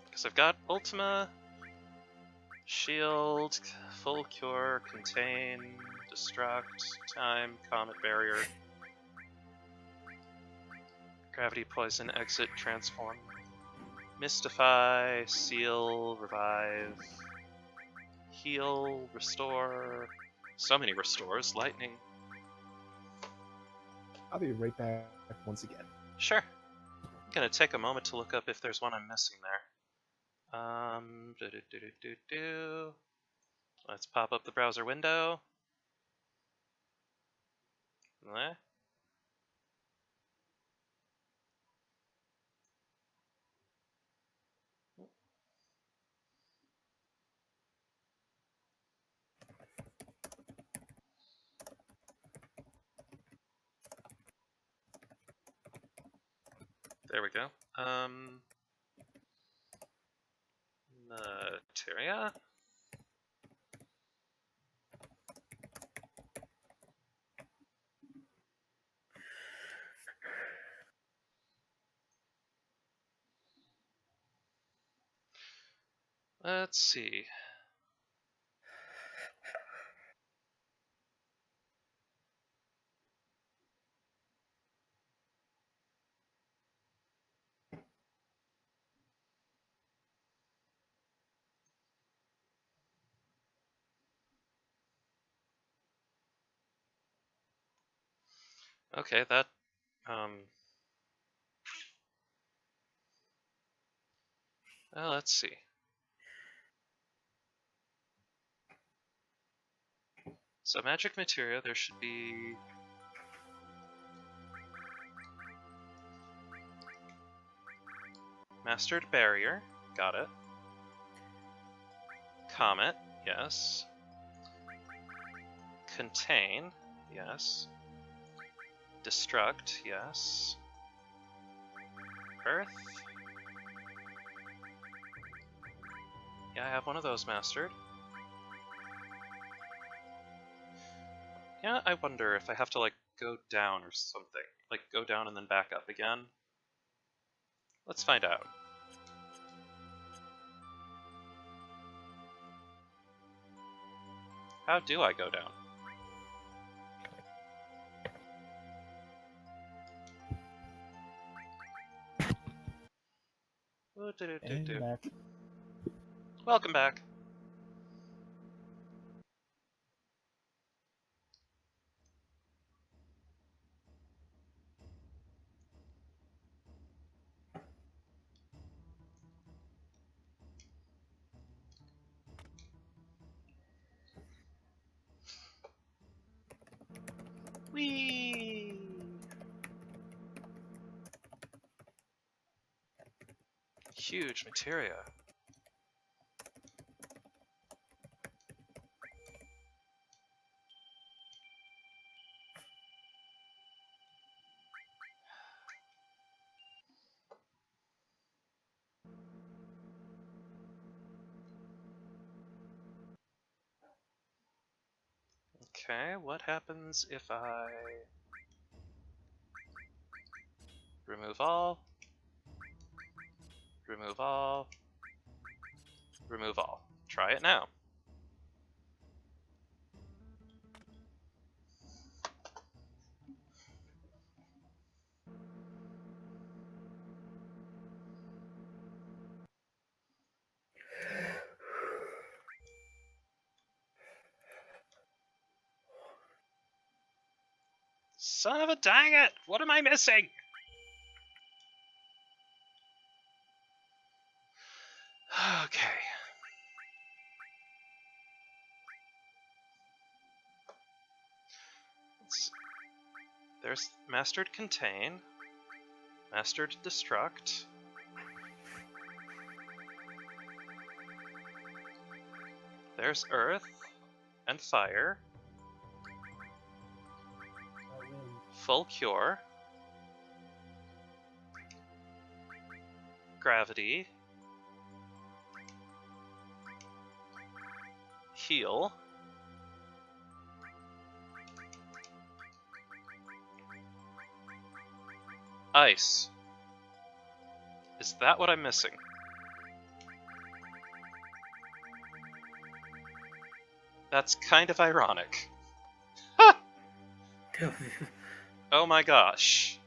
Because I've got Ultima, Shield, Full Cure, Contain, Destruct, Time, Comet Barrier, Gravity Poison, Exit, Transform, Mystify, Seal, Revive, Heal, Restore. So many restores. Lightning. I'll be right back once again. Sure. I'm gonna take a moment to look up if there's one I'm missing there. Let's pop up the browser window. There we go. Materia? Let's see. Okay, that, well, let's see. So magic materia, there should be... Mastered barrier, got it. Comet, yes. Contain, yes. Destruct, yes. Earth. Yeah, I have one of those mastered. Yeah, I wonder if I have to, like, go down or something. Like, go down and then back up again. Let's find out. How do I go down? And back. Welcome back. Whee! Huge materia. Okay, what happens if I remove all, remove all, remove all? Try it now. Son of a dang it! What am I missing? Okay. There's Mastered Contain, Mastered Destruct. There's Earth and Fire. Full Cure. Gravity. Heal. Ice. Is that what I'm missing? That's kind of ironic. Ha! Oh my gosh.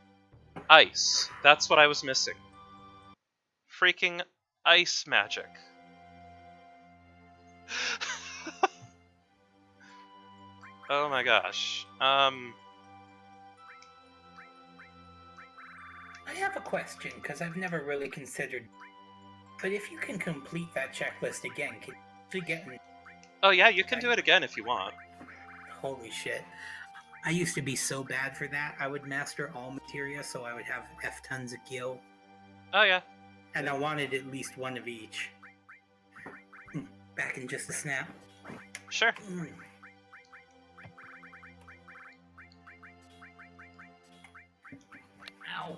Ice. That's what I was missing. Freaking ice magic. Oh my gosh. I have a question, because I've never really considered. But if you can complete that checklist again, can you get in? Oh yeah, you can do it again if you want. Holy shit. I used to be so bad for that. I would master all materia, so I would have F tons of gil. Oh yeah. And I wanted at least one of each. Back in just a snap. Sure. Ow.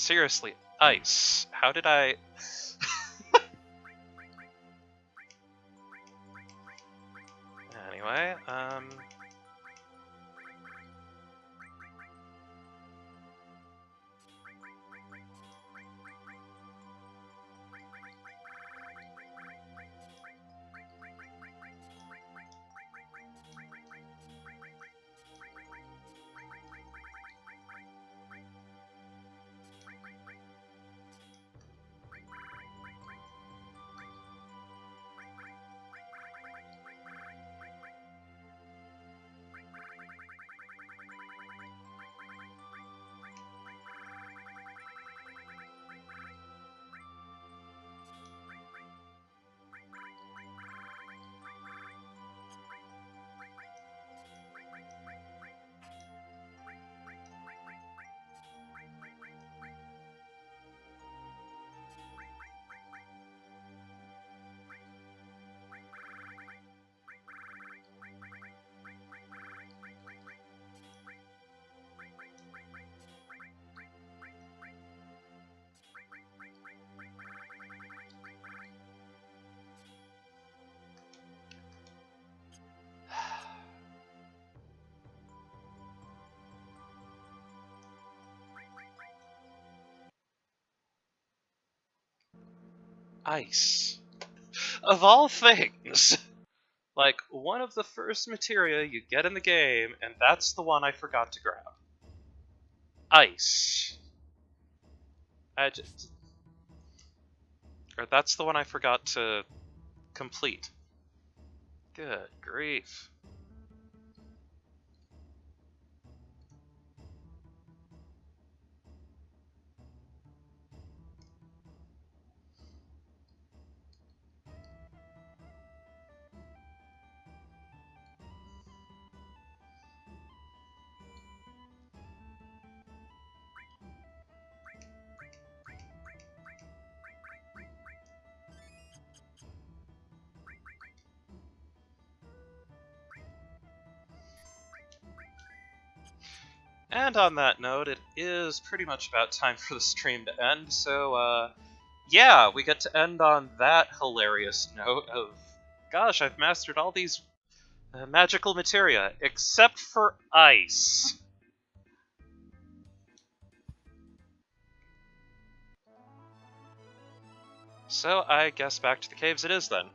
Seriously, ice. How did I... Anyway, ice. Of all things! Like, one of the first materia you get in the game, and that's the one I forgot to grab. Ice. Or that's the one I forgot to complete. Good grief. And on that note, it is pretty much about time for the stream to end, so, yeah, we get to end on that hilarious note of, gosh, I've mastered all these magical materia, except for ice. So I guess back to the caves it is then.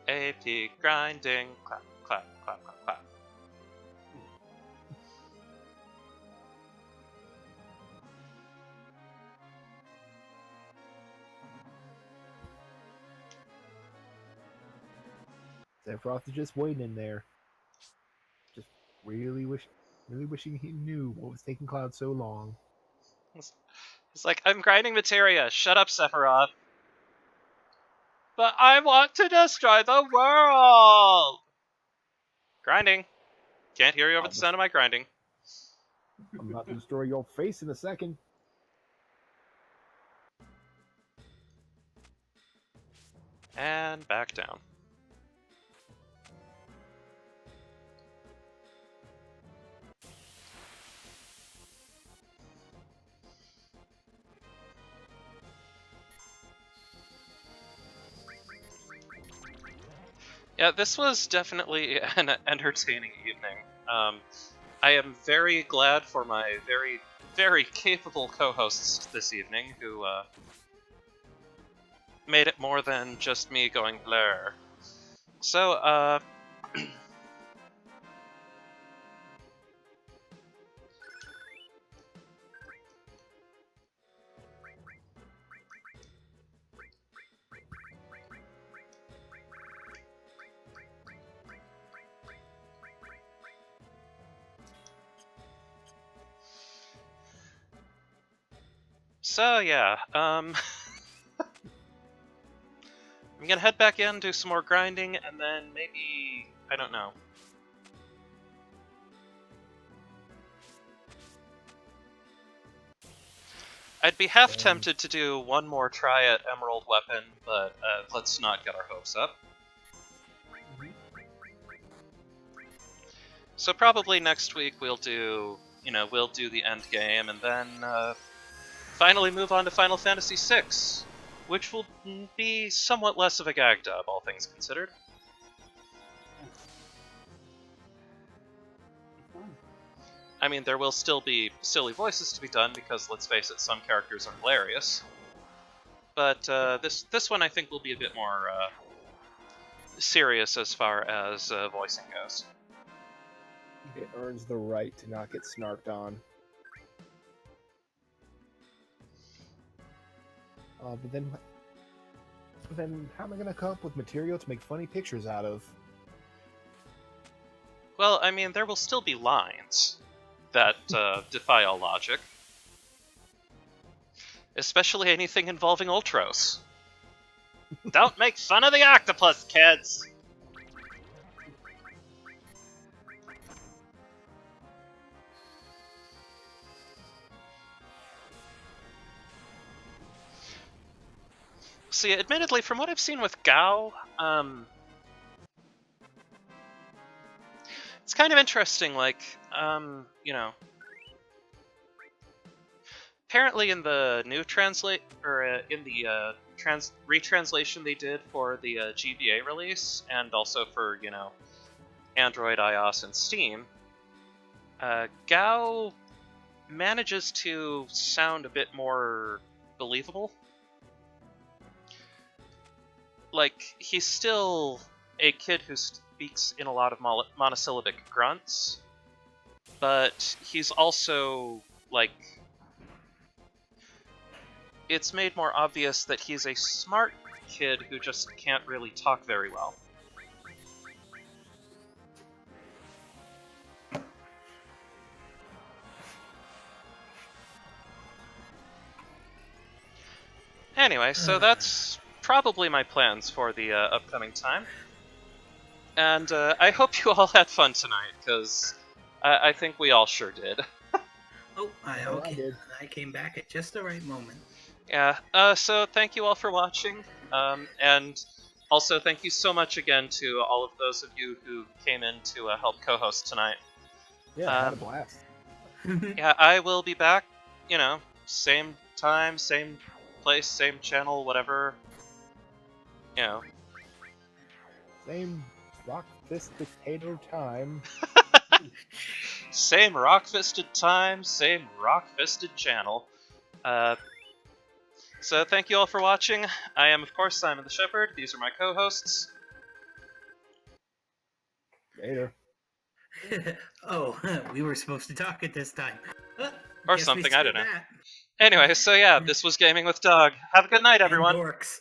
AP grinding, clap, clap, clap, clap, clap. Sephiroth is just waiting in there. Just really wishing he knew what was taking Cloud so long. It's like, I'm grinding materia, shut up, Sephiroth. But I want to destroy the world! Grinding. Can't hear you over the sound of my grinding. I'm about to destroy your face in a second. And back down. Yeah, this was definitely an entertaining evening. I am very glad for my very, very capable co-hosts this evening who made it more than just me going blur. So, yeah, I'm gonna head back in, do some more grinding, and then maybe, I don't know. I'd be half tempted to do one more try at Emerald Weapon, but let's not get our hopes up. So probably next week we'll do we'll do the end game, and then finally move on to Final Fantasy VI, which will be somewhat less of a gag dub, all things considered. Fun. I mean, there will still be silly voices to be done, because, let's face it, some characters are hilarious. But this one, I think, will be a bit more serious as far as voicing goes. It earns the right to not get snarked on. But then how am I gonna come up with material to make funny pictures out of? Well, I mean, there will still be lines that defy all logic. Especially anything involving Ultros. Don't make fun of the octopus, kids! See, admittedly, from what I've seen with Gao, it's kind of interesting, like, apparently in the new in the retranslation they did for the GBA release, and also for, Android, iOS, and Steam, Gao manages to sound a bit more believable. Like, he's still a kid who speaks in a lot of monosyllabic grunts, but he's also, like, it's made more obvious that he's a smart kid who just can't really talk very well. Anyway, so that's probably my plans for the upcoming time. And I hope you all had fun tonight, because I think we all sure did. Oh, I did. I came back at just the right moment. Yeah, so thank you all for watching, and also thank you so much again to all of those of you who came in to help co-host tonight. Yeah, I had a blast. Yeah, I will be back, same time, same place, same channel, whatever, Same rock fist potato time. Same rock-fisted time, same rock-fisted channel. So thank you all for watching. I am, of course, Simon the Shepherd. These are my co-hosts. Later. Oh, we were supposed to talk at this time. Or Guess we something, I don't skipped know. that. Anyway, so yeah, this was Gaming with Doug. Have a good night, everyone. And dorks.